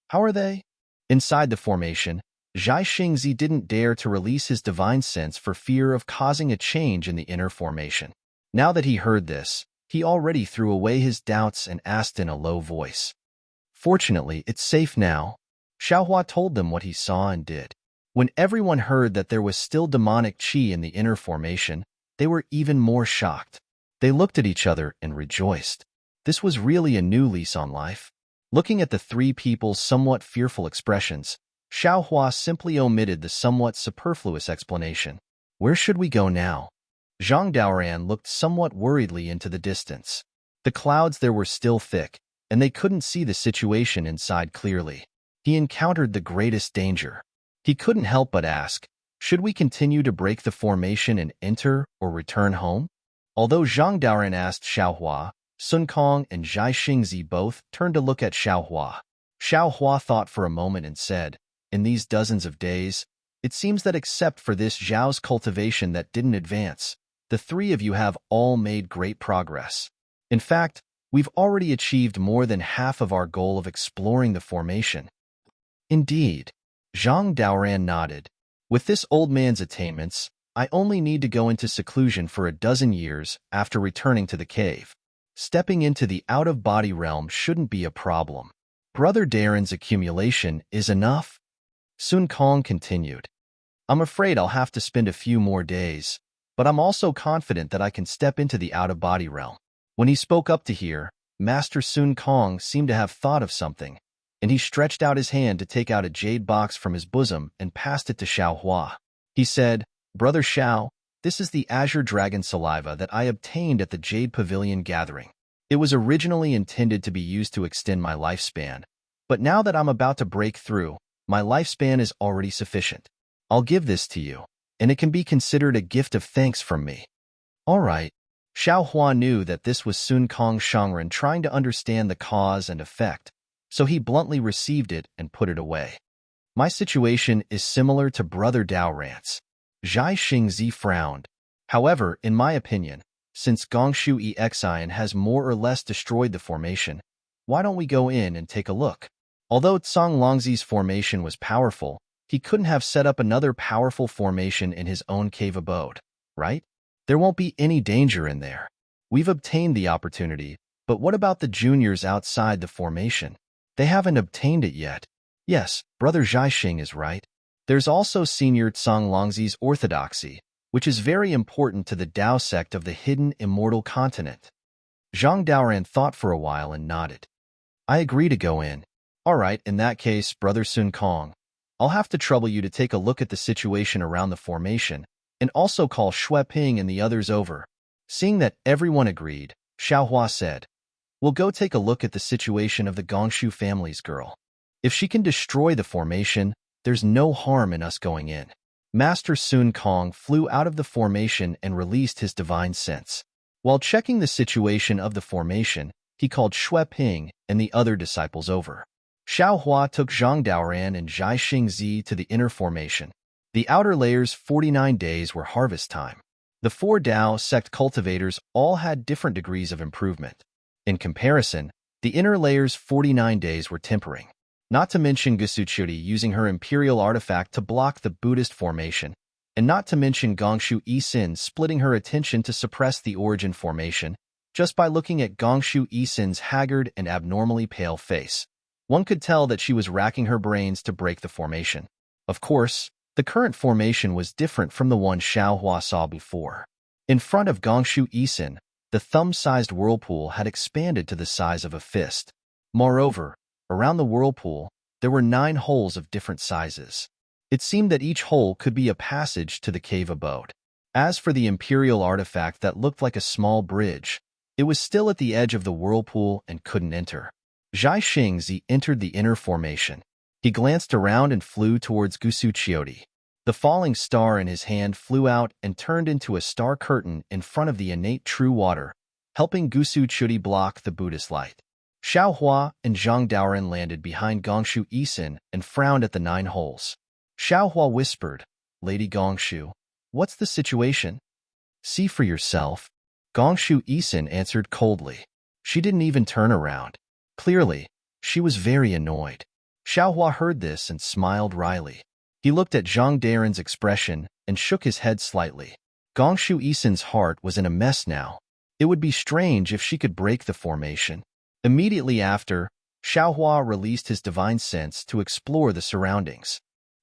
Speaker 1: How are they? Inside the formation, Zhai Xingzi didn't dare to release his divine sense for fear of causing a change in the inner formation. Now that he heard this, he already threw away his doubts and asked in a low voice. Fortunately, it's safe now. Xiaohua told them what he saw and did. When everyone heard that there was still demonic qi in the inner formation, they were even more shocked. They looked at each other and rejoiced. This was really a new lease on life. Looking at the three people's somewhat fearful expressions, Xiaohua simply omitted the somewhat superfluous explanation. Where should we go now? Zhang Daoran looked somewhat worriedly into the distance. The clouds there were still thick, and they couldn't see the situation inside clearly. He encountered the greatest danger. He couldn't help but ask, should we continue to break the formation and enter or return home? Although Zhang Daoran asked Xiaohua, Sun Kong and Zhai Xingzi both turned to look at Xiaohua. Xiaohua thought for a moment and said, In these dozens of days, it seems that except for this Zhao's cultivation that didn't advance, the three of you have all made great progress. In fact, we've already achieved more than half of our goal of exploring the formation. Indeed. Zhang Daoran nodded. With this old man's attainments, I only need to go into seclusion for a dozen years after returning to the cave. Stepping into the out-of-body realm shouldn't be a problem. Brother Darren's accumulation is enough? Sun Kong continued. I'm afraid I'll have to spend a few more days, but I'm also confident that I can step into the out-of-body realm. When he spoke up to hear, Master Sun Kong seemed to have thought of something, and he stretched out his hand to take out a jade box from his bosom and passed it to Xiao Hua. He said, Brother Xiao, this is the azure dragon saliva that I obtained at the Jade Pavilion gathering. It was originally intended to be used to extend my lifespan, but now that I'm about to break through, my lifespan is already sufficient. I'll give this to you, and it can be considered a gift of thanks from me. All right. Xiao Hua knew that this was Sun Kong Shangren trying to understand the cause and effect, so he bluntly received it and put it away. My situation is similar to Brother Daoran's. Zhai Xingzi frowned. However, in my opinion, since Gongshu Exian has more or less destroyed the formation, why don't we go in and take a look? Although Tsang Longzi's formation was powerful, he couldn't have set up another powerful formation in his own cave abode, right? There won't be any danger in there. We've obtained the opportunity, but what about the juniors outside the formation? They haven't obtained it yet. Yes, Brother Zhaixing is right. There's also Senior Tsang Longzi's orthodoxy, which is very important to the Dao sect of the hidden immortal continent. Zhang Daoran thought for a while and nodded. I agree to go in. All right, in that case, Brother Sun Kong, I'll have to trouble you to take a look at the situation around the formation, and also call Xue Ping and the others over. Seeing that everyone agreed, Xiao Hua said, We'll go take a look at the situation of the Gongshu family's girl. If she can destroy the formation, there's no harm in us going in. Master Sun Kong flew out of the formation and released his divine sense. While checking the situation of the formation, he called Xue Ping and the other disciples over. Xiao Hua took Zhang Daoran and Zhai Xingzi to the inner formation. The outer layer's 49 days were harvest time. The 4 Dao sect cultivators all had different degrees of improvement. In comparison, the inner layer's 49 days were tempering. Not to mention Gusuchuri using her imperial artifact to block the Buddhist formation, and not to mention Gongshu Yisin splitting her attention to suppress the origin formation, just by looking at Gongshu Yisin's haggard and abnormally pale face. One could tell that she was racking her brains to break the formation. Of course, the current formation was different from the one Xiao Hua saw before. In front of Gongshu Yisin, the thumb-sized whirlpool had expanded to the size of a fist. Moreover, around the whirlpool, there were 9 holes of different sizes. It seemed that each hole could be a passage to the cave abode. As for the imperial artifact that looked like a small bridge, it was still at the edge of the whirlpool and couldn't enter. Zhai Xingzi entered the inner formation. He glanced around and flew towards Gusuchioti. The falling star in his hand flew out and turned into a star curtain in front of the innate true water, helping Gusuchioti block the Buddhist light. Xiao Hua and Zhang Daoran landed behind Gongshu Yisin and frowned at the 9 holes. Xiao Hua whispered, Lady Gongshu, what's the situation? See for yourself. Gongshu Yisin answered coldly. She didn't even turn around. Clearly, she was very annoyed. Xiao Hua heard this and smiled wryly. He looked at Zhang Daoran's expression and shook his head slightly. Gongshu Yisin's heart was in a mess now. It would be strange if she could break the formation. Immediately after, Xiao Hua released his divine sense to explore the surroundings.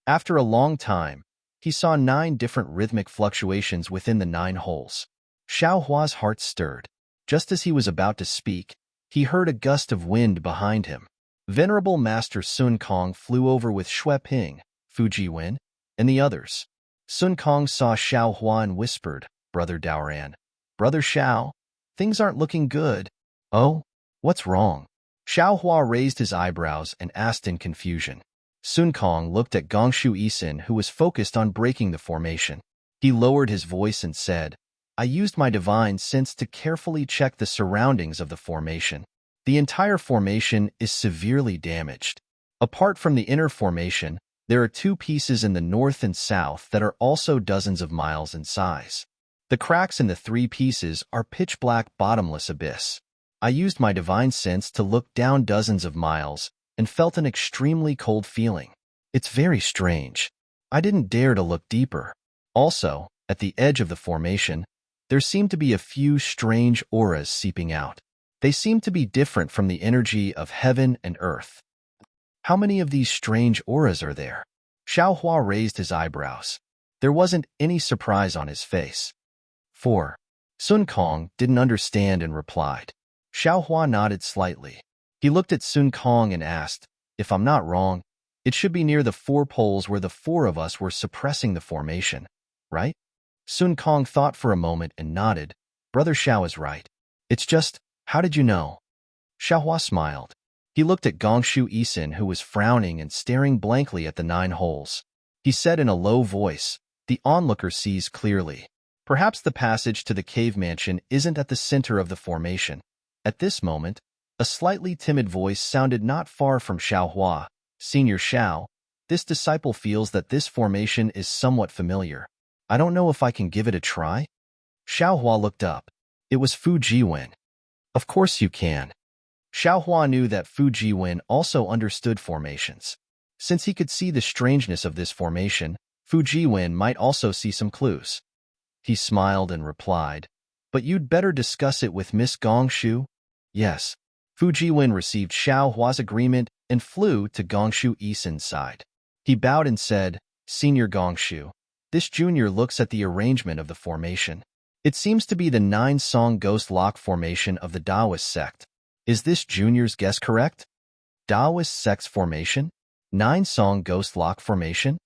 Speaker 1: After a long time, he saw 9 different rhythmic fluctuations within the 9 holes. Xiao Hua's heart stirred. Just as he was about to speak, he heard a gust of wind behind him. Venerable Master Sun Kong flew over with Xue Ping, Fuji Wen, and the others. Sun Kong saw Xiao Hua and whispered, Brother Daoran, Brother Xiao, things aren't looking good. Oh? What's wrong? Xiao Hua raised his eyebrows and asked in confusion. Sun Kong looked at Gongshu Yisin, who was focused on breaking the formation. He lowered his voice and said, I used my divine sense to carefully check the surroundings of the formation. The entire formation is severely damaged. Apart from the inner formation, there are 2 pieces in the north and south that are also dozens of miles in size. The cracks in the 3 pieces are pitch-black bottomless abyss. I used my divine sense to look down dozens of miles and felt an extremely cold feeling. It's very strange. I didn't dare to look deeper. Also, at the edge of the formation, there seemed to be a few strange auras seeping out. They seemed to be different from the energy of heaven and earth. How many of these strange auras are there? Xiao Hua raised his eyebrows. There wasn't any surprise on his face. 4. Sun Kong didn't understand and replied. Xiao Hua nodded slightly. He looked at Sun Kong and asked, if I'm not wrong, it should be near the 4 poles where the 4 of us were suppressing the formation, right? Sun Kong thought for a moment and nodded. Brother Xiao is right. It's just, how did you know? Xiao Hua smiled. He looked at Gongshu Isin, who was frowning and staring blankly at the 9 holes. He said in a low voice, the onlooker sees clearly. Perhaps the passage to the cave mansion isn't at the center of the formation. At this moment, a slightly timid voice sounded not far from Xiao Hua. Senior Xiao, this disciple feels that this formation is somewhat familiar. I don't know if I can give it a try? Xiao Hua looked up. It was Fu Jiwen. Of course you can. Xiao Hua knew that Fu Jiwen also understood formations. Since he could see the strangeness of this formation, Fu Jiwen might also see some clues. He smiled and replied, but you'd better discuss it with Miss Gongshu? Yes. Fu Jiwen received Xiao Hua's agreement and flew to Gongshu Isin's side. He bowed and said, Senior Gongshu, this junior looks at the arrangement of the formation. It seems to be the 9-song ghost lock formation of the Taoist sect. Is this junior's guess correct? Taoist sect's formation? 9-song ghost lock formation?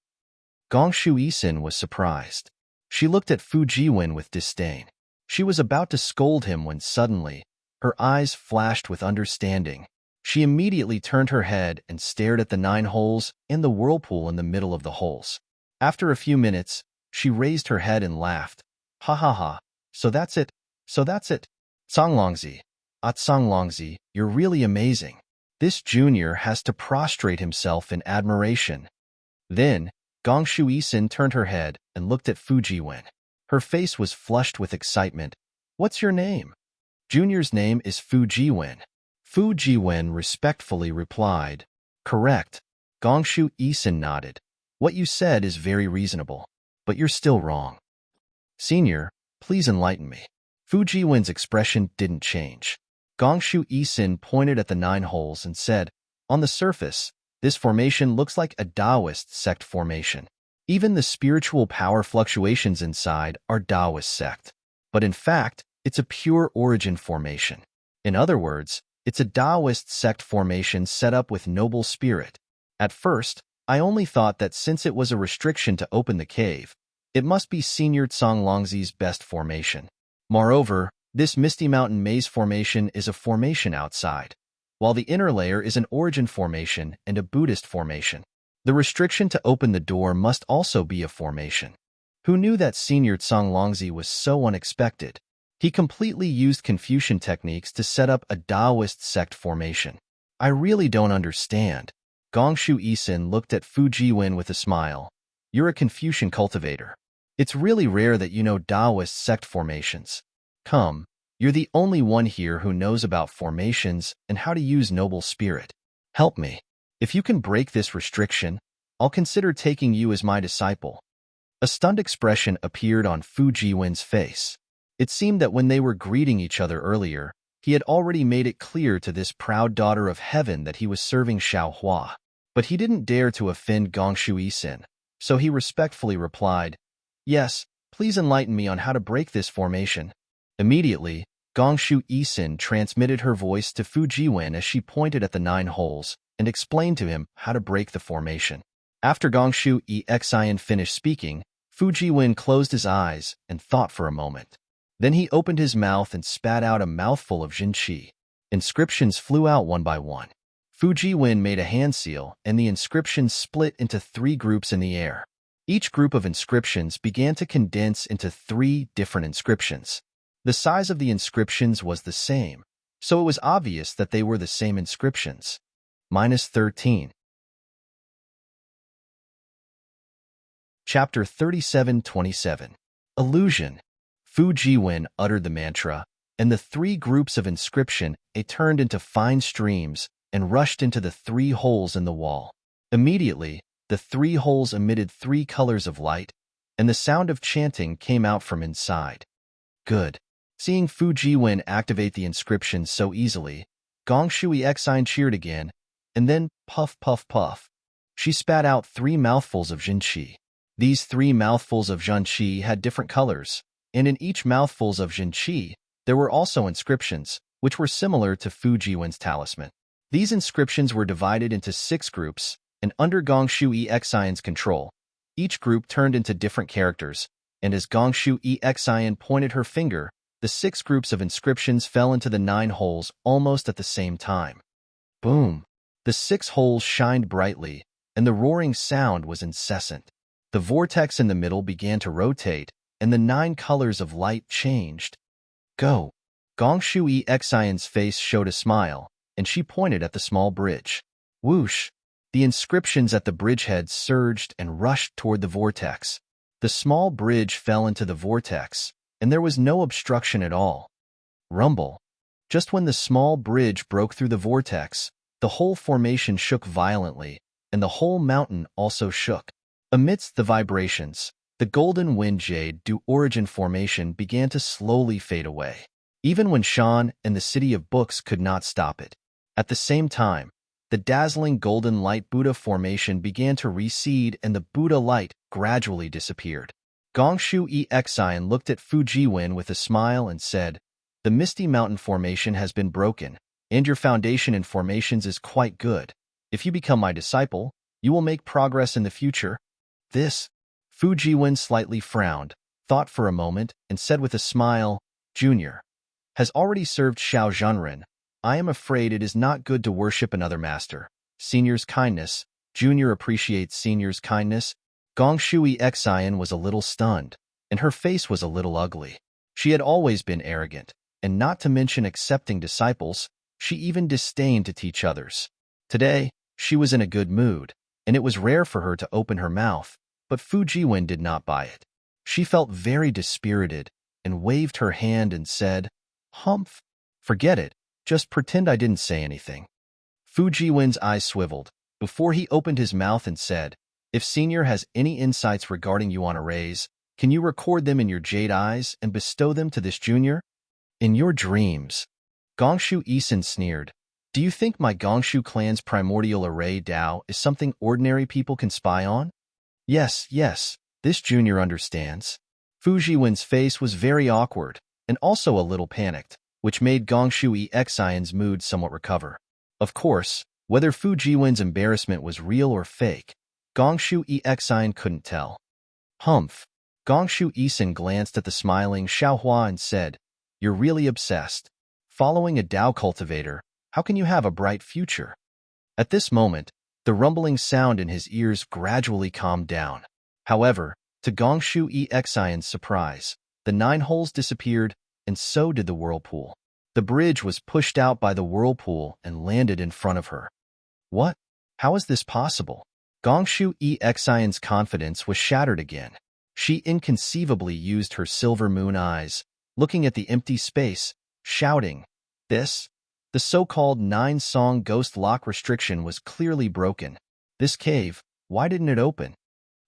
Speaker 1: Gongshu Isin was surprised. She looked at Fu Jiwen with disdain. She was about to scold him when suddenly, her eyes flashed with understanding. She immediately turned her head and stared at the 9 holes and the whirlpool in the middle of the holes. After a few minutes, she raised her head and laughed. Ha ha ha, so that's it, so that's it. Songlongzi, Songlongzi, you're really amazing. This junior has to prostrate himself in admiration. Then, Gongshu Isin turned her head and looked at Fu Jiwen. Her face was flushed with excitement. What's your name? Junior's name is Fu Jiwen. Fu Jiwen respectfully replied. Correct. Gongshu Isin nodded. What you said is very reasonable, but you're still wrong. Senior, please enlighten me. Fu Jiwen's expression didn't change. Gongshu Isin pointed at the 9 holes and said, on the surface, this formation looks like a Taoist sect formation. Even the spiritual power fluctuations inside are Taoist sect. But in fact, it's a pure origin formation. In other words, it's a Taoist sect formation set up with noble spirit. At first, I only thought that since it was a restriction to open the cave, it must be Senior Songlongzi's best formation. Moreover, this Misty Mountain Maze formation is a formation outside, while the inner layer is an origin formation and a Buddhist formation. The restriction to open the door must also be a formation. Who knew that Senior Songlongzi was so unexpected? He completely used Confucian techniques to set up a Taoist sect formation. I really don't understand. Gongshu Isin looked at Fu Jiwen with a smile. You're a Confucian cultivator. It's really rare that you know Taoist sect formations. Come, you're the only one here who knows about formations and how to use noble spirit. Help me. If you can break this restriction, I'll consider taking you as my disciple. A stunned expression appeared on Fu Jiwen's face. It seemed that when they were greeting each other earlier, he had already made it clear to this proud daughter of heaven that he was serving Xiao Hua. But he didn't dare to offend Gongshu Isin, so he respectfully replied, Yes, please enlighten me on how to break this formation. Immediately, Gongshu Isin transmitted her voice to Fu Jiwen as she pointed at the 9 holes and explained to him how to break the formation. After Gongshu Isin finished speaking, Fu Jiwen closed his eyes and thought for a moment. Then he opened his mouth and spat out a mouthful of Jinqi. Inscriptions flew out one by one. Fu Jiwen made a hand seal, and the inscriptions split into 3 groups in the air. Each group of inscriptions began to condense into 3 different inscriptions. The size of the inscriptions was the same, so it was obvious that they were the same inscriptions. -13. Chapter 37:27. Illusion. Fu Jiwen uttered the mantra, and the 3 groups of inscription turned into fine streams and rushed into the 3 holes in the wall. Immediately, The 3 holes emitted 3 colors of light, and the sound of chanting came out from inside. Good. Seeing Fu Jiwen activate the inscription so easily, Gong Shui Exine cheered again, and then puff puff puff. She spat out 3 mouthfuls of Jinqi. These 3 mouthfuls of Jinqi had different colors, and in each mouthfuls of Jinqi, there were also inscriptions, which were similar to Fu Jiwen's talisman. These inscriptions were divided into 6 groups, and under Gong Shui Exine's control, each group turned into different characters, and as Gong Shui Exine pointed her finger, the 6 groups of inscriptions fell into the 9 holes almost at the same time. Boom! The 6 holes shined brightly, and the roaring sound was incessant. The vortex in the middle began to rotate, and the 9 colors of light changed. Go! Gong Shui Exine's face showed a smile, and she pointed at the small bridge. Whoosh! The inscriptions at the bridgehead surged and rushed toward the vortex. The small bridge fell into the vortex, and there was no obstruction at all. Rumble! Just when the small bridge broke through the vortex, the whole formation shook violently, and the whole mountain also shook. Amidst the vibrations, the golden wind jade due origin formation began to slowly fade away, even when Shan and the City of Books could not stop it. At the same time, the dazzling golden light Buddha formation began to recede and the Buddha light gradually disappeared. Gong Shui Exine looked at Fu Jiwen with a smile and said, "The misty mountain formation has been broken, and your foundation in formations is quite good. If you become my disciple, you will make progress in the future." This, Fu Jiwen slightly frowned, thought for a moment, and said with a smile, "Junior has already served Xiao Zhenren. I am afraid it is not good to worship another master. Senior's kindness. Junior appreciates senior's kindness." Gong Shui Exine was a little stunned, and her face was a little ugly. She had always been arrogant, and not to mention accepting disciples, she even disdained to teach others. Today, she was in a good mood, and it was rare for her to open her mouth, but Fu Jiwen did not buy it. She felt very dispirited and waved her hand and said, "Humph! Forget it. Just pretend I didn't say anything." Fu Jiwen's eyes swiveled before he opened his mouth and said, "If Senior has any insights regarding you on a raise, can you record them in your jade eyes and bestow them to this junior?" "In your dreams." Gongshu Isin sneered. "Do you think my Gongshu clan's primordial array Dao is something ordinary people can spy on?" Yes, this junior understands." Fu Jiwen's face was very awkward, and also a little panicked, which made Gong Shui Exine's mood somewhat recover. Of course, whether Fu Jiwen's embarrassment was real or fake, Gong Shui Exine couldn't tell. Humph. Gong Shui Isin glanced at the smiling Xiaohua and said, "You're really obsessed. Following a Dao cultivator, how can you have a bright future?" At this moment, the rumbling sound in his ears gradually calmed down. However, to Gong Shui Exine's surprise, the 9 holes disappeared, and so did the whirlpool. The bridge was pushed out by the whirlpool and landed in front of her. What? How is this possible? Gong Shui Exine's confidence was shattered again. She inconceivably used her silver moon eyes, looking at the empty space, shouting, "This?" The so-called 9-song ghost lock restriction was clearly broken. This cave, why didn't it open?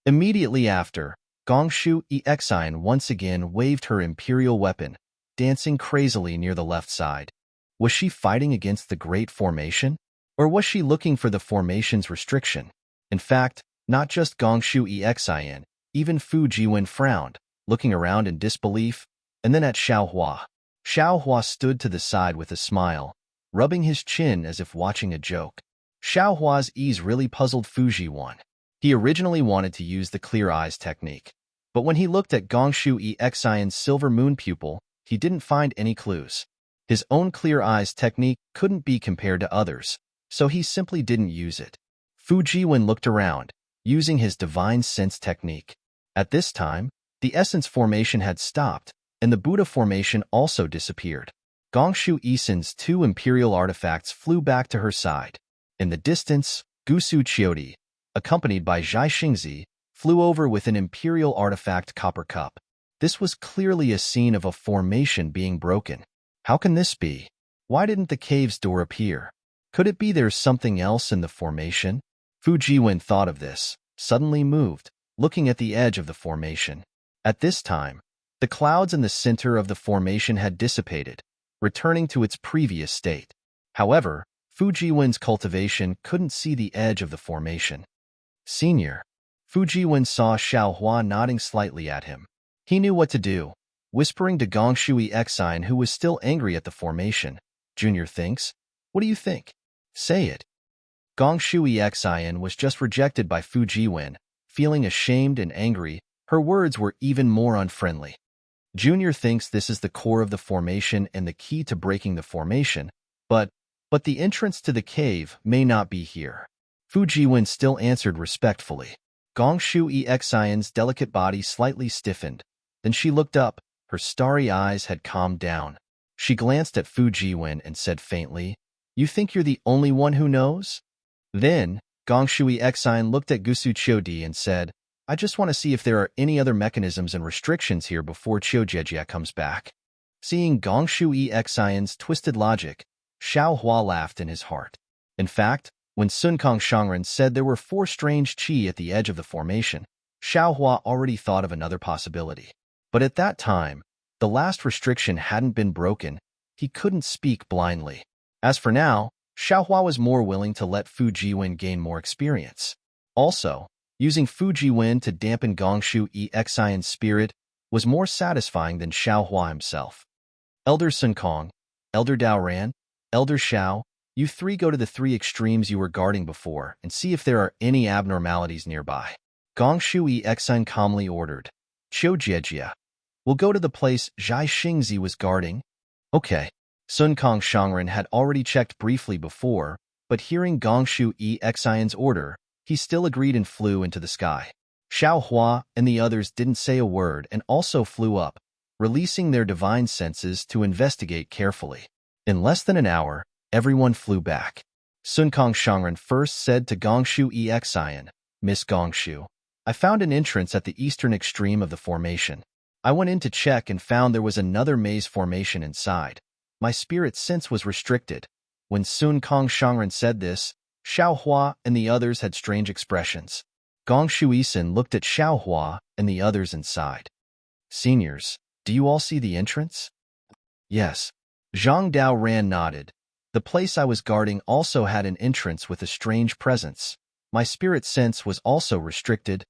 Speaker 1: Immediately after, Gong Shui Exine once again waved her imperial weapon, dancing crazily near the left side. Was she fighting against the Great Formation? Or was she looking for the formation's restriction? In fact, not just Gong Shui Exine, even Fu Jiwen frowned, looking around in disbelief, and then at Xiaohua. Xiaohua stood to the side with a smile, rubbing his chin as if watching a joke. Xiaohua's ease really puzzled Fu Jiwen. He originally wanted to use the clear eyes technique, but when he looked at Gong Shui Exine's silver moon pupil, he didn't find any clues. His own clear eyes technique couldn't be compared to others, so he simply didn't use it. Fu Jiwen looked around, using his divine sense technique. At this time, the essence formation had stopped, and the Buddha formation also disappeared. Gong Shui Isin's 2 imperial artifacts flew back to her side. In the distance, Gusu Qiudi, accompanied by Zhai Xingzi, flew over with an imperial artifact copper cup. This was clearly a scene of a formation being broken. How can this be? Why didn't the cave's door appear? Could it be there's something else in the formation? Fu Jiwen thought of this, suddenly moved, looking at the edge of the formation. At this time, the clouds in the center of the formation had dissipated, returning to its previous state. However, Fujiwen's cultivation couldn't see the edge of the formation. Senior. Fujiwen saw Xiaohua nodding slightly at him. He knew what to do, whispering to Gongshui Exine, who was still angry at the formation. Junior thinks? What do you think? Say it. Gongshui Exine was just rejected by Fujiwen. Feeling ashamed and angry, her words were even more unfriendly. Junior thinks this is the core of the formation and the key to breaking the formation, but the entrance to the cave may not be here. Fujiwen still answered respectfully. Gongshui Exine's delicate body slightly stiffened. Then she looked up. Her starry eyes had calmed down. She glanced at Fujiwen and said faintly, "You think you're the only one who knows?" Then, Gongshui Exine looked at Gusu Chiodi and said, "I just want to see if there are any other mechanisms and restrictions here before Chiojejia comes back." Seeing Gongshui Exine's twisted logic, Xiao Hua laughed in his heart. In fact, when Sun Kong Shangren said there were 4 strange qi at the edge of the formation, Xiao Hua already thought of another possibility. But at that time, the last restriction hadn't been broken. He couldn't speak blindly. As for now, Xiao Hua was more willing to let Fujiwen gain more experience. Also, using Fujiwen to dampen Gongshui Exine's spirit was more satisfying than Xiao Hua himself. Elder Sun Kong, Elder Dao Ran, Elder Xiao, you 3 go to the 3 extremes you were guarding before and see if there are any abnormalities nearby. Gongshui Exine calmly ordered. Chiojejia, we'll go to the place Zhai Xingzi was guarding. Okay. Sun Kong Shangren had already checked briefly before, but hearing Gongshui Exine's order, he still agreed and flew into the sky. Xiao Hua and the others didn't say a word and also flew up, releasing their divine senses to investigate carefully. In less than an hour, everyone flew back. Sun Kong Shangren first said to Gongshui Exine, "Miss Gongshu, I found an entrance at the eastern extreme of the formation. I went in to check and found there was another maze formation inside. My spirit sense was restricted." When Sun Kong Shangren said this, Xiao Hua and the others had strange expressions. Gong Shuisen looked at Xiao Hua and the others and sighed. "Seniors, do you all see the entrance?" "Yes." Zhang Dao Ran nodded. "The place I was guarding also had an entrance with a strange presence. My spirit sense was also restricted."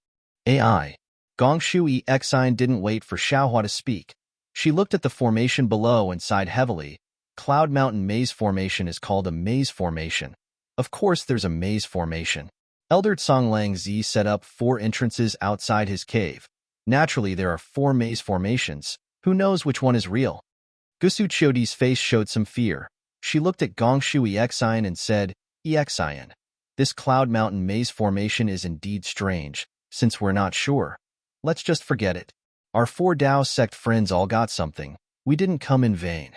Speaker 1: AI. Gong Shui Exine didn't wait for Xiao Hua to speak. She looked at the formation below and sighed heavily. Cloud Mountain Maze Formation is called a maze formation. Of course there's a maze formation. Elder Tsonglang Zi set up 4 entrances outside his cave. Naturally there are 4 maze formations. Who knows which one is real? Gusu Chiodi's face showed some fear. She looked at Gong Shui Exine and said, "Exine, this Cloud Mountain Maze Formation is indeed strange. Since we're not sure, let's just forget it. Our 4 Dao sect friends all got something. We didn't come in vain."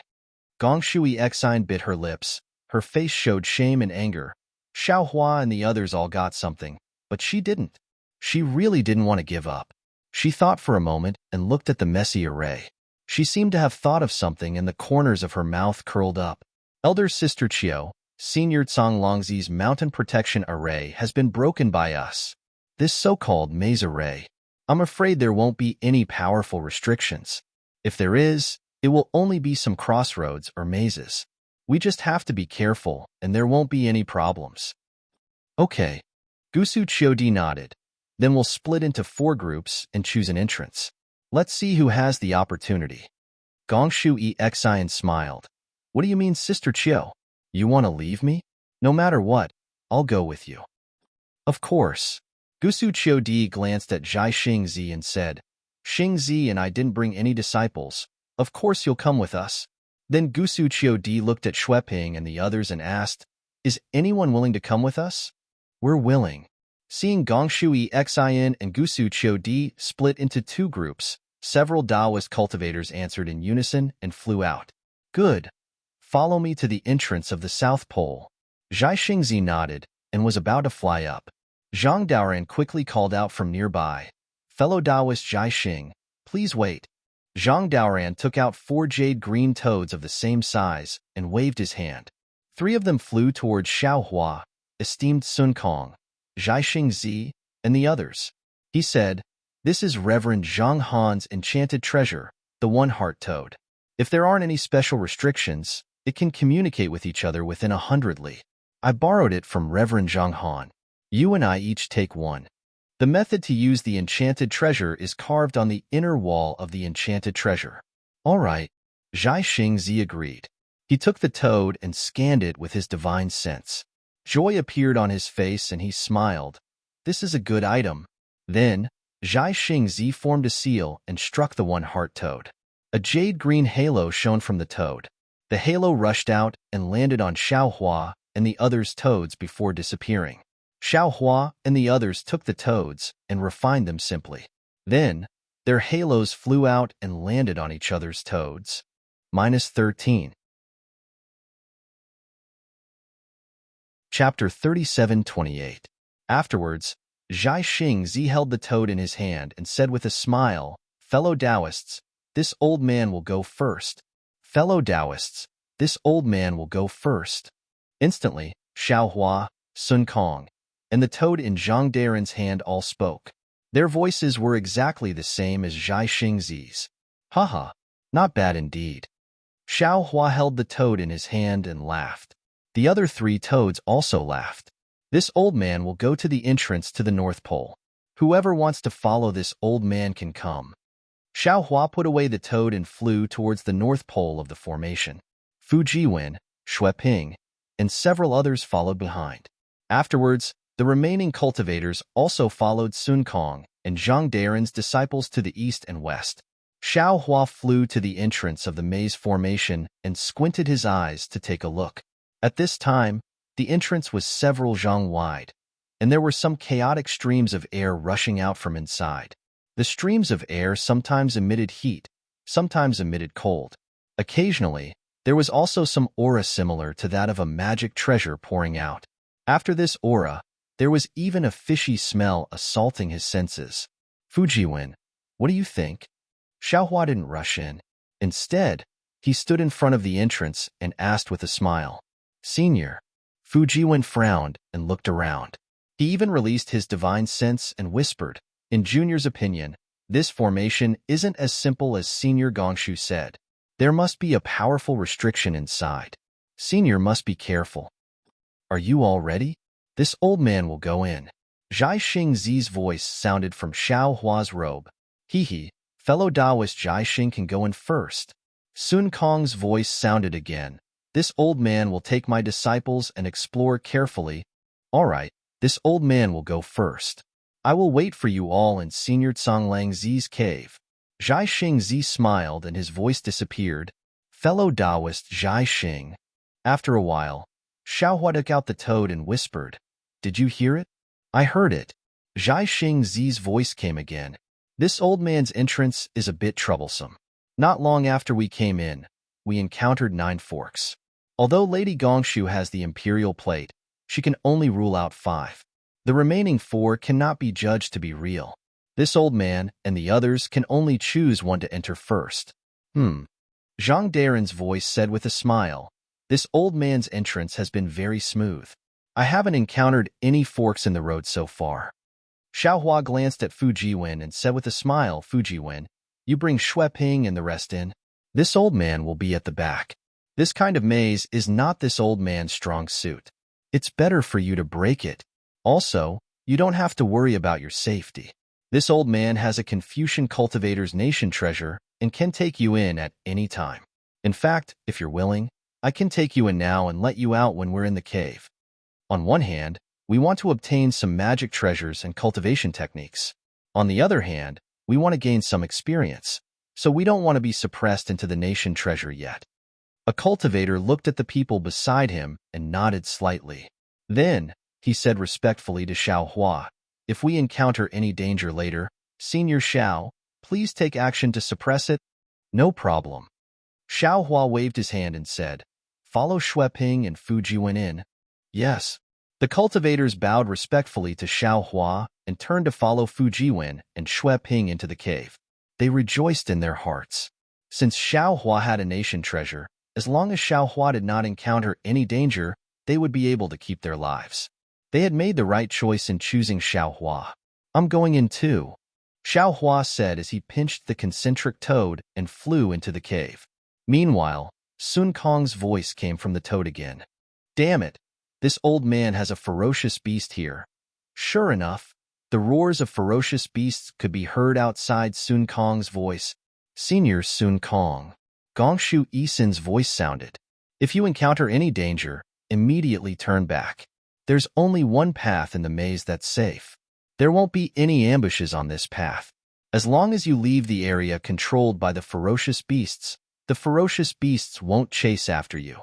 Speaker 1: Gong Shui Exine bit her lips. Her face showed shame and anger. Xiao Hua and the others all got something, but she didn't. She really didn't want to give up. She thought for a moment and looked at the messy array. She seemed to have thought of something and the corners of her mouth curled up. "Elder Sister Chio, Senior Tsang Longzi's mountain protection array has been broken by us. This so-called maze array. I'm afraid there won't be any powerful restrictions. If there is, it will only be some crossroads or mazes. We just have to be careful, and there won't be any problems." "Okay." Gusu Chiodi nodded. "Then we'll split into 4 groups and choose an entrance. Let's see who has the opportunity." Gong Shui Exine smiled. "What do you mean, Sister Chio? You want to leave me? No matter what, I'll go with you." "Of course." Gusu Chiodi glanced at Zhai Xingzi and said, "Xingzi and I didn't bring any disciples. Of course you'll come with us." Then Gusu Chiodi looked at Xueping and the others and asked, "Is anyone willing to come with us?" "We're willing." Seeing Gong Shui Exine and Gusu Chiodi split into 2 groups, several Taoist cultivators answered in unison and flew out. "Good. Follow me to the entrance of the South Pole." Zhai Xingzi nodded and was about to fly up. Zhang Daoran quickly called out from nearby, "Fellow Taoist Zhai Xing, please wait." Zhang Daoran took out 4 jade green toads of the same size and waved his hand. 3 of them flew towards Xiao Hua, esteemed Sun Kong, Zhai Xingzi, and the others? He said, "This is Reverend Zhang Han's enchanted treasure, the one-heart toad. If there aren't any special restrictions, it can communicate with each other within 100 li. I borrowed it from Reverend Zhang Han. You and I each take one." The method to use the enchanted treasure is carved on the inner wall of the enchanted treasure. All right, Zhai Xingzi agreed. He took the toad and scanned it with his divine sense. Joy appeared on his face and he smiled. This is a good item. Then, Zhai Xingzi formed a seal and struck the one-heart toad. A jade-green halo shone from the toad. The halo rushed out and landed on Xiaohua and the others' toads before disappearing. Xiaohua and the others took the toads and refined them simply. Then, their halos flew out and landed on each other's toads. -13. Chapter 37:28. Afterwards, Zhai Xingzi held the toad in his hand and said with a smile, "Fellow Taoists, this old man will go first. Fellow Taoists, this old man will go first." Instantly, Xiaohua, Sun Kong, and the toad in Zhang Daren's hand all spoke. Their voices were exactly the same as Zhai Xingzi's. Haha, not bad indeed. Xiaohua held the toad in his hand and laughed. The other 3 toads also laughed. This old man will go to the entrance to the North Pole. Whoever wants to follow this old man can come. Xiaohua put away the toad and flew towards the North Pole of the formation. Fu Jiwen, Xueping, and several others followed behind. Afterwards, the remaining cultivators also followed Sun Kong and Zhang Daren's disciples to the east and west. Xiaohua flew to the entrance of the maze formation and squinted his eyes to take a look. At this time, the entrance was several zhang wide, and there were some chaotic streams of air rushing out from inside. The streams of air sometimes emitted heat, sometimes emitted cold. Occasionally, there was also some aura similar to that of a magic treasure pouring out. After this aura, there was even a fishy smell assaulting his senses. Fujiwen, what do you think? Xiaohua didn't rush in. Instead, he stood in front of the entrance and asked with a smile, "Senior." Fujiwen frowned and looked around. He even released his divine sense and whispered, "In Junior's opinion, this formation isn't as simple as Senior Gongshu said. There must be a powerful restriction inside. Senior must be careful. Are you all ready? This old man will go in." Zhai Xingzi's voice sounded from Xiaohua's robe. "Hee, fellow Taoist Zhai Xing can go in first." Sun Kong's voice sounded again. "This old man will take my disciples and explore carefully." "All right, this old man will go first. I will wait for you all in Senior Tsonglang Zi's cave." Zhai Xingzi smiled and his voice disappeared. "Fellow Taoist Zhai Xing." After a while, Xiaohua took out the toad and whispered, "Did you hear it?" "I heard it." Zhai Xingzi's voice came again. "This old man's entrance is a bit troublesome. Not long after we came in, we encountered 9 forks. Although Lady Gongshu has the imperial plate, she can only rule out 5. The remaining 4 cannot be judged to be real. This old man and the others can only choose one to enter first." Zhang Daren's voice said with a smile, "This old man's entrance has been very smooth. I haven't encountered any forks in the road so far." Xiaohua glanced at Fujiwen and said with a smile, "Fujiwen, you bring Xueping and the rest in. This old man will be at the back. This kind of maze is not this old man's strong suit. It's better for you to break it. Also, you don't have to worry about your safety. This old man has a Confucian cultivator's nation treasure and can take you in at any time. In fact, if you're willing, I can take you in now and let you out when we're in the cave. On one hand, we want to obtain some magic treasures and cultivation techniques. On the other hand, we want to gain some experience, so we don't want to be suppressed into the nation treasure yet." A cultivator looked at the people beside him and nodded slightly. Then, he said respectfully to Xiaohua, "If we encounter any danger later, Senior Xiao, please take action to suppress it." "No problem." Xiaohua waved his hand and said, "Follow Xueping and Fujiwen in." "Yes." The cultivators bowed respectfully to Xiaohua and turned to follow Fujiwen and Xueping into the cave. They rejoiced in their hearts. Since Xiaohua had a nation treasure, as long as Xiaohua did not encounter any danger, they would be able to keep their lives. They had made the right choice in choosing Xiaohua. I'm going in too, Xiao Hua said as he pinched the concentric toad and flew into the cave. Meanwhile, Sun Kong's voice came from the toad again. Damn it, this old man has a ferocious beast here. Sure enough, the roars of ferocious beasts could be heard outside Sun Kong's voice. Senior Sun Kong. Gongshu Yisin's voice sounded. If you encounter any danger, immediately turn back. There's only one path in the maze that's safe. There won't be any ambushes on this path. As long as you leave the area controlled by the ferocious beasts won't chase after you.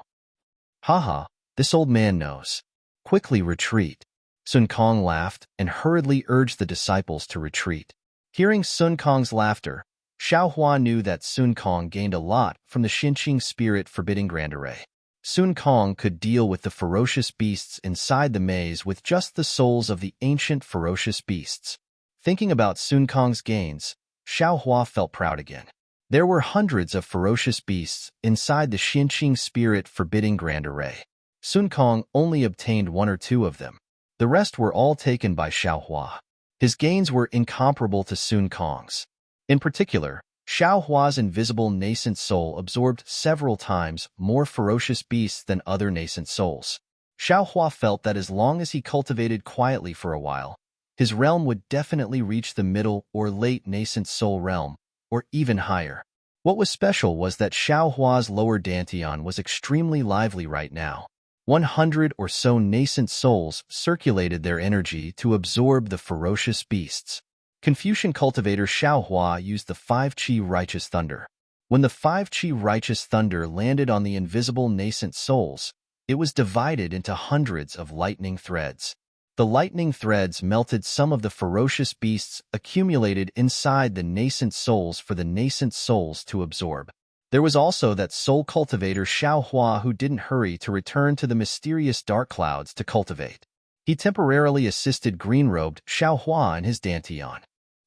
Speaker 1: Haha, this old man knows. Quickly retreat. Sun Kong laughed and hurriedly urged the disciples to retreat. Hearing Sun Kong's laughter, Xiao Hua knew that Sun Kong gained a lot from the Xinqing spirit forbidding Grand Array. Sun Kong could deal with the ferocious beasts inside the maze with just the souls of the ancient ferocious beasts. Thinking about Sun Kong's gains, Xiao Hua felt proud again. There were hundreds of ferocious beasts inside the Xinqing spirit forbidding Grand Array. Sun Kong only obtained one or two of them. The rest were all taken by Xiao Hua. His gains were incomparable to Sun Kong's. In particular, Xiao Hua's invisible nascent soul absorbed several times more ferocious beasts than other nascent souls. Xiao Hua felt that as long as he cultivated quietly for a while, his realm would definitely reach the middle or late nascent soul realm, or even higher. What was special was that Xiao Hua's lower dantian was extremely lively right now. 100 or so nascent souls circulated their energy to absorb the ferocious beasts. Confucian cultivator Xiao Hua used the 5-Qi Righteous Thunder. When the 5-Qi Righteous Thunder landed on the invisible nascent souls, it was divided into hundreds of lightning threads. The lightning threads melted some of the ferocious beasts accumulated inside the nascent souls for the nascent souls to absorb. There was also that soul cultivator Xiao Hua who didn't hurry to return to the mysterious dark clouds to cultivate. He temporarily assisted green-robed Xiao Hua in his dantian.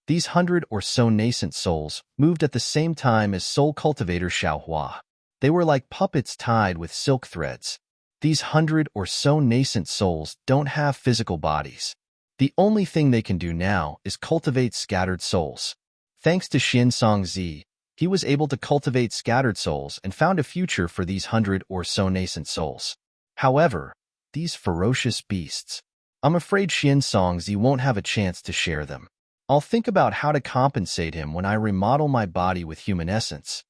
Speaker 1: These 100 or so nascent souls moved at the same time as soul cultivator Xiao Hua. They were like puppets tied with silk threads. These 100 or so nascent souls don't have physical bodies. The only thing they can do now is cultivate scattered souls. Thanks to Xin Songzi, he was able to cultivate scattered souls and found a future for these 100 or so nascent souls. However, these ferocious beasts, I'm afraid Xin Songzi won't have a chance to share them. I'll think about how to compensate him when I remodel my body with human essence.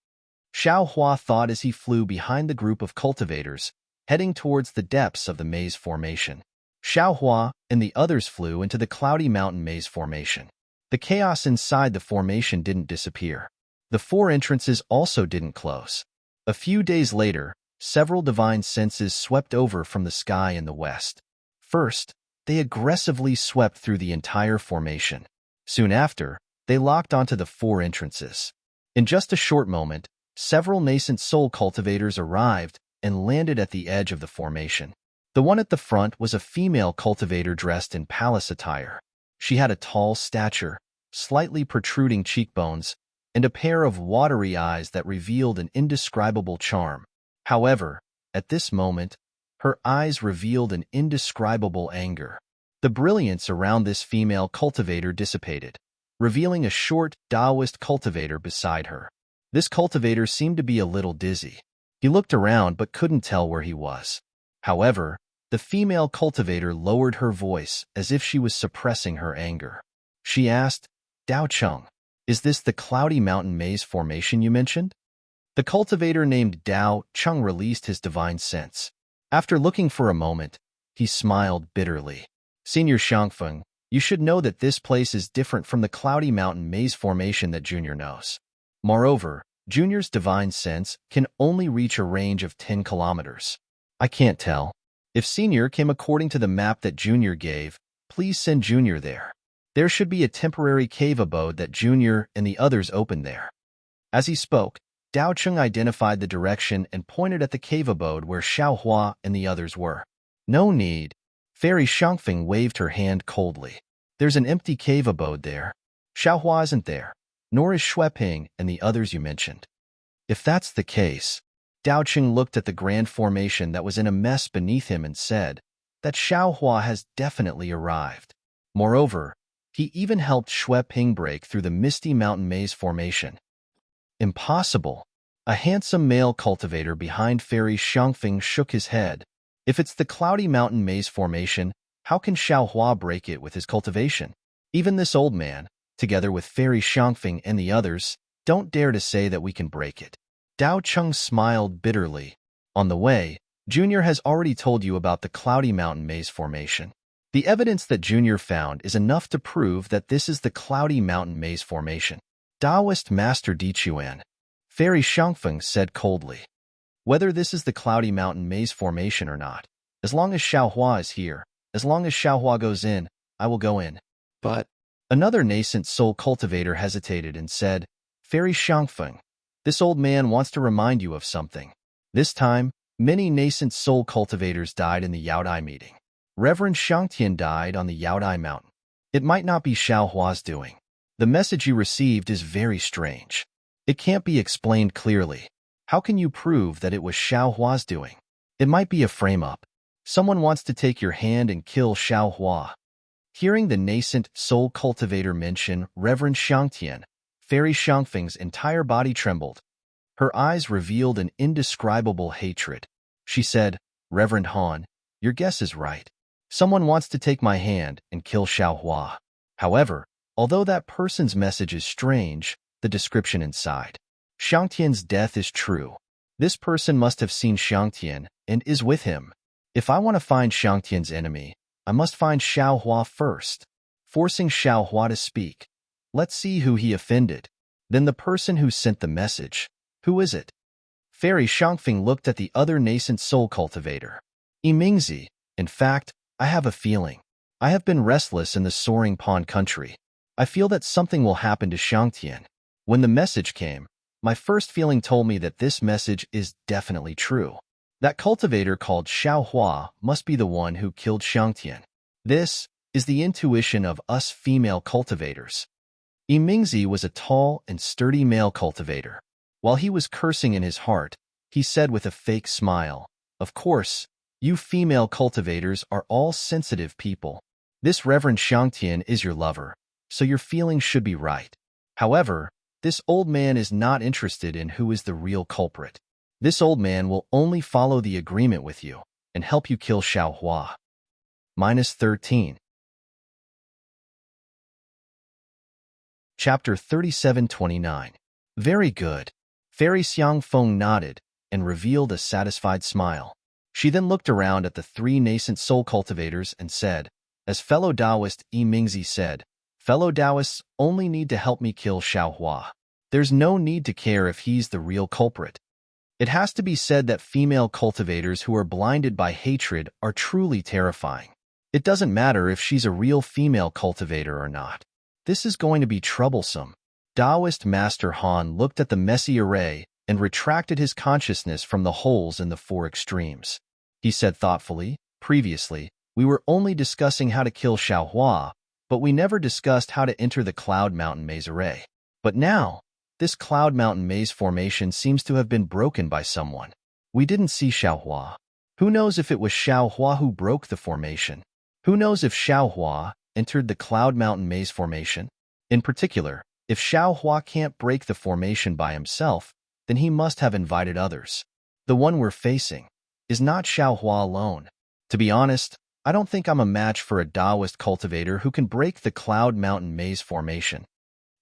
Speaker 1: Xiao Hua thought as he flew behind the group of cultivators, heading towards the depths of the maze formation. Xiao Hua and the others flew into the cloudy mountain maze formation. The chaos inside the formation didn't disappear. The 4 entrances also didn't close. A few days later, several divine senses swept over from the sky in the west. First, they aggressively swept through the entire formation. Soon after, they locked onto the 4 entrances. In just a short moment, several nascent soul cultivators arrived and landed at the edge of the formation. The one at the front was a female cultivator dressed in palace attire. She had a tall stature, slightly protruding cheekbones, and a pair of watery eyes that revealed an indescribable charm. However, at this moment, her eyes revealed an indescribable anger. The brilliance around this female cultivator dissipated, revealing a short Taoist cultivator beside her. This cultivator seemed to be a little dizzy. He looked around but couldn't tell where he was. However, the female cultivator lowered her voice as if she was suppressing her anger. She asked, "Dao Cheng, is this the cloudy mountain maze formation you mentioned?" The cultivator named Dao Cheng released his divine sense. After looking for a moment, he smiled bitterly. "Senior Shangfeng, you should know that this place is different from the cloudy mountain maze formation that Junior knows. Moreover, Junior's divine sense can only reach a range of 10 kilometers. I can't tell. If Senior came according to the map that Junior gave, please send Junior there. There should be a temporary cave abode that Junior and the others opened there." As he spoke, Dao Cheng identified the direction and pointed at the cave abode where Xiao Hua and the others were. "No need." Fairy Shangfeng waved her hand coldly. "There's an empty cave abode there. Xiao Hua isn't there, nor is Xueping and the others you mentioned." If that's the case, Dao Cheng looked at the grand formation that was in a mess beneath him and said that Xiao Hua has definitely arrived. Moreover, He even helped Shui Ping break through the misty mountain maze formation. Impossible. A handsome male cultivator behind Fairy Xiangfeng shook his head. If it's the cloudy mountain maze formation, how can Xiaohua break it with his cultivation? Even this old man, together with Fairy Xiangfeng and the others, don't dare to say that we can break it. Dao Cheng smiled bitterly. On the way, Junior has already told you about the cloudy mountain maze formation. The evidence that Junior found is enough to prove that this is the cloudy mountain maze formation. Taoist Master Dichuan, Fairy Xiangfeng said coldly. Whether this is the cloudy mountain maze formation or not, as long as Xiaohua is here, as long as Xiaohua goes in, I will go in.
Speaker 2: But
Speaker 1: Another nascent soul cultivator hesitated and said, Fairy Xiangfeng, this old man wants to remind you of something. This time, many nascent soul cultivators died in the Yaodai meeting. Reverend Shangtian died on the Yaodai mountain. It might not be Xiaohua's doing. The message you received is very strange. It can't be explained clearly. How can you prove that it was Xiaohua's doing? It might be a frame-up. Someone wants to take your hand and kill Xiaohua. Hearing the nascent soul cultivator mention Reverend Shangtian, Fairy Xiangfeng's entire body trembled. Her eyes revealed an indescribable hatred. She said, Reverend Han, your guess is right. Someone wants to take my hand and kill Xiaohua. However, although that person's message is strange, the description inside Shangtian's death is true. This person must have seen Shangtian and is with him. If I want to find Shangtian's enemy, I must find Xiaohua first. Forcing Xiaohua to speak. Let's see who he offended. Then the person who sent the message. Who is it? Fairy Xiangfeng looked at the other nascent soul cultivator. Yimingzi, in fact, I have a feeling. I have been restless in the soaring pond country. I feel that something will happen to Shangtian. When the message came, my first feeling told me that this message is definitely true. That cultivator called Xiaohua must be the one who killed Shangtian. This is the intuition of us female cultivators. Yimingzi was a tall and sturdy male cultivator. While he was cursing in his heart, he said with a fake smile, Of course, you female cultivators are all sensitive people. This Reverend Shangtian is your lover, so your feelings should be right. However, this old man is not interested in who is the real culprit. This old man will only follow the agreement with you and help you kill Xiaohua. -13. Chapter 37:29. Very good. Fairy Xiangfeng nodded and revealed a satisfied smile. She then looked around at the three nascent soul cultivators and said, as fellow Taoist Yimingzi said, fellow Taoists only need to help me kill Xiaohua. There's no need to care if he's the real culprit. It has to be said that female cultivators who are blinded by hatred are truly terrifying. It doesn't matter if she's a real female cultivator or not. This is going to be troublesome. Taoist Master Han looked at the messy array and retracted his consciousness from the holes in the four extremes. He said thoughtfully, previously, we were only discussing how to kill Xiaohua, but we never discussed how to enter the Cloud Mountain Maze array. But now, this Cloud Mountain Maze formation seems to have been broken by someone. We didn't see Xiaohua. Who knows if it was Xiaohua who broke the formation? Who knows if Xiaohua entered the Cloud Mountain Maze formation? In particular, if Xiaohua can't break the formation by himself, then he must have invited others. The one we're facing is not Xiaohua alone. To be honest, I don't think I'm a match for a Taoist cultivator who can break the Cloud Mountain Maze formation.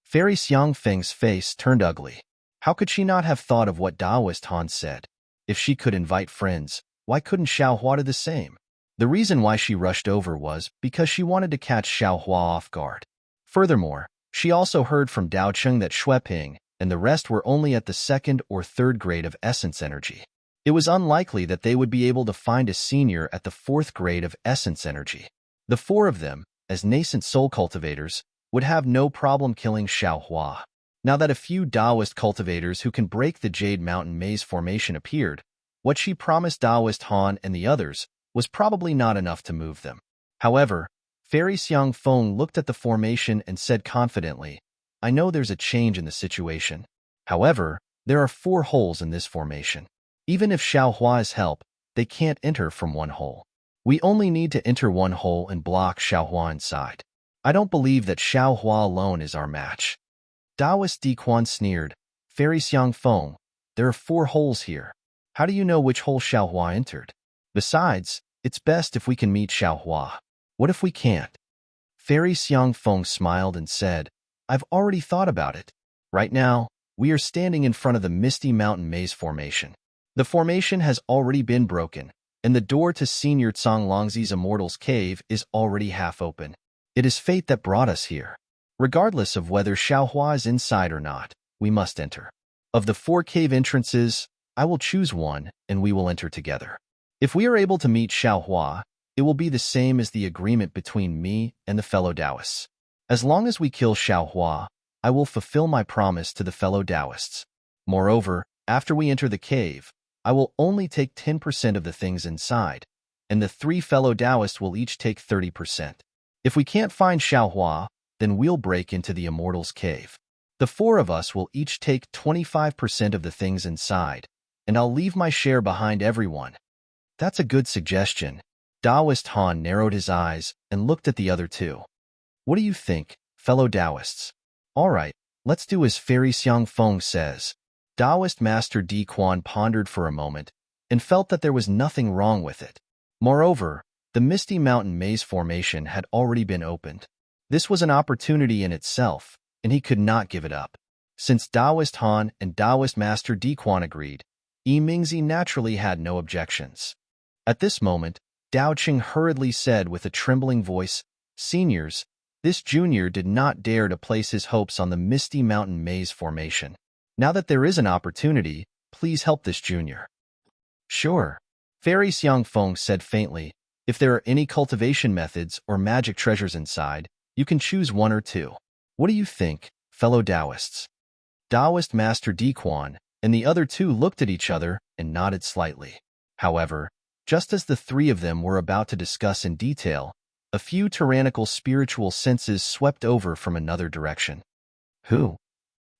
Speaker 1: Fairy Xiangfeng's face turned ugly. How could she not have thought of what Taoist Han said? If she could invite friends, why couldn't Xiaohua do the same? The reason why she rushed over was because she wanted to catch Xiaohua off guard. Furthermore, she also heard from Dao Cheng that Shui Ping and the rest were only at the 2nd or 3rd grade of essence energy. It was unlikely that they would be able to find a senior at the 4th grade of essence energy. The four of them, as nascent soul cultivators, would have no problem killing Xiaohua. Now that a few Taoist cultivators who can break the Jade Mountain Maze formation appeared, what she promised Taoist Han and the others was probably not enough to move them. However, Fairy Xiangfeng looked at the formation and said confidently, I know there's a change in the situation. However, there are 4 holes in this formation. Even if Xiaohua's help, they can't enter from one hole. We only need to enter one hole and block Xiaohua inside. I don't believe that Xiao Hua alone is our match. Taoist Di Quan sneered. Fairy Xiang Feng, there are 4 holes here. How do you know which hole Xiao Hua entered? Besides, it's best if we can meet Xiao Hua. What if we can't? Fairy Xiang Feng smiled and said, I've already thought about it. Right now, we are standing in front of the Misty Mountain Maze Formation. The formation has already been broken, and the door to Senior Tsang Longzi's Immortal's Cave is already half open. It is fate that brought us here. Regardless of whether Xiao Hua is inside or not, we must enter. Of the 4 cave entrances, I will choose one, and we will enter together. If we are able to meet Xiao Hua, it will be the same as the agreement between me and the fellow Taoists. As long as we kill Xiao Hua, I will fulfill my promise to the fellow Taoists. Moreover, after we enter the cave, I will only take 10% of the things inside, and the 3 fellow Taoists will each take 30%. If we can't find Xiao Hua, then we'll break into the Immortal's Cave. The 4 of us will each take 25% of the things inside, and I'll leave my share behind everyone. That's a good suggestion. Taoist Han narrowed his eyes and looked at the other 2. What do you think, fellow Taoists? All right, let's do as Fairy Xiang Feng says. Taoist Master Di Quan pondered for a moment and felt that there was nothing wrong with it. Moreover, the Misty Mountain Maze Formation had already been opened. This was an opportunity in itself, and he could not give it up. Since Taoist Han and Taoist Master Di Quan agreed, Yi Mingzi naturally had no objections. At this moment, Dao Qing hurriedly said with a trembling voice, Seniors, this junior did not dare to place his hopes on the Misty Mountain Maze Formation. Now that there is an opportunity, please help this junior. Sure. Fairy Xiang Feng said faintly, if there are any cultivation methods or magic treasures inside, you can choose 1 or 2. What do you think, fellow Taoists? Taoist Master Di Quan and the other 2 looked at each other and nodded slightly. However, just as the 3 of them were about to discuss in detail, a few tyrannical spiritual senses swept over from another direction. Who?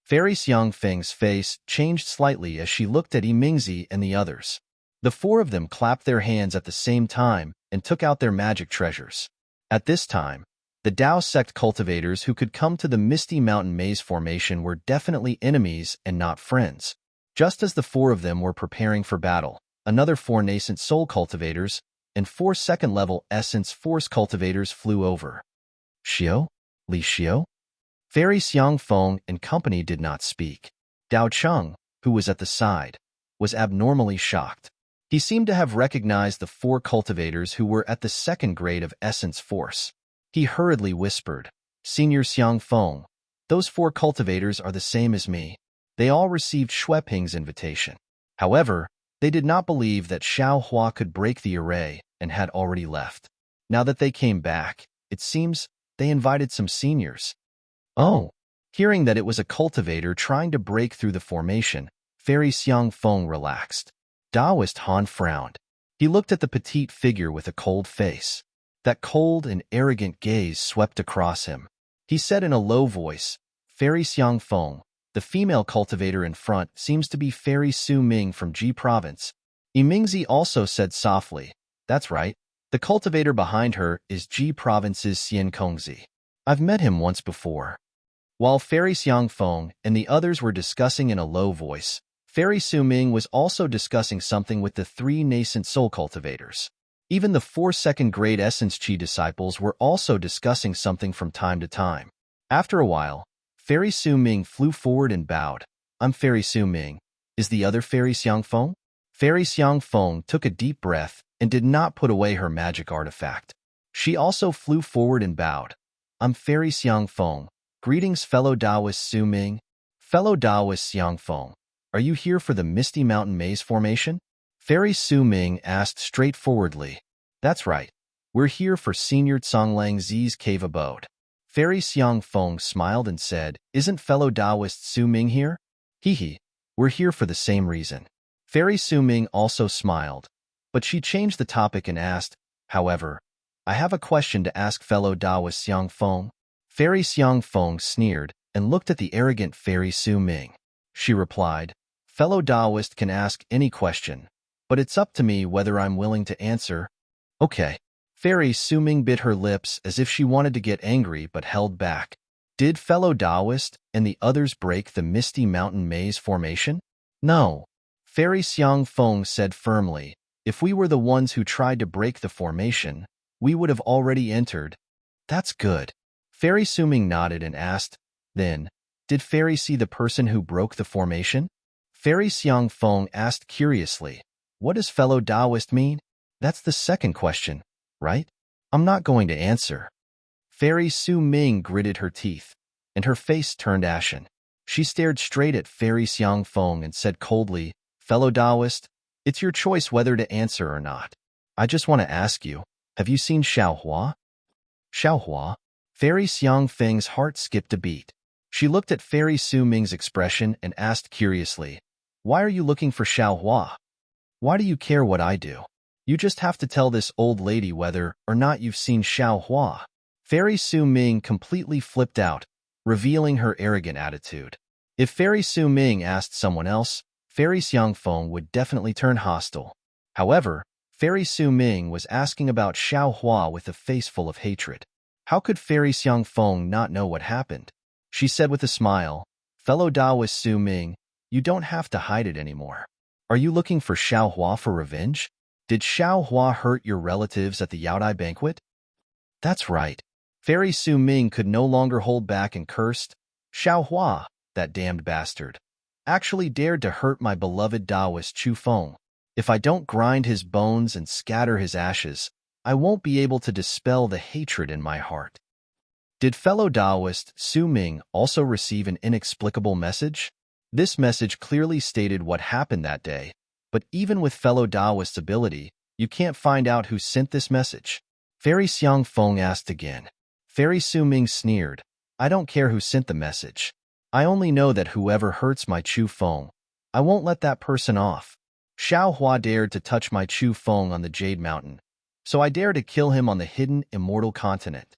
Speaker 1: Fairy Xiang Feng's face changed slightly as she looked at Yi Mingzi and the others. The 4 of them clapped their hands at the same time and took out their magic treasures. At this time, the Dao sect cultivators who could come to the Misty Mountain Maze Formation were definitely enemies and not friends. Just as the 4 of them were preparing for battle, another 4 nascent soul cultivators and 4 second-level essence force cultivators flew over. Xiao? Li Xiao? Fairy Xiang Feng and company did not speak. Dao Cheng, who was at the side, was abnormally shocked. He seemed to have recognized the 4 cultivators who were at the 2nd grade of essence force. He hurriedly whispered, Senior Xiang Feng, those 4 cultivators are the same as me. They all received Xue Ping's invitation. However, they did not believe that Xiao Hua could break the array and had already left. Now that they came back, it seems they invited some seniors. Oh. Hearing that it was a cultivator trying to break through the formation, Fairy Xiang Feng relaxed. Taoist Han frowned. He looked at the petite figure with a cold face. That cold and arrogant gaze swept across him. He said in a low voice, Fairy Xiang Feng, the female cultivator in front seems to be Fairy Su Ming from Ji Province. Yi Mingzi also said softly, That's right, the cultivator behind her is Ji Province's Xian Kongzi. I've met him once before. While Fairy Xiang Feng and the others were discussing in a low voice, Fairy Su Ming was also discussing something with the 3 nascent soul cultivators. Even the 4 second-grade Essence Chi disciples were also discussing something from time to time. After a while, Fairy Su Ming flew forward and bowed. I'm Fairy Su Ming. Is the other Fairy Xiang Feng? Fairy Xiang Feng took a deep breath and did not put away her magic artifact. She also flew forward and bowed. I'm Fairy Xiang Feng. Greetings, fellow Taoist Su Ming. Fellow Taoist Xiang Feng, are you here for the Misty Mountain Maze Formation? Fairy Su Ming asked straightforwardly. That's right. We're here for Senior Tsanglang Zi's cave abode. Fairy Xiang Feng smiled and said, Isn't fellow Taoist Su Ming here? Hee, we're here for the same reason. Fairy Su Ming also smiled, but she changed the topic and asked, However, I have a question to ask fellow Taoist Xiang Feng. Fairy Xiang Feng sneered and looked at the arrogant Fairy Su Ming. She replied, Fellow Taoist can ask any question, but it's up to me whether I'm willing to answer. Okay. Fairy Su Ming bit her lips as if she wanted to get angry but held back. Did fellow Taoist and the others break the Misty Mountain Maze formation? No. Fairy Xiang Feng said firmly, if we were the ones who tried to break the formation, we would have already entered. That's good. Fairy Su Ming nodded and asked, then, did Fairy see the person who broke the formation? Fairy Xiang Feng asked curiously, what does fellow Taoist mean? That's the second question, right? I'm not going to answer. Fairy Su Ming gritted her teeth, and her face turned ashen. She stared straight at Fairy Xiang Feng and said coldly, fellow Taoist, it's your choice whether to answer or not. I just want to ask you, have you seen Xiao Hua? Xiao Hua? Fairy Xiang Feng's heart skipped a beat. She looked at Fairy Su Ming's expression and asked curiously, why are you looking for Xiao Hua? Why do you care what I do? You just have to tell this old lady whether or not you've seen Xiao Hua. Fairy Su Ming completely flipped out, revealing her arrogant attitude. If Fairy Su Ming asked someone else, Fairy Xiang Feng would definitely turn hostile. However, Fairy Su Ming was asking about Xiao Hua with a face full of hatred. How could Fairy Xiang Feng not know what happened? She said with a smile, fellow Taoist Su Ming, you don't have to hide it anymore. Are you looking for Xiao Hua for revenge? Did Xiao Hua hurt your relatives at the Yaodai banquet? That's right. Fairy Su Ming could no longer hold back and cursed, Xiao Hua, that damned bastard, actually dared to hurt my beloved Taoist Chu Feng. If I don't grind his bones and scatter his ashes, I won't be able to dispel the hatred in my heart. Did fellow Taoist Su Ming also receive an inexplicable message? This message clearly stated what happened that day, but even with fellow Taoist's ability, you can't find out who sent this message. Fairy Xiang Feng asked again. Fairy Su Ming sneered, I don't care who sent the message. I only know that whoever hurts my Chu Feng, I won't let that person off. Xiao Hua dared to touch my Chu Feng on the Jade Mountain, so I dare to kill him on the hidden immortal continent.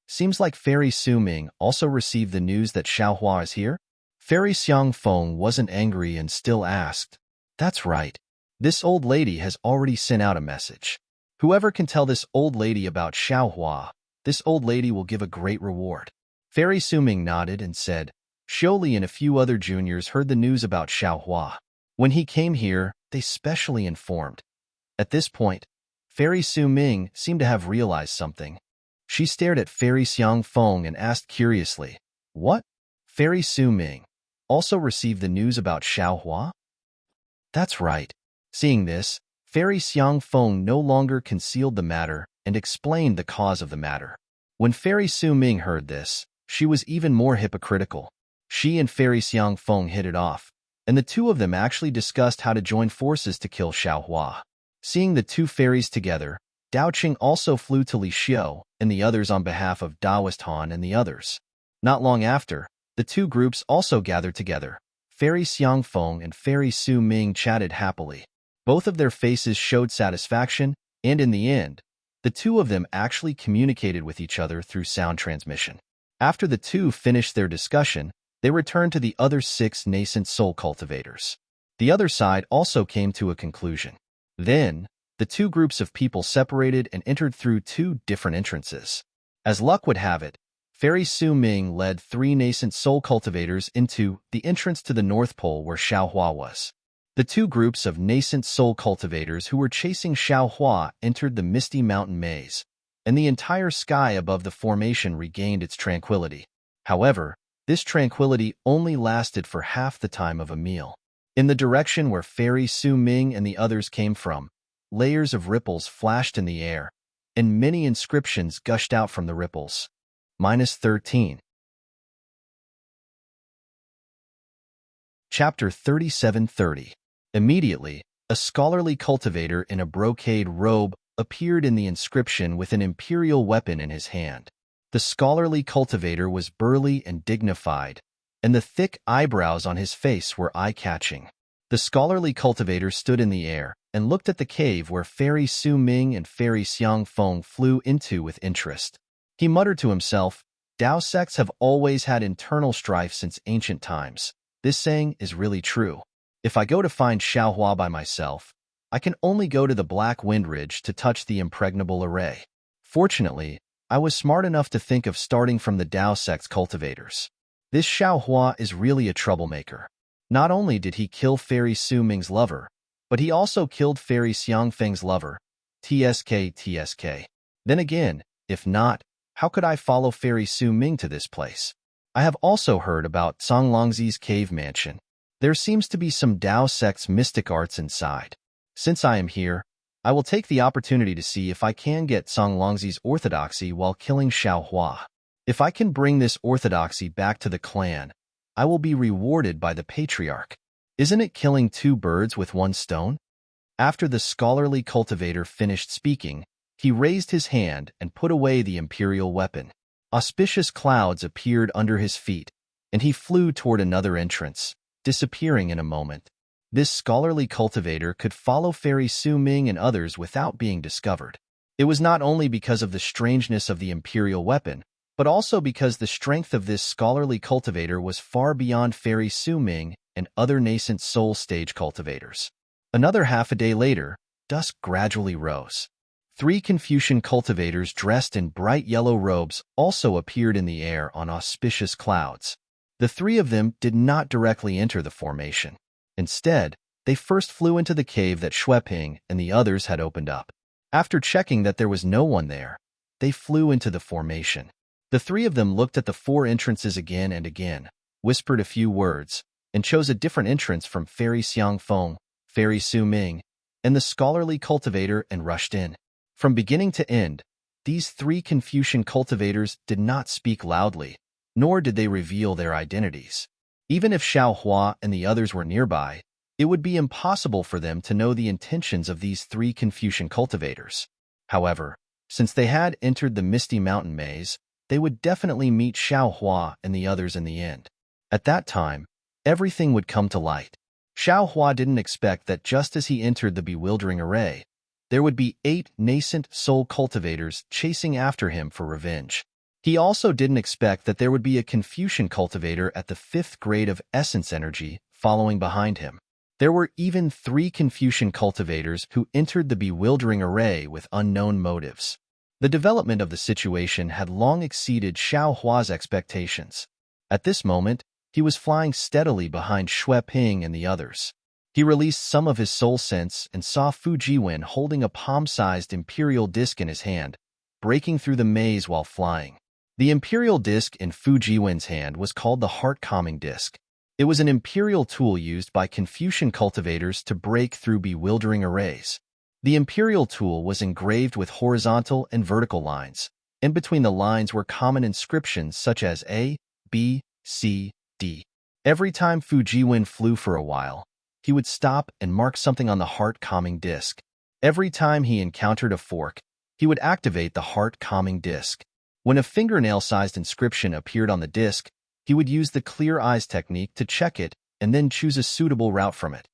Speaker 1: Seems like Fairy Su Ming also received the news that Xiao Hua is here? Fairy Xiang Feng wasn't angry and still asked, that's right. This old lady has already sent out a message. Whoever can tell this old lady about Xiao Hua, this old lady will give a great reward. Fairy Su Ming nodded and said, Xiuli and a few other juniors heard the news about Xiao Hua. When he came here, they specially informed. At this point, Fairy Su Ming seemed to have realized something. She stared at Fairy Xiang Feng and asked curiously, what? Fairy Su Ming also received the news about Xiao Hua? That's right. Seeing this, Fairy Xiang Feng no longer concealed the matter and explained the cause of the matter. When Fairy Su Ming heard this, she was even more hypocritical. She and Fairy Xiang Feng hit it off, and the two of them actually discussed how to join forces to kill Xiao Hua. Seeing the two fairies together, Dao Qing also flew to Li Xiu and the others on behalf of Daoist Han and the others. Not long after, the two groups also gathered together. Fairy Xiang Feng and Fairy Su Ming chatted happily. Both of their faces showed satisfaction, and in the end, the two of them actually communicated with each other through sound transmission. After the two finished their discussion, they returned to the other 6 nascent soul cultivators. The other side also came to a conclusion. Then, the two groups of people separated and entered through 2 different entrances. As luck would have it, Fairy Su Ming led 3 nascent soul cultivators into the entrance to the North Pole where Xiao Hua was. The 2 groups of nascent soul cultivators who were chasing Xiao Hua entered the Misty Mountain Maze, and the entire sky above the formation regained its tranquility. However, this tranquility only lasted for half the time of a meal. In the direction where Fairy Su Ming and the others came from, layers of ripples flashed in the air, and many inscriptions gushed out from the ripples. -13. Chapter 3730. Immediately, a scholarly cultivator in a brocade robe appeared in the inscription with an imperial weapon in his hand. The scholarly cultivator was burly and dignified, and the thick eyebrows on his face were eye-catching. The scholarly cultivator stood in the air and looked at the cave where Fairy Su Ming and Fairy Xiang Feng flew into with interest. He muttered to himself, Dao sects have always had internal strife since ancient times. This saying is really true. If I go to find Xiao Hua by myself, I can only go to the Black Wind Ridge to touch the impregnable array. Fortunately, I was smart enough to think of starting from the Dao sect's cultivators. This Xiao Hua is really a troublemaker. Not only did he kill Fairy Su Ming's lover, but he also killed Fairy Xiang Feng's lover, TSK. Then again, if not, how could I follow Fairy Su Ming to this place? I have also heard about Song Longzi's cave mansion. There seems to be some Dao sect's mystic arts inside. Since I am here, I will take the opportunity to see if I can get Song Longzi's orthodoxy while killing Xiao Hua. If I can bring this orthodoxy back to the clan, I will be rewarded by the patriarch. Isn't it killing two birds with one stone? After the scholarly cultivator finished speaking, he raised his hand and put away the imperial weapon. Auspicious clouds appeared under his feet, and he flew toward another entrance, disappearing in a moment. This scholarly cultivator could follow Fairy Su Ming and others without being discovered. It was not only because of the strangeness of the imperial weapon, but also because the strength of this scholarly cultivator was far beyond Fairy Su Ming and other nascent soul stage cultivators. Another half a day later, dusk gradually rose. 3 Confucian cultivators dressed in bright yellow robes also appeared in the air on auspicious clouds. The 3 of them did not directly enter the formation. Instead, they first flew into the cave that Xueping and the others had opened up. After checking that there was no one there, they flew into the formation. The 3 of them looked at the 4 entrances again and again, whispered a few words, and chose a different entrance from Fairy Xiang Feng, Fairy Su Ming, and the scholarly cultivator and rushed in. From beginning to end, these 3 Confucian cultivators did not speak loudly, nor did they reveal their identities. Even if Xiao Hua and the others were nearby, it would be impossible for them to know the intentions of these 3 Confucian cultivators. However, since they had entered the Misty Mountain Maze, they would definitely meet Xiao Hua and the others in the end. At that time, everything would come to light. Xiao Hua didn't expect that just as he entered the bewildering array, there would be 8 nascent soul cultivators chasing after him for revenge. He also didn't expect that there would be a Confucian cultivator at the 5th grade of essence energy following behind him. There were even 3 Confucian cultivators who entered the bewildering array with unknown motives. The development of the situation had long exceeded Xiao Hua's expectations. At this moment, he was flying steadily behind Xueping and the others. He released some of his soul sense and saw Fu Jiwen holding a palm-sized imperial disc in his hand, breaking through the maze while flying. The imperial disc in Fu Jiwen's hand was called the heart-calming disc. It was an imperial tool used by Confucian cultivators to break through bewildering arrays. The imperial tool was engraved with horizontal and vertical lines. In between the lines were common inscriptions such as A, B, C, D. Every time Fu Jiwen flew for a while, he would stop and mark something on the heart-calming disc. Every time he encountered a fork, he would activate the heart-calming disc. When a fingernail-sized inscription appeared on the disc, he would use the clear eyes technique to check it and then choose a suitable route from it.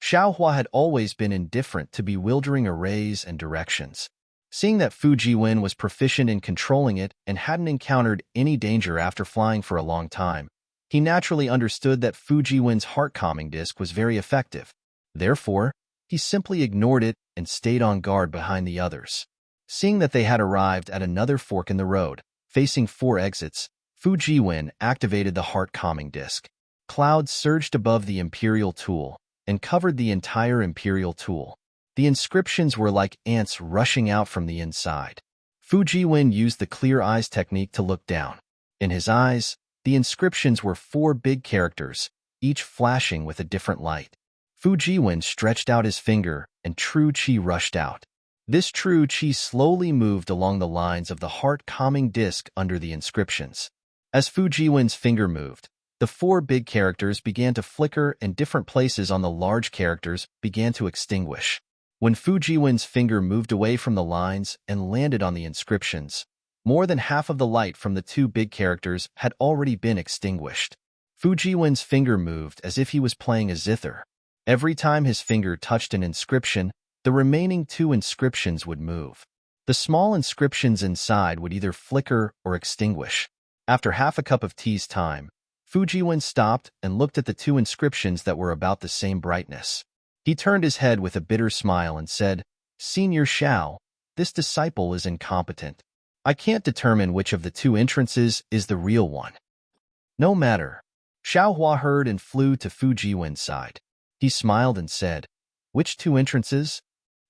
Speaker 1: Xiao Hua had always been indifferent to bewildering arrays and directions. Seeing that Fu Jiwen was proficient in controlling it and hadn't encountered any danger after flying for a long time, he naturally understood that Fu Jiwen's heart-calming disc was very effective. Therefore, he simply ignored it and stayed on guard behind the others. Seeing that they had arrived at another fork in the road, facing 4 exits, Fu Jiwen activated the heart-calming disc. Clouds surged above the imperial tool and covered the entire imperial tool. The inscriptions were like ants rushing out from the inside. Fu Jiwen used the clear eyes technique to look down. In his eyes, the inscriptions were 4 big characters, each flashing with a different light. Fu Jiwen stretched out his finger and true qi rushed out. This true qi slowly moved along the lines of the heart-calming disc under the inscriptions. As Fu Jiwen's finger moved, the 4 big characters began to flicker and different places on the large characters began to extinguish. When Fu Jiwen's finger moved away from the lines and landed on the inscriptions, more than half of the light from the 2 big characters had already been extinguished. Fu Jiwen's finger moved as if he was playing a zither. Every time his finger touched an inscription, the remaining 2 inscriptions would move. The small inscriptions inside would either flicker or extinguish. After half a cup of tea's time, Fu Jiwen stopped and looked at the 2 inscriptions that were about the same brightness. He turned his head with a bitter smile and said, "Senior Xiao, this disciple is incompetent. I can't determine which of the two entrances is the real one." "No matter." Xiao Hua heard and flew to Fu Jiwen's side. He smiled and said, "Which two entrances?"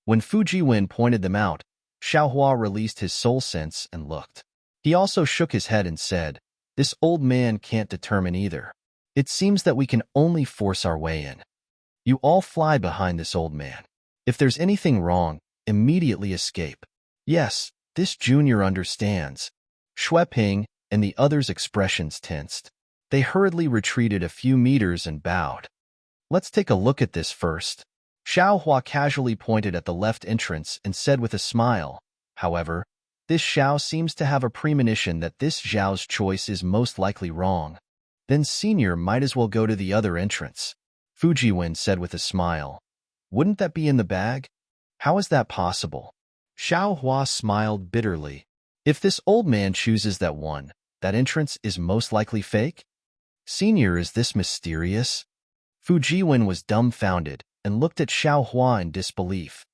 Speaker 1: When Fu Jiwen pointed them out, Xiao Hua released his soul sense and looked. He also shook his head and said, "This old man can't determine either. It seems that we can only force our way in. You all fly behind this old man. If there's anything wrong, immediately escape." "Yes, this junior understands." Xue Ping and the others' expressions tensed. They hurriedly retreated a few meters and bowed. "Let's take a look at this first." Xiao Hua casually pointed at the left entrance and said with a smile, "However, this Xiao seems to have a premonition that this Zhao's choice is most likely wrong. Then Senior might as well go to the other entrance." Fujiwen said with a smile, "Wouldn't that be in the bag? How is that possible?" Xiao Hua smiled bitterly. "If this old man chooses that one, that entrance is most likely fake? Senior, is this mysterious?" Fujiwen was dumbfounded and looked at Xiao Hua in disbelief.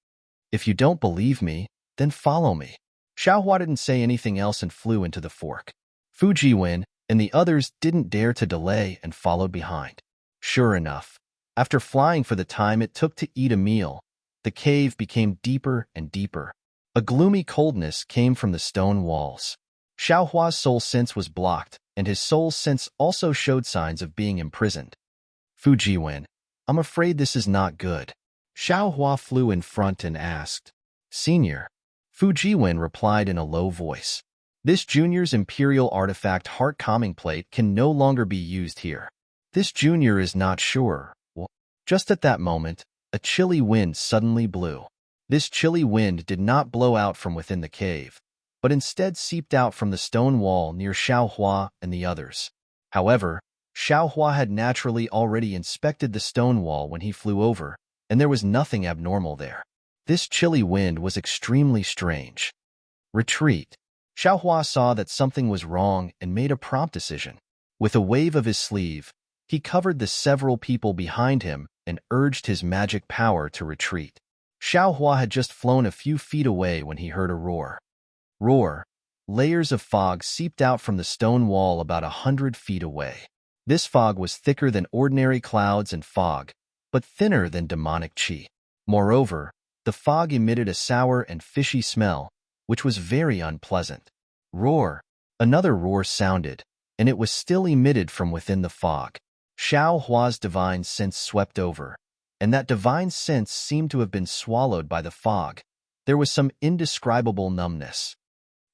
Speaker 1: "If you don't believe me, then follow me." Xiao Hua didn't say anything else and flew into the fork. Fujiwen and the others didn't dare to delay and followed behind. Sure enough, after flying for the time it took to eat a meal, the cave became deeper and deeper. A gloomy coldness came from the stone walls. Xiao Hua's soul sense was blocked, and his soul sense also showed signs of being imprisoned. "Fujiwen, I'm afraid this is not good." Xiao Hua flew in front and asked, "Senior?" Fujiwen replied in a low voice, "This junior's imperial artifact heart calming plate can no longer be used here. This junior is not sure." Just at that moment, a chilly wind suddenly blew. This chilly wind did not blow out from within the cave, but instead seeped out from the stone wall near Xiao Hua and the others. However, Xiao Hua had naturally already inspected the stone wall when he flew over, and there was nothing abnormal there. This chilly wind was extremely strange. "Retreat." Xiao Hua saw that something was wrong and made a prompt decision. With a wave of his sleeve, he covered the several people behind him and urged his magic power to retreat. Xiao Hua had just flown a few feet away when he heard a roar. Roar. Layers of fog seeped out from the stone wall about 100 feet away. This fog was thicker than ordinary clouds and fog, but thinner than demonic qi. Moreover, the fog emitted a sour and fishy smell, which was very unpleasant. Roar. Another roar sounded, and it was still emitted from within the fog. Xiao Hua's divine sense swept over, and that divine sense seemed to have been swallowed by the fog. There was some indescribable numbness.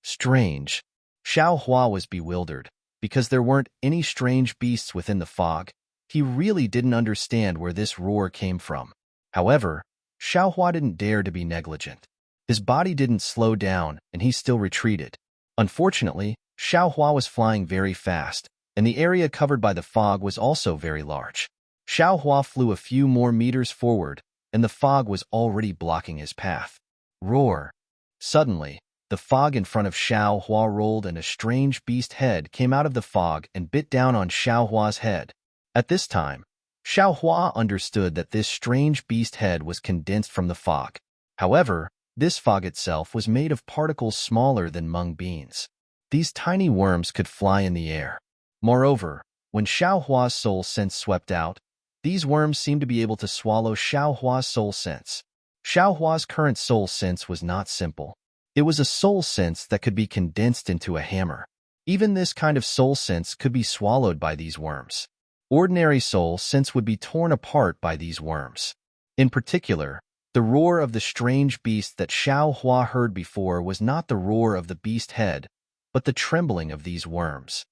Speaker 1: Strange. Xiao Hua was bewildered, because there weren't any strange beasts within the fog. He really didn't understand where this roar came from. However, Xiao Hua didn't dare to be negligent. His body didn't slow down, and he still retreated. Unfortunately, Xiao Hua was flying very fast, and the area covered by the fog was also very large. Xiao Hua flew a few more meters forward, and the fog was already blocking his path. Roar. Suddenly, the fog in front of Xiao Hua rolled and a strange beast head came out of the fog and bit down on Xiao Hua's head. At this time, Xiao Hua understood that this strange beast head was condensed from the fog. However, this fog itself was made of particles smaller than mung beans. These tiny worms could fly in the air. Moreover, when Xiao Hua's soul sense swept out, these worms seemed to be able to swallow Xiao Hua's soul sense. Xiao Hua's current soul sense was not simple. It was a soul sense that could be condensed into a hammer. Even this kind of soul sense could be swallowed by these worms. Ordinary soul sense would be torn apart by these worms. In particular, the roar of the strange beast that Xiao Hua heard before was not the roar of the beast head, but the trembling of these worms.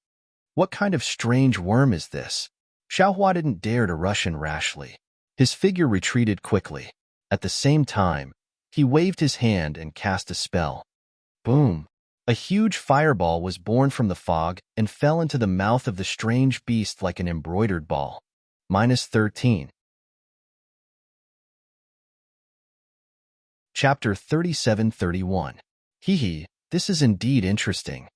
Speaker 1: What kind of strange worm is this? Xiao Hua didn't dare to rush in rashly. His figure retreated quickly. At the same time, he waved his hand and cast a spell. Boom! A huge fireball was born from the fog and fell into the mouth of the strange beast like an embroidered ball. -13. Chapter 37-31. Hee, this is indeed interesting.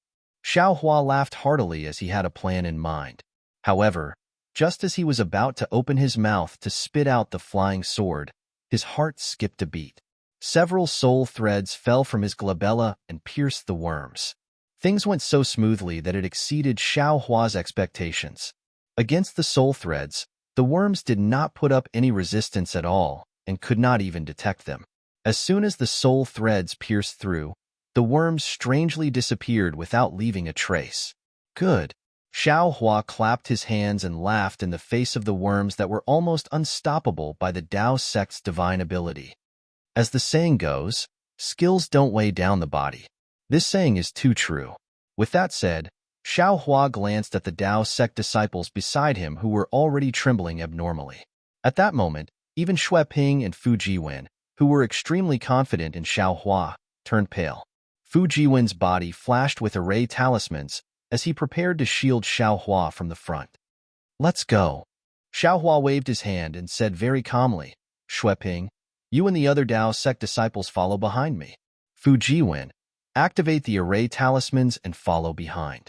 Speaker 1: Xiao Hua laughed heartily as he had a plan in mind. However, just as he was about to open his mouth to spit out the flying sword, His heart skipped a beat. Several soul threads fell from his glabella and pierced the worms. Things went so smoothly that it exceeded Xiao Hua's expectations. Against the soul threads, the worms did not put up any resistance at all and could not even detect them. As soon as the soul threads pierced through, the worms strangely disappeared without leaving a trace. Good. Xiao Hua clapped his hands and laughed in the face of the worms that were almost unstoppable by the Tao sect's divine ability. As the saying goes, skills don't weigh down the body. This saying is too true. With that said, Xiao Hua glanced at the Tao sect disciples beside him who were already trembling abnormally. At that moment, even Xue Ping and Fu Jiwen, who were extremely confident in Xiao Hua, turned pale. Fu Jiwen's body flashed with array talismans as he prepared to shield Xiao Hua from the front. Let's go. Xiao Hua waved his hand and said very calmly, Xue Ping, you and the other Tao sect disciples follow behind me. Fu Jiwen, activate the array talismans and follow behind.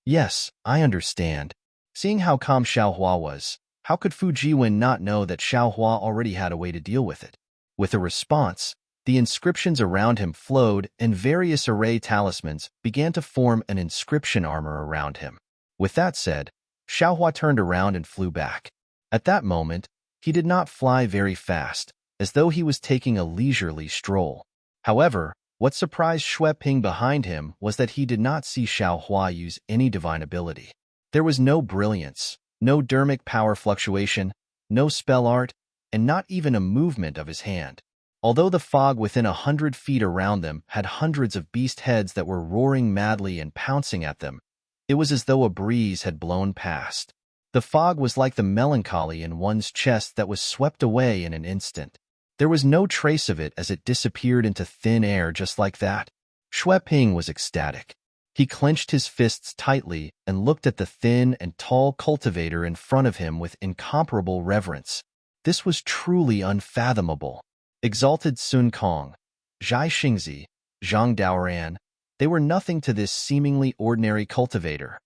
Speaker 1: Yes, I understand. Seeing how calm Xiao Hua was, how could Fu Jiwen not know that Xiao Hua already had a way to deal with it? With a response, the inscriptions around him flowed and various array talismans began to form an inscription armor around him. With that said, Xiao Hua turned around and flew back. At that moment, he did not fly very fast, as though he was taking a leisurely stroll. However, what surprised Xue Ping behind him was that he did not see Xiao Hua use any divine ability. There was no brilliance, no dermic power fluctuation, no spell art, and not even a movement of his hand. Although the fog within 100 feet around them had hundreds of beast heads that were roaring madly and pouncing at them, it was as though a breeze had blown past. The fog was like the melancholy in one's chest that was swept away in an instant. There was no trace of it as it disappeared into thin air just like that. Xue Ping was ecstatic. He clenched his fists tightly and looked at the thin and tall cultivator in front of him with incomparable reverence. This was truly unfathomable. Exalted Sun Kong, Zhai Xingzi, Zhang Daoran, they were nothing to this seemingly ordinary cultivator.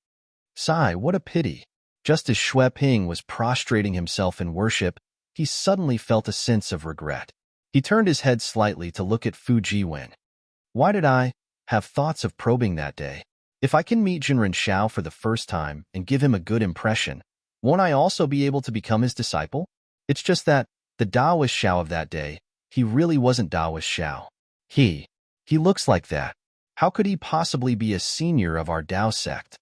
Speaker 1: Sigh, what a pity. Just as Xue Ping was prostrating himself in worship, he suddenly felt a sense of regret. He turned his head slightly to look at Fu Jiwen. Why did I have thoughts of probing that day? If I can meet Jinren Xiao for the first time and give him a good impression, won't I also be able to become his disciple? It's just that, the Taoist Xiao of that day, he really wasn't Taoist Xiao. He looks like that. How could he possibly be a senior of our Tao sect?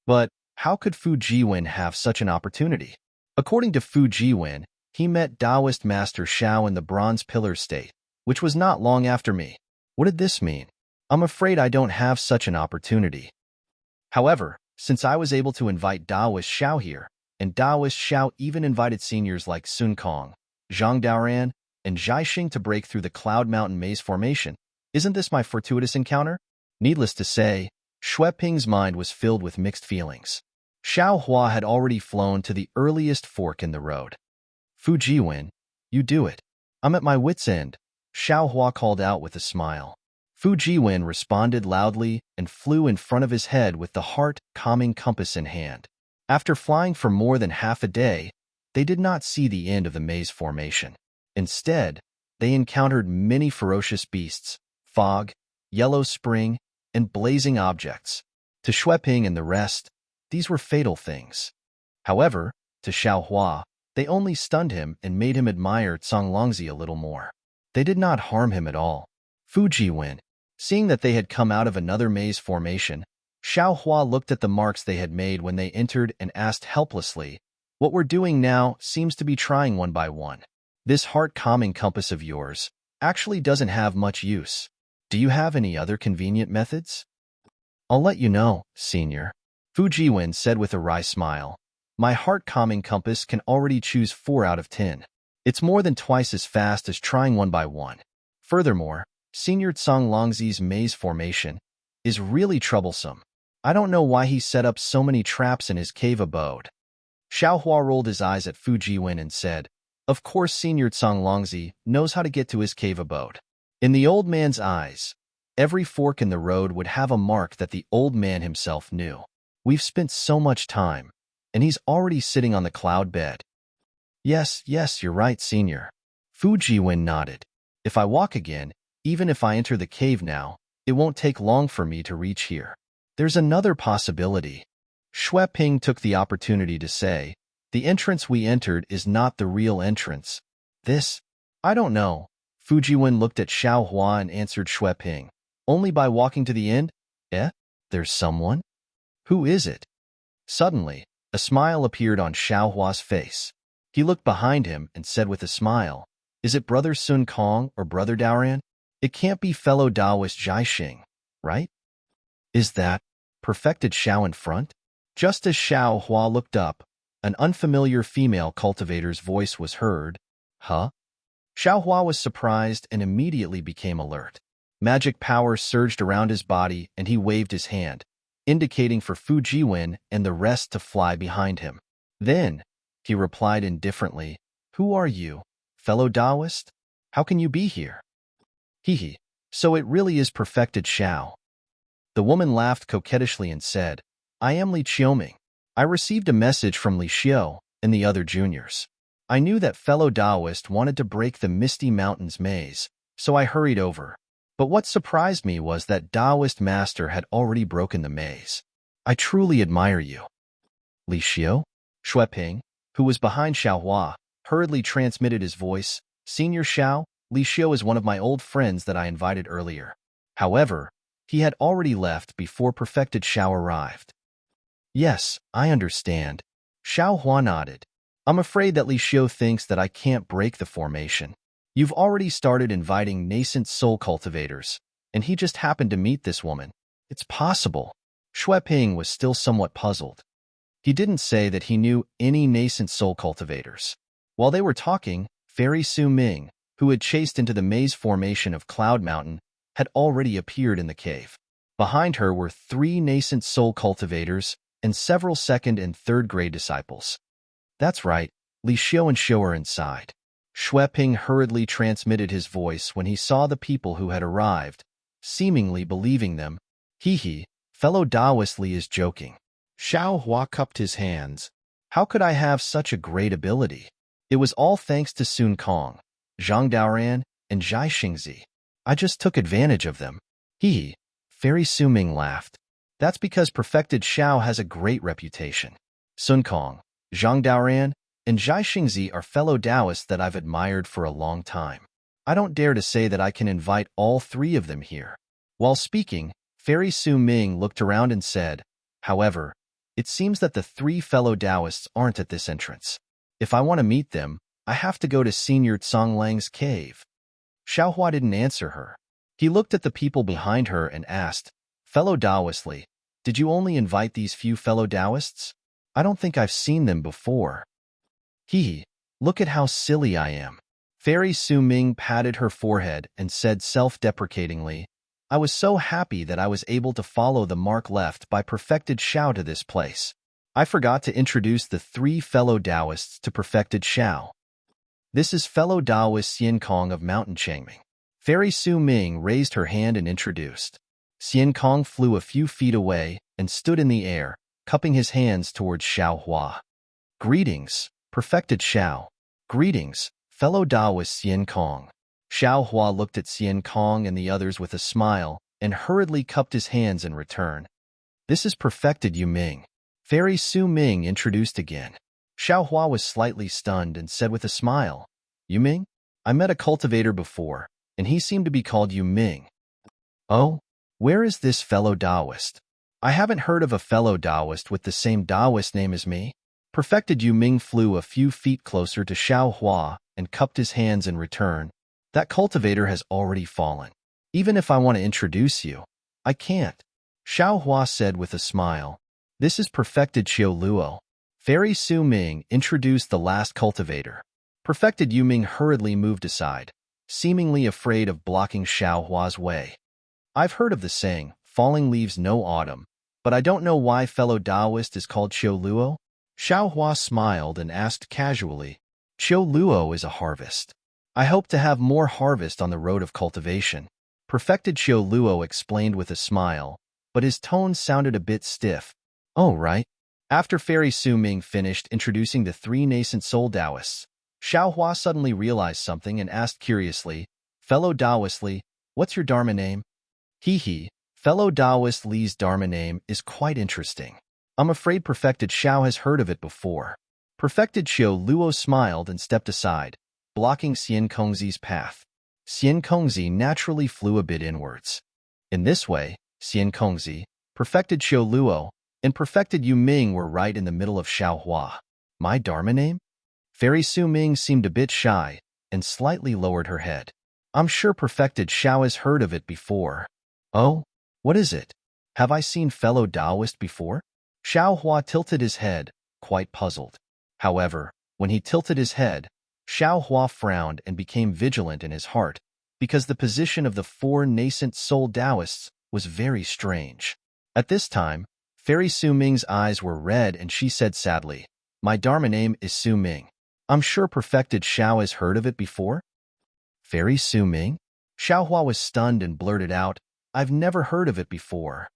Speaker 1: But, how could Fu Jiwen have such an opportunity? According to Fu Jiwen, he met Taoist Master Xiao in the Bronze Pillar State, which was not long after me. What did this mean? I'm afraid I don't have such an opportunity. However, since I was able to invite Taoist Xiao here, and Taoist Xiao even invited seniors like Sun Kong, Zhang Daoran, and Zhai Xing to break through the Cloud Mountain Maze formation, isn't this my fortuitous encounter? Needless to say, Xue Ping's mind was filled with mixed feelings. Xiao Hua had already flown to the earliest fork in the road. Fu Jiwen, you do it. I'm at my wit's end, Xiao Hua called out with a smile. Fu Jiwen responded loudly and flew in front of his head with the heart-calming compass in hand. After flying for more than half a day, they did not see the end of the maze formation. Instead, they encountered many ferocious beasts, fog, yellow spring, and blazing objects. To Xue Ping and the rest, these were fatal things. However, to Xiao Hua, they only stunned him and made him admire Songlongzi a little more. They did not harm him at all. Fu Jiwen, seeing that they had come out of another maze formation, Xiao Hua looked at the marks they had made when they entered and asked helplessly, "What we're doing now seems to be trying one by one. This heart-calming compass of yours actually doesn't have much use. Do you have any other convenient methods?" "I'll let you know, senior," Fu Jiwen said with a wry smile. "My heart-calming compass can already choose 4 out of 10. It's more than twice as fast as trying one by one. Furthermore, Senior Songlongzi's maze formation is really troublesome. I don't know why he set up so many traps in his cave abode." Xiao Hua rolled his eyes at Fu Jiwen and said, "Of course Senior Songlongzi knows how to get to his cave abode." In the old man's eyes, every fork in the road would have a mark that the old man himself knew. We've spent so much time, and he's already sitting on the cloud bed. Yes, you're right, Senior." Fu Fu Jiwen nodded. If I walk again, even if I enter the cave now, it won't take long for me to reach here. There's another possibility. Xue Ping took the opportunity to say, the entrance we entered is not the real entrance. This? I don't know. Fu Jiwen looked at Xiao Hua and answered Xue Ping. Only by walking to the end? Eh? There's someone? Who is it? Suddenly, a smile appeared on Xiao Hua's face. He looked behind him and said with a smile, is it Brother Sun Kong or Brother Daoran? It can't be fellow Taoist Jiaxing, right? Is that perfected Xiao in front? Just as Xiao Hua looked up, an unfamiliar female cultivator's voice was heard. Huh? Xiao Hua was surprised and immediately became alert. Magic power surged around his body and he waved his hand, indicating for Fu Jiwen and the rest to fly behind him. Then, he replied indifferently, who are you, fellow Taoist? How can you be here? Hehe, so it really is perfected Xiao. The woman laughed coquettishly and said, I am Li Qiuming. I received a message from Li Xiu and the other juniors. I knew that fellow Taoist wanted to break the Misty Mountains maze, so I hurried over. But what surprised me was that Taoist master had already broken the maze. I truly admire you. Li Xiu? Xue Ping, who was behind Xiao Hua, hurriedly transmitted his voice. Senior Xiao, Li Xiu is one of my old friends that I invited earlier. However, he had already left before perfected Xiao arrived. Yes, I understand. Xiao Hua nodded. I'm afraid that Li Xiu thinks that I can't break the formation. You've already started inviting nascent soul cultivators, and he just happened to meet this woman. It's possible. Xue Ping was still somewhat puzzled. He didn't say that he knew any nascent soul cultivators. While they were talking, Fairy Su Ming, who had chased into the maze formation of Cloud Mountain, had already appeared in the cave. Behind her were 3 nascent soul cultivators and several second and third grade disciples. That's right, Li Xiu and Xiu are inside. Xue Ping hurriedly transmitted his voice when he saw the people who had arrived, seemingly believing them. Hehe, fellow Taoist Li is joking. Xiao Hua cupped his hands. How could I have such a great ability? It was all thanks to Sun Kong, Zhang Daoran, and Zhai Xingzi. I just took advantage of them. Hehe, Fairy Su Ming laughed. That's because perfected Xiao has a great reputation. Sun Kong, Zhang Daoran, and Zhai Xingzi are fellow Taoists that I've admired for a long time. I don't dare to say that I can invite all 3 of them here. While speaking, Fairy Su Ming looked around and said, however, it seems that the 3 fellow Taoists aren't at this entrance. If I want to meet them, I have to go to Senior Tsonglang's cave. Xiao Hua didn't answer her. He looked at the people behind her and asked, fellow Taoist Li, did you only invite these few fellow Taoists? I don't think I've seen them before. Hehe, look at how silly I am. Fairy Su Ming patted her forehead and said self-deprecatingly, I was so happy that I was able to follow the mark left by perfected Xiao to this place. I forgot to introduce the 3 fellow Taoists to perfected Xiao. This is fellow Taoist Xian Kong of Mountain Changming. Fairy Su Ming raised her hand and introduced. Xian Kong flew a few feet away and stood in the air, cupping his hands towards Xiao Hua. Greetings, perfected Xiao. Greetings, fellow Taoist Xian Kong. Xiao Hua looked at Xian Kong and the others with a smile and hurriedly cupped his hands in return. This is perfected Yu Ming. Fairy Su Ming introduced again. Xiao Hua was slightly stunned and said with a smile, Yu Ming? I met a cultivator before, and he seemed to be called Yu Ming. Oh, where is this fellow Taoist? I haven't heard of a fellow Taoist with the same Taoist name as me. Perfected Yu Ming flew a few feet closer to Xiao Hua and cupped his hands in return. That cultivator has already fallen. Even if I want to introduce you, I can't. Xiao Hua said with a smile. This is perfected Xiu Luo. Fairy Su Ming introduced the last cultivator. Perfected Yu Ming hurriedly moved aside, seemingly afraid of blocking Xiao Hua's way. I've heard of the saying, falling leaves no autumn, but I don't know why fellow Taoist is called Xiu Luo. Xiao Hua smiled and asked casually, Xiu Luo is a harvest. I hope to have more harvest on the road of cultivation. Perfected Xiu Luo explained with a smile, but his tone sounded a bit stiff. Oh, right. After Fairy Su Ming finished introducing the 3 nascent soul Taoists, Xiao Hua suddenly realized something and asked curiously, "Fellow Taoist Li, what's your Dharma name?" Hee hee, fellow Taoist Li's Dharma name is quite interesting. I'm afraid Perfected Xiao has heard of it before. Perfected Xiao Luo smiled and stepped aside, blocking Xian Kongzi's path. Xian Kongzi naturally flew a bit inwards. In this way, Xian Kongzi, Perfected Xiao Luo, and Perfected Yu Ming were right in the middle of Xiao Hua. My Dharma name? Fairy Su Ming seemed a bit shy and slightly lowered her head. I'm sure Perfected Xiao has heard of it before. Oh, what is it? Have I seen fellow Taoist before? Xiao Hua tilted his head, quite puzzled. However, when he tilted his head, Xiao Hua frowned and became vigilant in his heart, because the position of the four nascent soul Taoists was very strange. At this time, Fairy Su Ming's eyes were red and she said sadly, "My Dharma name is Su Ming. I'm sure Perfected Xiao has heard of it before?" Fairy Su Ming? Xiao Hua was stunned and blurted out, "I've never heard of it before."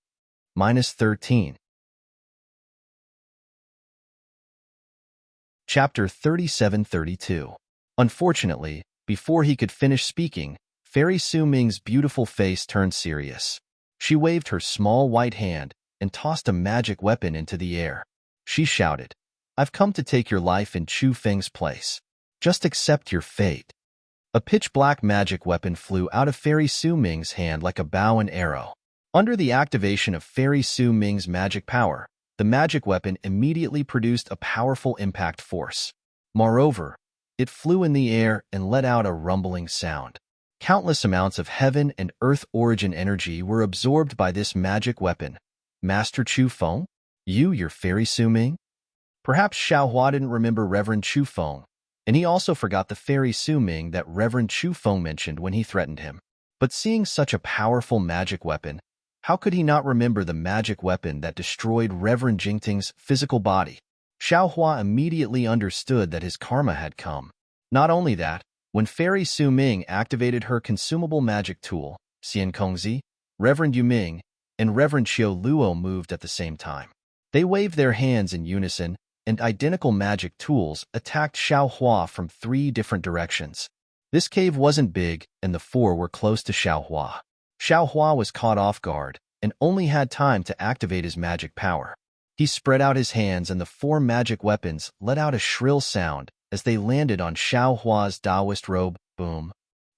Speaker 1: -13. Chapter 37-32. Unfortunately, before he could finish speaking, Fairy Su Ming's beautiful face turned serious. She waved her small white hand and tossed a magic weapon into the air. She shouted, "I've come to take your life in Chu Feng's place. Just accept your fate." A pitch-black magic weapon flew out of Fairy Su Ming's hand like a bow and arrow. Under the activation of Fairy Su Ming's magic power, the magic weapon immediately produced a powerful impact force. Moreover, it flew in the air and let out a rumbling sound. Countless amounts of heaven and earth origin energy were absorbed by this magic weapon. Master Chu Feng? Your Fairy Su Ming? Perhaps Xiao Hua didn't remember Reverend Chu Feng, and he also forgot the Fairy Su Ming that Reverend Chu Feng mentioned when he threatened him. But seeing such a powerful magic weapon, how could he not remember the magic weapon that destroyed Reverend Jingting's physical body? Xiao Hua immediately understood that his karma had come. Not only that, when Fairy Su Ming activated her consumable magic tool, Xian Kongzi, Reverend Yu Ming, and Reverend Xiao Luo moved at the same time. They waved their hands in unison, and identical magic tools attacked Xiao Hua from 3 different directions. This cave wasn't big, and the 4 were close to Xiao Hua. Xiao Hua was caught off guard and only had time to activate his magic power. He spread out his hands and the 4 magic weapons let out a shrill sound as they landed on Xiao Hua's Taoist robe. Boom.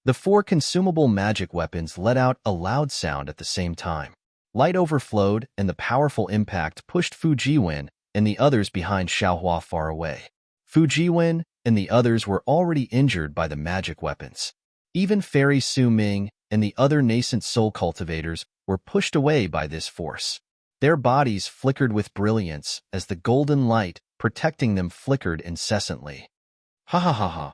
Speaker 1: The 4 consumable magic weapons let out a loud sound at the same time. Light overflowed and the powerful impact pushed Fu Jiwen and the others behind Xiao Hua far away. Fu Jiwen and the others were already injured by the magic weapons. Even Fairy Su Ming and the other nascent soul cultivators were pushed away by this force. Their bodies flickered with brilliance as the golden light protecting them flickered incessantly. Ha ha ha ha.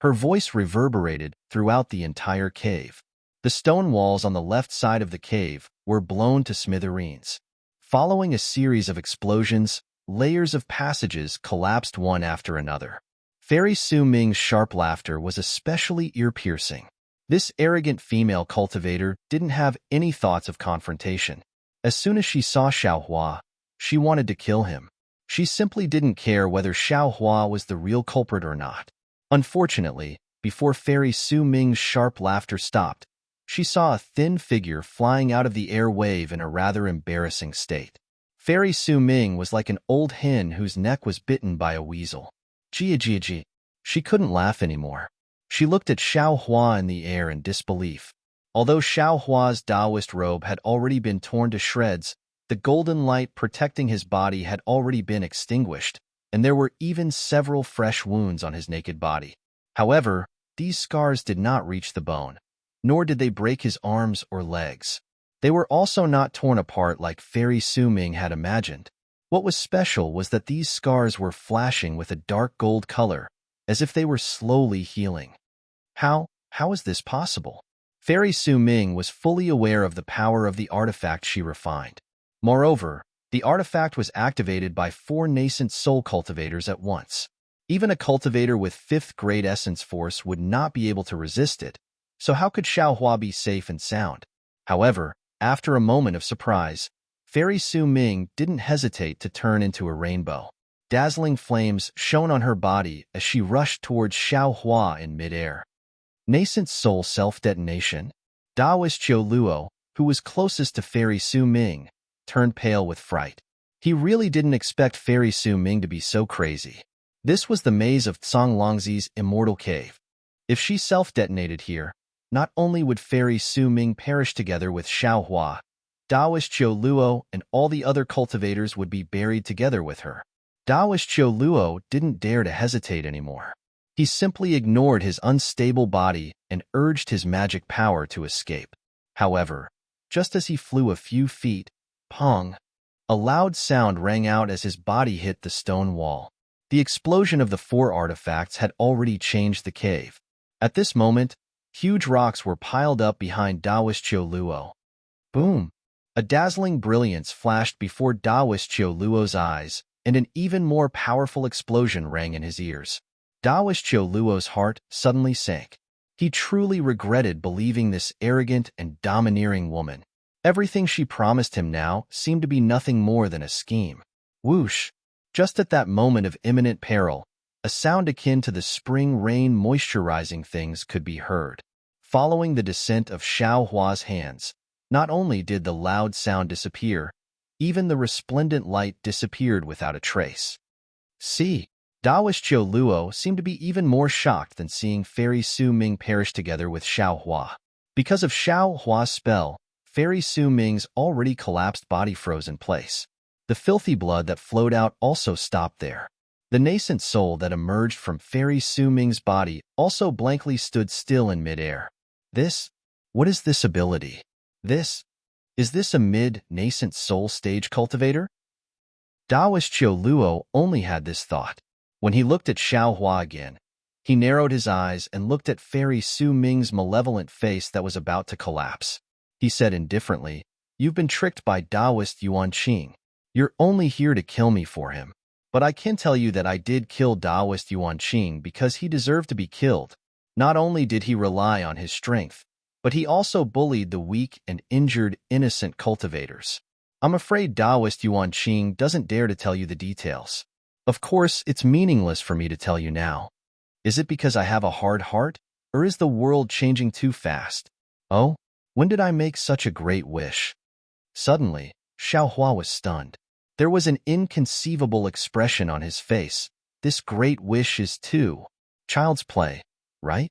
Speaker 1: Her voice reverberated throughout the entire cave. The stone walls on the left side of the cave were blown to smithereens. Following a series of explosions, layers of passages collapsed one after another. Fairy Su Ming's sharp laughter was especially ear-piercing. This arrogant female cultivator didn't have any thoughts of confrontation. As soon as she saw Xiao Hua, she wanted to kill him. She simply didn't care whether Xiao Hua was the real culprit or not. Unfortunately, before Fairy Su Ming's sharp laughter stopped, she saw a thin figure flying out of the air wave in a rather embarrassing state. Fairy Su Ming was like an old hen whose neck was bitten by a weasel. Jia. She couldn't laugh anymore. She looked at Xiao Hua in the air in disbelief. Although Xiao Hua's Taoist robe had already been torn to shreds, the golden light protecting his body had already been extinguished, and there were even several fresh wounds on his naked body. However, these scars did not reach the bone, nor did they break his arms or legs. They were also not torn apart like Fairy Su Ming had imagined. What was special was that these scars were flashing with a dark gold color, as if they were slowly healing. How is this possible? Fairy Su Ming was fully aware of the power of the artifact she refined. Moreover, the artifact was activated by 4 nascent soul cultivators at once. Even a cultivator with 5th grade essence force would not be able to resist it, so how could Xiao Hua be safe and sound? However, after a moment of surprise, Fairy Su Ming didn't hesitate to turn into a rainbow. Dazzling flames shone on her body as she rushed towards Xiao Hua in midair. Nascent soul self-detonation. Daoist Qiu Luo, who was closest to Fairy Su Ming, turned pale with fright. He really didn't expect Fairy Su Ming to be so crazy. This was the maze of Tsang Longzi's immortal cave. If she self-detonated here, not only would Fairy Su Ming perish together with Xiao Hua, Daoist Qiu Luo and all the other cultivators would be buried together with her. Daoist Qiu Luo didn't dare to hesitate anymore. He simply ignored his unstable body and urged his magic power to escape. However, just as he flew a few feet, pong, a loud sound rang out as his body hit the stone wall. The explosion of the 4 artifacts had already changed the cave. At this moment, huge rocks were piled up behind Daoist Qiu Luo. Boom! A dazzling brilliance flashed before Daoist Qiu Luo's eyes, and an even more powerful explosion rang in his ears. Daoist Qiu Luo's heart suddenly sank. He truly regretted believing this arrogant and domineering woman. Everything she promised him now seemed to be nothing more than a scheme. Whoosh! Just at that moment of imminent peril, a sound akin to the spring rain moisturizing things could be heard. Following the descent of Xiao Hua's hands, not only did the loud sound disappear, even the resplendent light disappeared without a trace. See, Daoist Qiu Luo seemed to be even more shocked than seeing Fairy Su Ming perish together with Xiao Hua. Because of Xiao Hua's spell, Fairy Su Ming's already collapsed body froze in place. The filthy blood that flowed out also stopped there. The nascent soul that emerged from Fairy Su Ming's body also blankly stood still in midair. What is this ability? Is this a mid-nascent soul stage cultivator? Daoist Qiu Luo only had this thought. When he looked at Xiao Hua again, he narrowed his eyes and looked at Fairy Su Ming's malevolent face that was about to collapse. He said indifferently, "You've been tricked by Daoist Yuan Qing. You're only here to kill me for him. But I can tell you that I did kill Daoist Yuan Qing because he deserved to be killed. Not only did he rely on his strength, but he also bullied the weak and injured innocent cultivators. I'm afraid Daoist Yuan Qing doesn't dare to tell you the details. Of course, it's meaningless for me to tell you now. Is it because I have a hard heart, or is the world changing too fast? Oh, when did I make such a great wish?" Suddenly, Xiao Hua was stunned. There was an inconceivable expression on his face. This great wish is too child's play, right?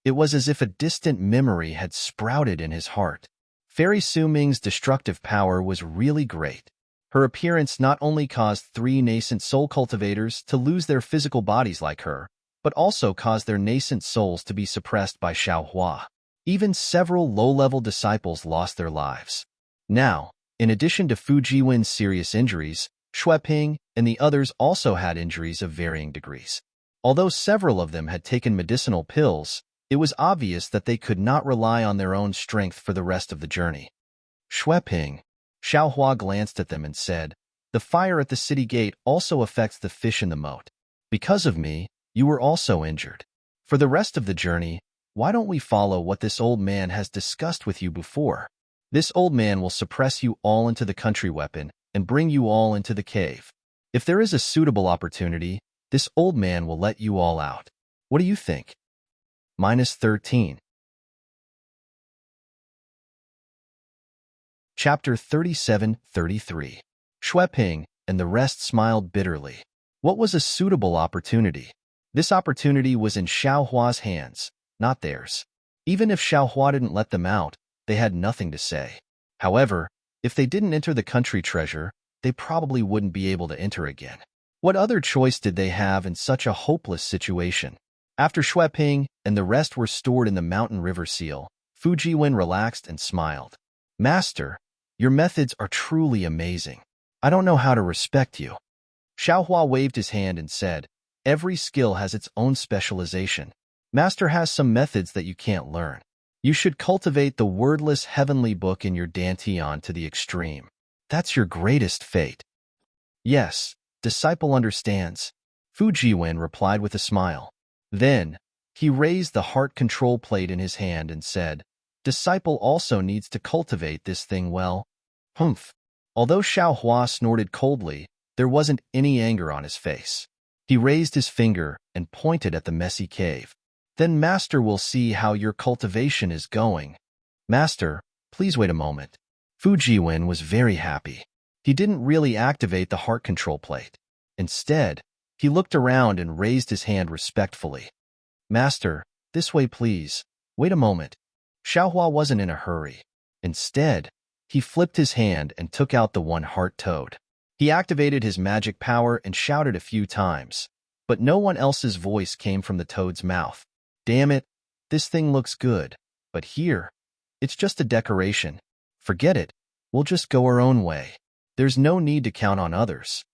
Speaker 1: It was as if a distant memory had sprouted in his heart. Fairy Su Ming's destructive power was really great. Her appearance not only caused 3 nascent soul cultivators to lose their physical bodies like her, but also caused their nascent souls to be suppressed by Xiao Hua. Even several low-level disciples lost their lives. Now, in addition to Fu Jiwen's serious injuries, Xue Ping and the others also had injuries of varying degrees. Although several of them had taken medicinal pills, it was obvious that they could not rely on their own strength for the rest of the journey. "Xue Ping," Xiao Hua glanced at them and said, "The fire at the city gate also affects the fish in the moat. Because of me, you were also injured. For the rest of the journey, why don't we follow what this old man has discussed with you before? This old man will suppress you all into the country weapon and bring you all into the cave. If there is a suitable opportunity, this old man will let you all out. What do you think?" -13. Chapter 37-33. Xue Ping and the rest smiled bitterly. What was a suitable opportunity? This opportunity was in Xiao Hua's hands, not theirs. Even if Xiao Hua didn't let them out, they had nothing to say. However, if they didn't enter the country treasure, they probably wouldn't be able to enter again. What other choice did they have in such a hopeless situation? After Xue Ping and the rest were stored in the mountain river seal, Fu Jiwen relaxed and smiled. "Master, your methods are truly amazing. I don't know how to respect you." Xiao Hua waved his hand and said, "Every skill has its own specialization. Master has some methods that you can't learn. You should cultivate the wordless heavenly book in your dantian to the extreme. That's your greatest fate." "Yes, disciple understands," Fu Jiwen replied with a smile. Then, he raised the heart control plate in his hand and said, "Disciple also needs to cultivate this thing well." Humph. Although Xiao Hua snorted coldly, There wasn't any anger on his face. He raised his finger and pointed at the messy cave. Then Master will see how your cultivation is going. Master, please wait a moment. Fu Jiwen was very happy. He didn't really activate the heart control plate. Instead, he looked around and raised his hand respectfully. Master, this way please. Wait a moment. Xiaohua wasn't in a hurry. Instead, he flipped his hand and took out the one heart toad. He activated his magic power and shouted a few times, but no one else's voice came from the toad's mouth. Damn it, this thing looks good, but here, it's just a decoration. Forget it, we'll just go our own way. There's no need to count on others.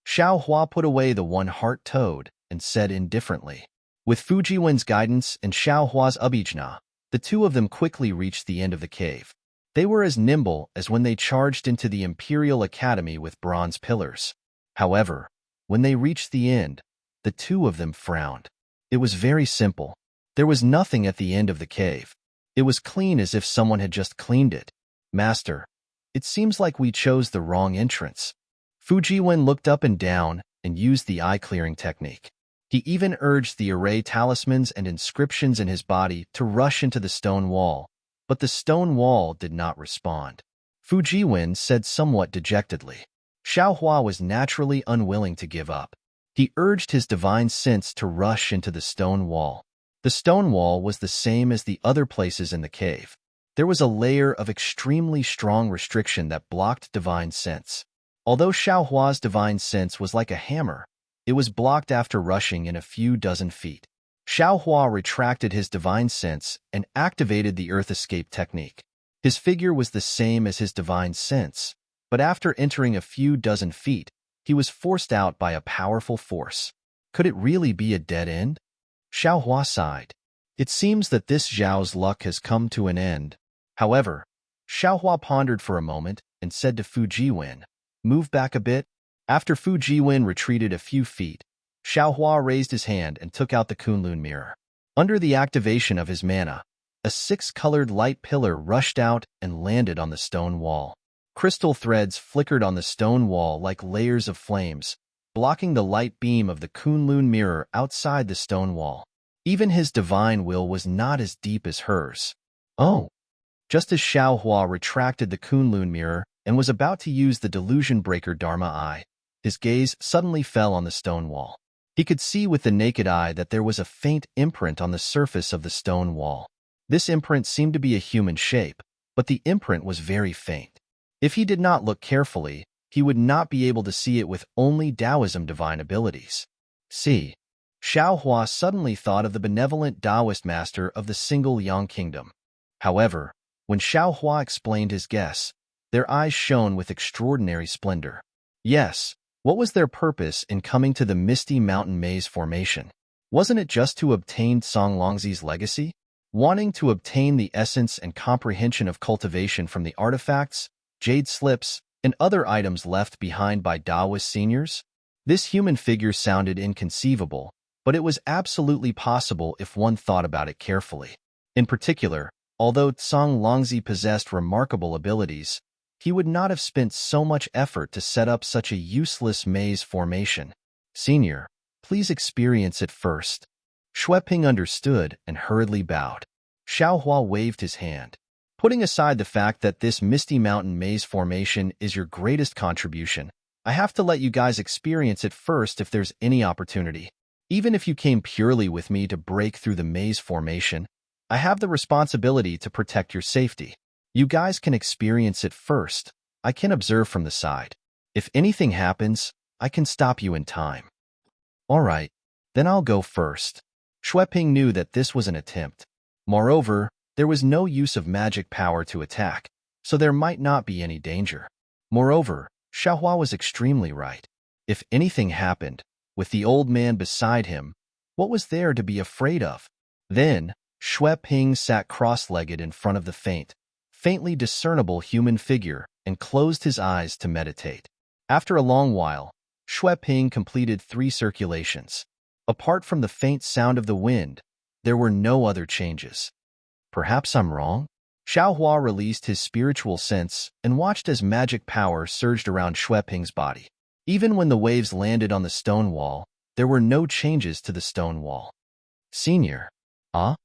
Speaker 1: Xiaohua put away the one heart toad and said indifferently. With Fu Jiwen's guidance and Xiaohua's abijna, the two of them quickly reached the end of the cave. They were as nimble as when they charged into the Imperial Academy with bronze pillars. However, when they reached the end, the two of them frowned. It was very simple. There was nothing at the end of the cave. It was clean as if someone had just cleaned it. Master, it seems like we chose the wrong entrance. Fu Jiwen looked up and down and used the eye-clearing technique. He even urged the array talismans and inscriptions in his body to rush into the stone wall, but the stone wall did not respond. Fu Jiwen said somewhat dejectedly. Xiaohua was naturally unwilling to give up. He urged his divine sense to rush into the stone wall. The stone wall was the same as the other places in the cave. There was a layer of extremely strong restriction that blocked divine sense. Although Xiaohua's divine sense was like a hammer, it was blocked after rushing in a few dozen feet. Xiaohua retracted his divine sense and activated the earth escape technique. His figure was the same as his divine sense, but after entering a few dozen feet, he was forced out by a powerful force. Could it really be a dead end? Xiaohua sighed. It seems that this Zhao's luck has come to an end. However, Xiaohua pondered for a moment and said to Fu Jiwen, "Move back a bit." After Fu Jiwen retreated a few feet, Xiaohua raised his hand and took out the Kunlun mirror. Under the activation of his mana, a six-colored light pillar rushed out and landed on the stone wall. Crystal threads flickered on the stone wall like layers of flames, blocking the light beam of the Kunlun mirror outside the stone wall. Even his divine will was not as deep as hers. Oh! Just as Xiaohua retracted the Kunlun mirror and was about to use the delusion breaker Dharma Eye, his gaze suddenly fell on the stone wall. He could see with the naked eye that there was a faint imprint on the surface of the stone wall. This imprint seemed to be a human shape, but the imprint was very faint. If he did not look carefully, he would not be able to see it with only Taoism divine abilities. See, Xiaohua suddenly thought of the benevolent Taoist master of the single Yang Kingdom. However, when Xiaohua explained his guess, their eyes shone with extraordinary splendor. Yes, what was their purpose in coming to the Misty Mountain Maze formation? Wasn't it just to obtain Song Longzi's legacy? Wanting to obtain the essence and comprehension of cultivation from the artifacts, jade slips, and other items left behind by Taoist seniors? This human figure sounded inconceivable, but it was absolutely possible if one thought about it carefully. In particular, although Song Longzi possessed remarkable abilities, he would not have spent so much effort to set up such a useless maze formation. Senior, please experience it first. Xueping understood and hurriedly bowed. Xiaohua waved his hand. Putting aside the fact that this Misty Mountain Maze formation is your greatest contribution, I have to let you guys experience it first if there's any opportunity. Even if you came purely with me to break through the maze formation, I have the responsibility to protect your safety. You guys can experience it first. I can observe from the side. If anything happens, I can stop you in time. All right, then I'll go first. Xueping knew that this was an attempt. Moreover, there was no use of magic power to attack, so there might not be any danger. Moreover, Xiaohua was extremely right. If anything happened, with the old man beside him, what was there to be afraid of? Then, Xueping sat cross-legged in front of the faintly discernible human figure and closed his eyes to meditate. After a long while, Xueping completed 3 circulations. Apart from the faint sound of the wind, there were no other changes. Perhaps I'm wrong? Xiaohua released his spiritual sense and watched as magic power surged around Xueping's body. Even when the waves landed on the stone wall, there were no changes to the stone wall. Senior. Ah?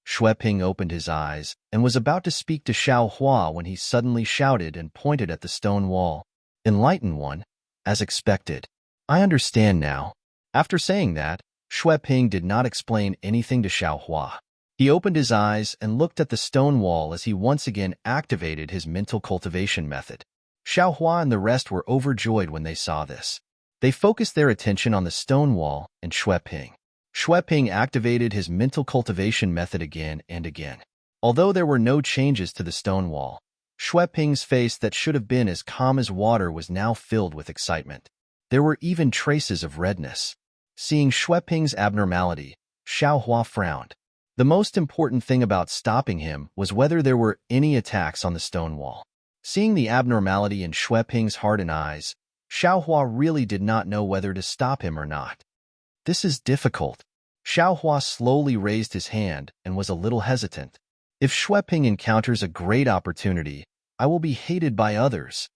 Speaker 1: Shueping opened his eyes and was about to speak to Xiao Hua when he suddenly shouted and pointed at the stone wall. Enlightened one, as expected. I understand now. After saying that, Shueping did not explain anything to Xiao Hua. He opened his eyes and looked at the stone wall as he once again activated his mental cultivation method. Xiao Hua and the rest were overjoyed when they saw this. They focused their attention on the stone wall and Shueping. Shueping activated his mental cultivation method again and again. Although there were no changes to the stone wall, Shueping's face that should have been as calm as water was now filled with excitement. There were even traces of redness. Seeing Shueping's abnormality, Xiao Hua frowned. The most important thing about stopping him was whether there were any attacks on the stone wall. Seeing the abnormality in Shueping's heart and eyes, Xiao Hua really did not know whether to stop him or not. This is difficult. Xiao Hua slowly raised his hand and was a little hesitant. If Shueping encounters a great opportunity, I will be hated by others.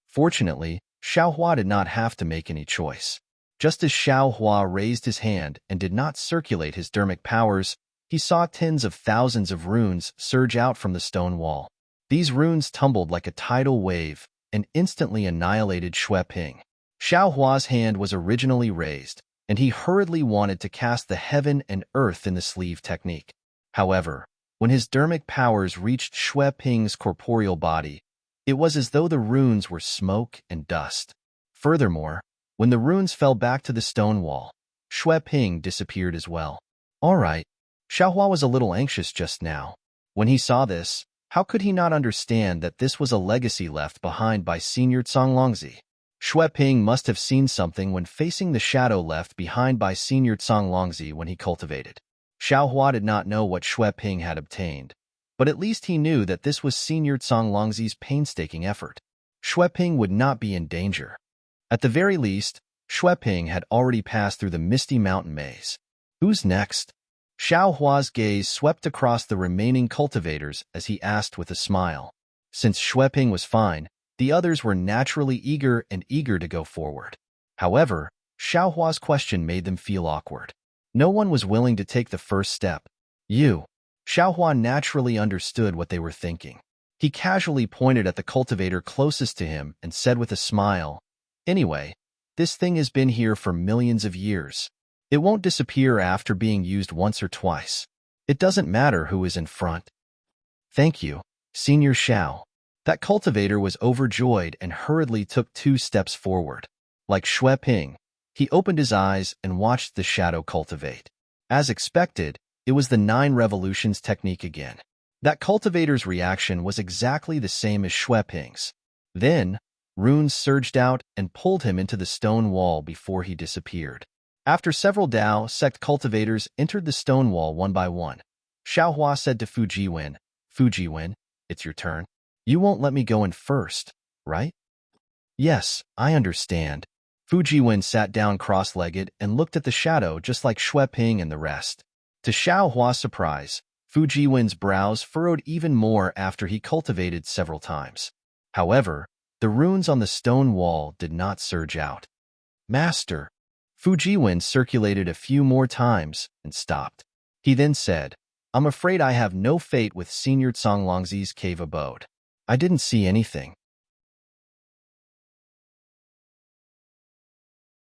Speaker 1: Fortunately, Xiao Hua did not have to make any choice. Just as Xiao Hua raised his hand and did not circulate his dermic powers, he saw tens of thousands of runes surge out from the stone wall. These runes tumbled like a tidal wave and instantly annihilated Shueping. Xiao Hua's hand was originally raised, and he hurriedly wanted to cast the heaven and earth in the sleeve technique. However, when his dermic powers reached Shueping's corporeal body, it was as though the runes were smoke and dust. Furthermore, when the runes fell back to the stone wall, Shueping disappeared as well. All right, Xiao Hua was a little anxious just now. When he saw this, how could he not understand that this was a legacy left behind by Senior Songlongzi? Shueping must have seen something when facing the shadow left behind by Senior Songlongzi when he cultivated. Xiao Hua did not know what Shueping had obtained, but at least he knew that this was Senior Songlongzi's painstaking effort. Shueping would not be in danger. At the very least, Shueping had already passed through the misty mountain maze. Who's next? Xiao Hua's gaze swept across the remaining cultivators as he asked with a smile. Since Shueping was fine, the others were naturally eager to go forward. However, Xiao Hua's question made them feel awkward. No one was willing to take the first step. You. Xiao Hua naturally understood what they were thinking. He casually pointed at the cultivator closest to him and said with a smile, "Anyway, this thing has been here for millions of years. It won't disappear after being used once or twice. It doesn't matter who is in front." Thank you, Senior Xiao. That cultivator was overjoyed and hurriedly took 2 steps forward. Like Shueping, he opened his eyes and watched the shadow cultivate. As expected, it was the 9 revolutions technique again. That cultivator's reaction was exactly the same as Shueping's. Then, runes surged out and pulled him into the stone wall before he disappeared. After several Dao sect cultivators entered the stone wall one by one, Xiao Hua said to Fujiwen, "Fujiwen, it's your turn. You won't let me go in first, right?" "Yes, I understand." Fujiwen sat down cross-legged and looked at the shadow just like Shueping and the rest. To Xiao Hua's surprise, Fujiwen's brows furrowed even more after he cultivated several times. However, the runes on the stone wall did not surge out. "Master." Fujiwen circulated a few more times and stopped. He then said, "I'm afraid I have no fate with Senior Songlongzi's cave abode. I didn't see anything."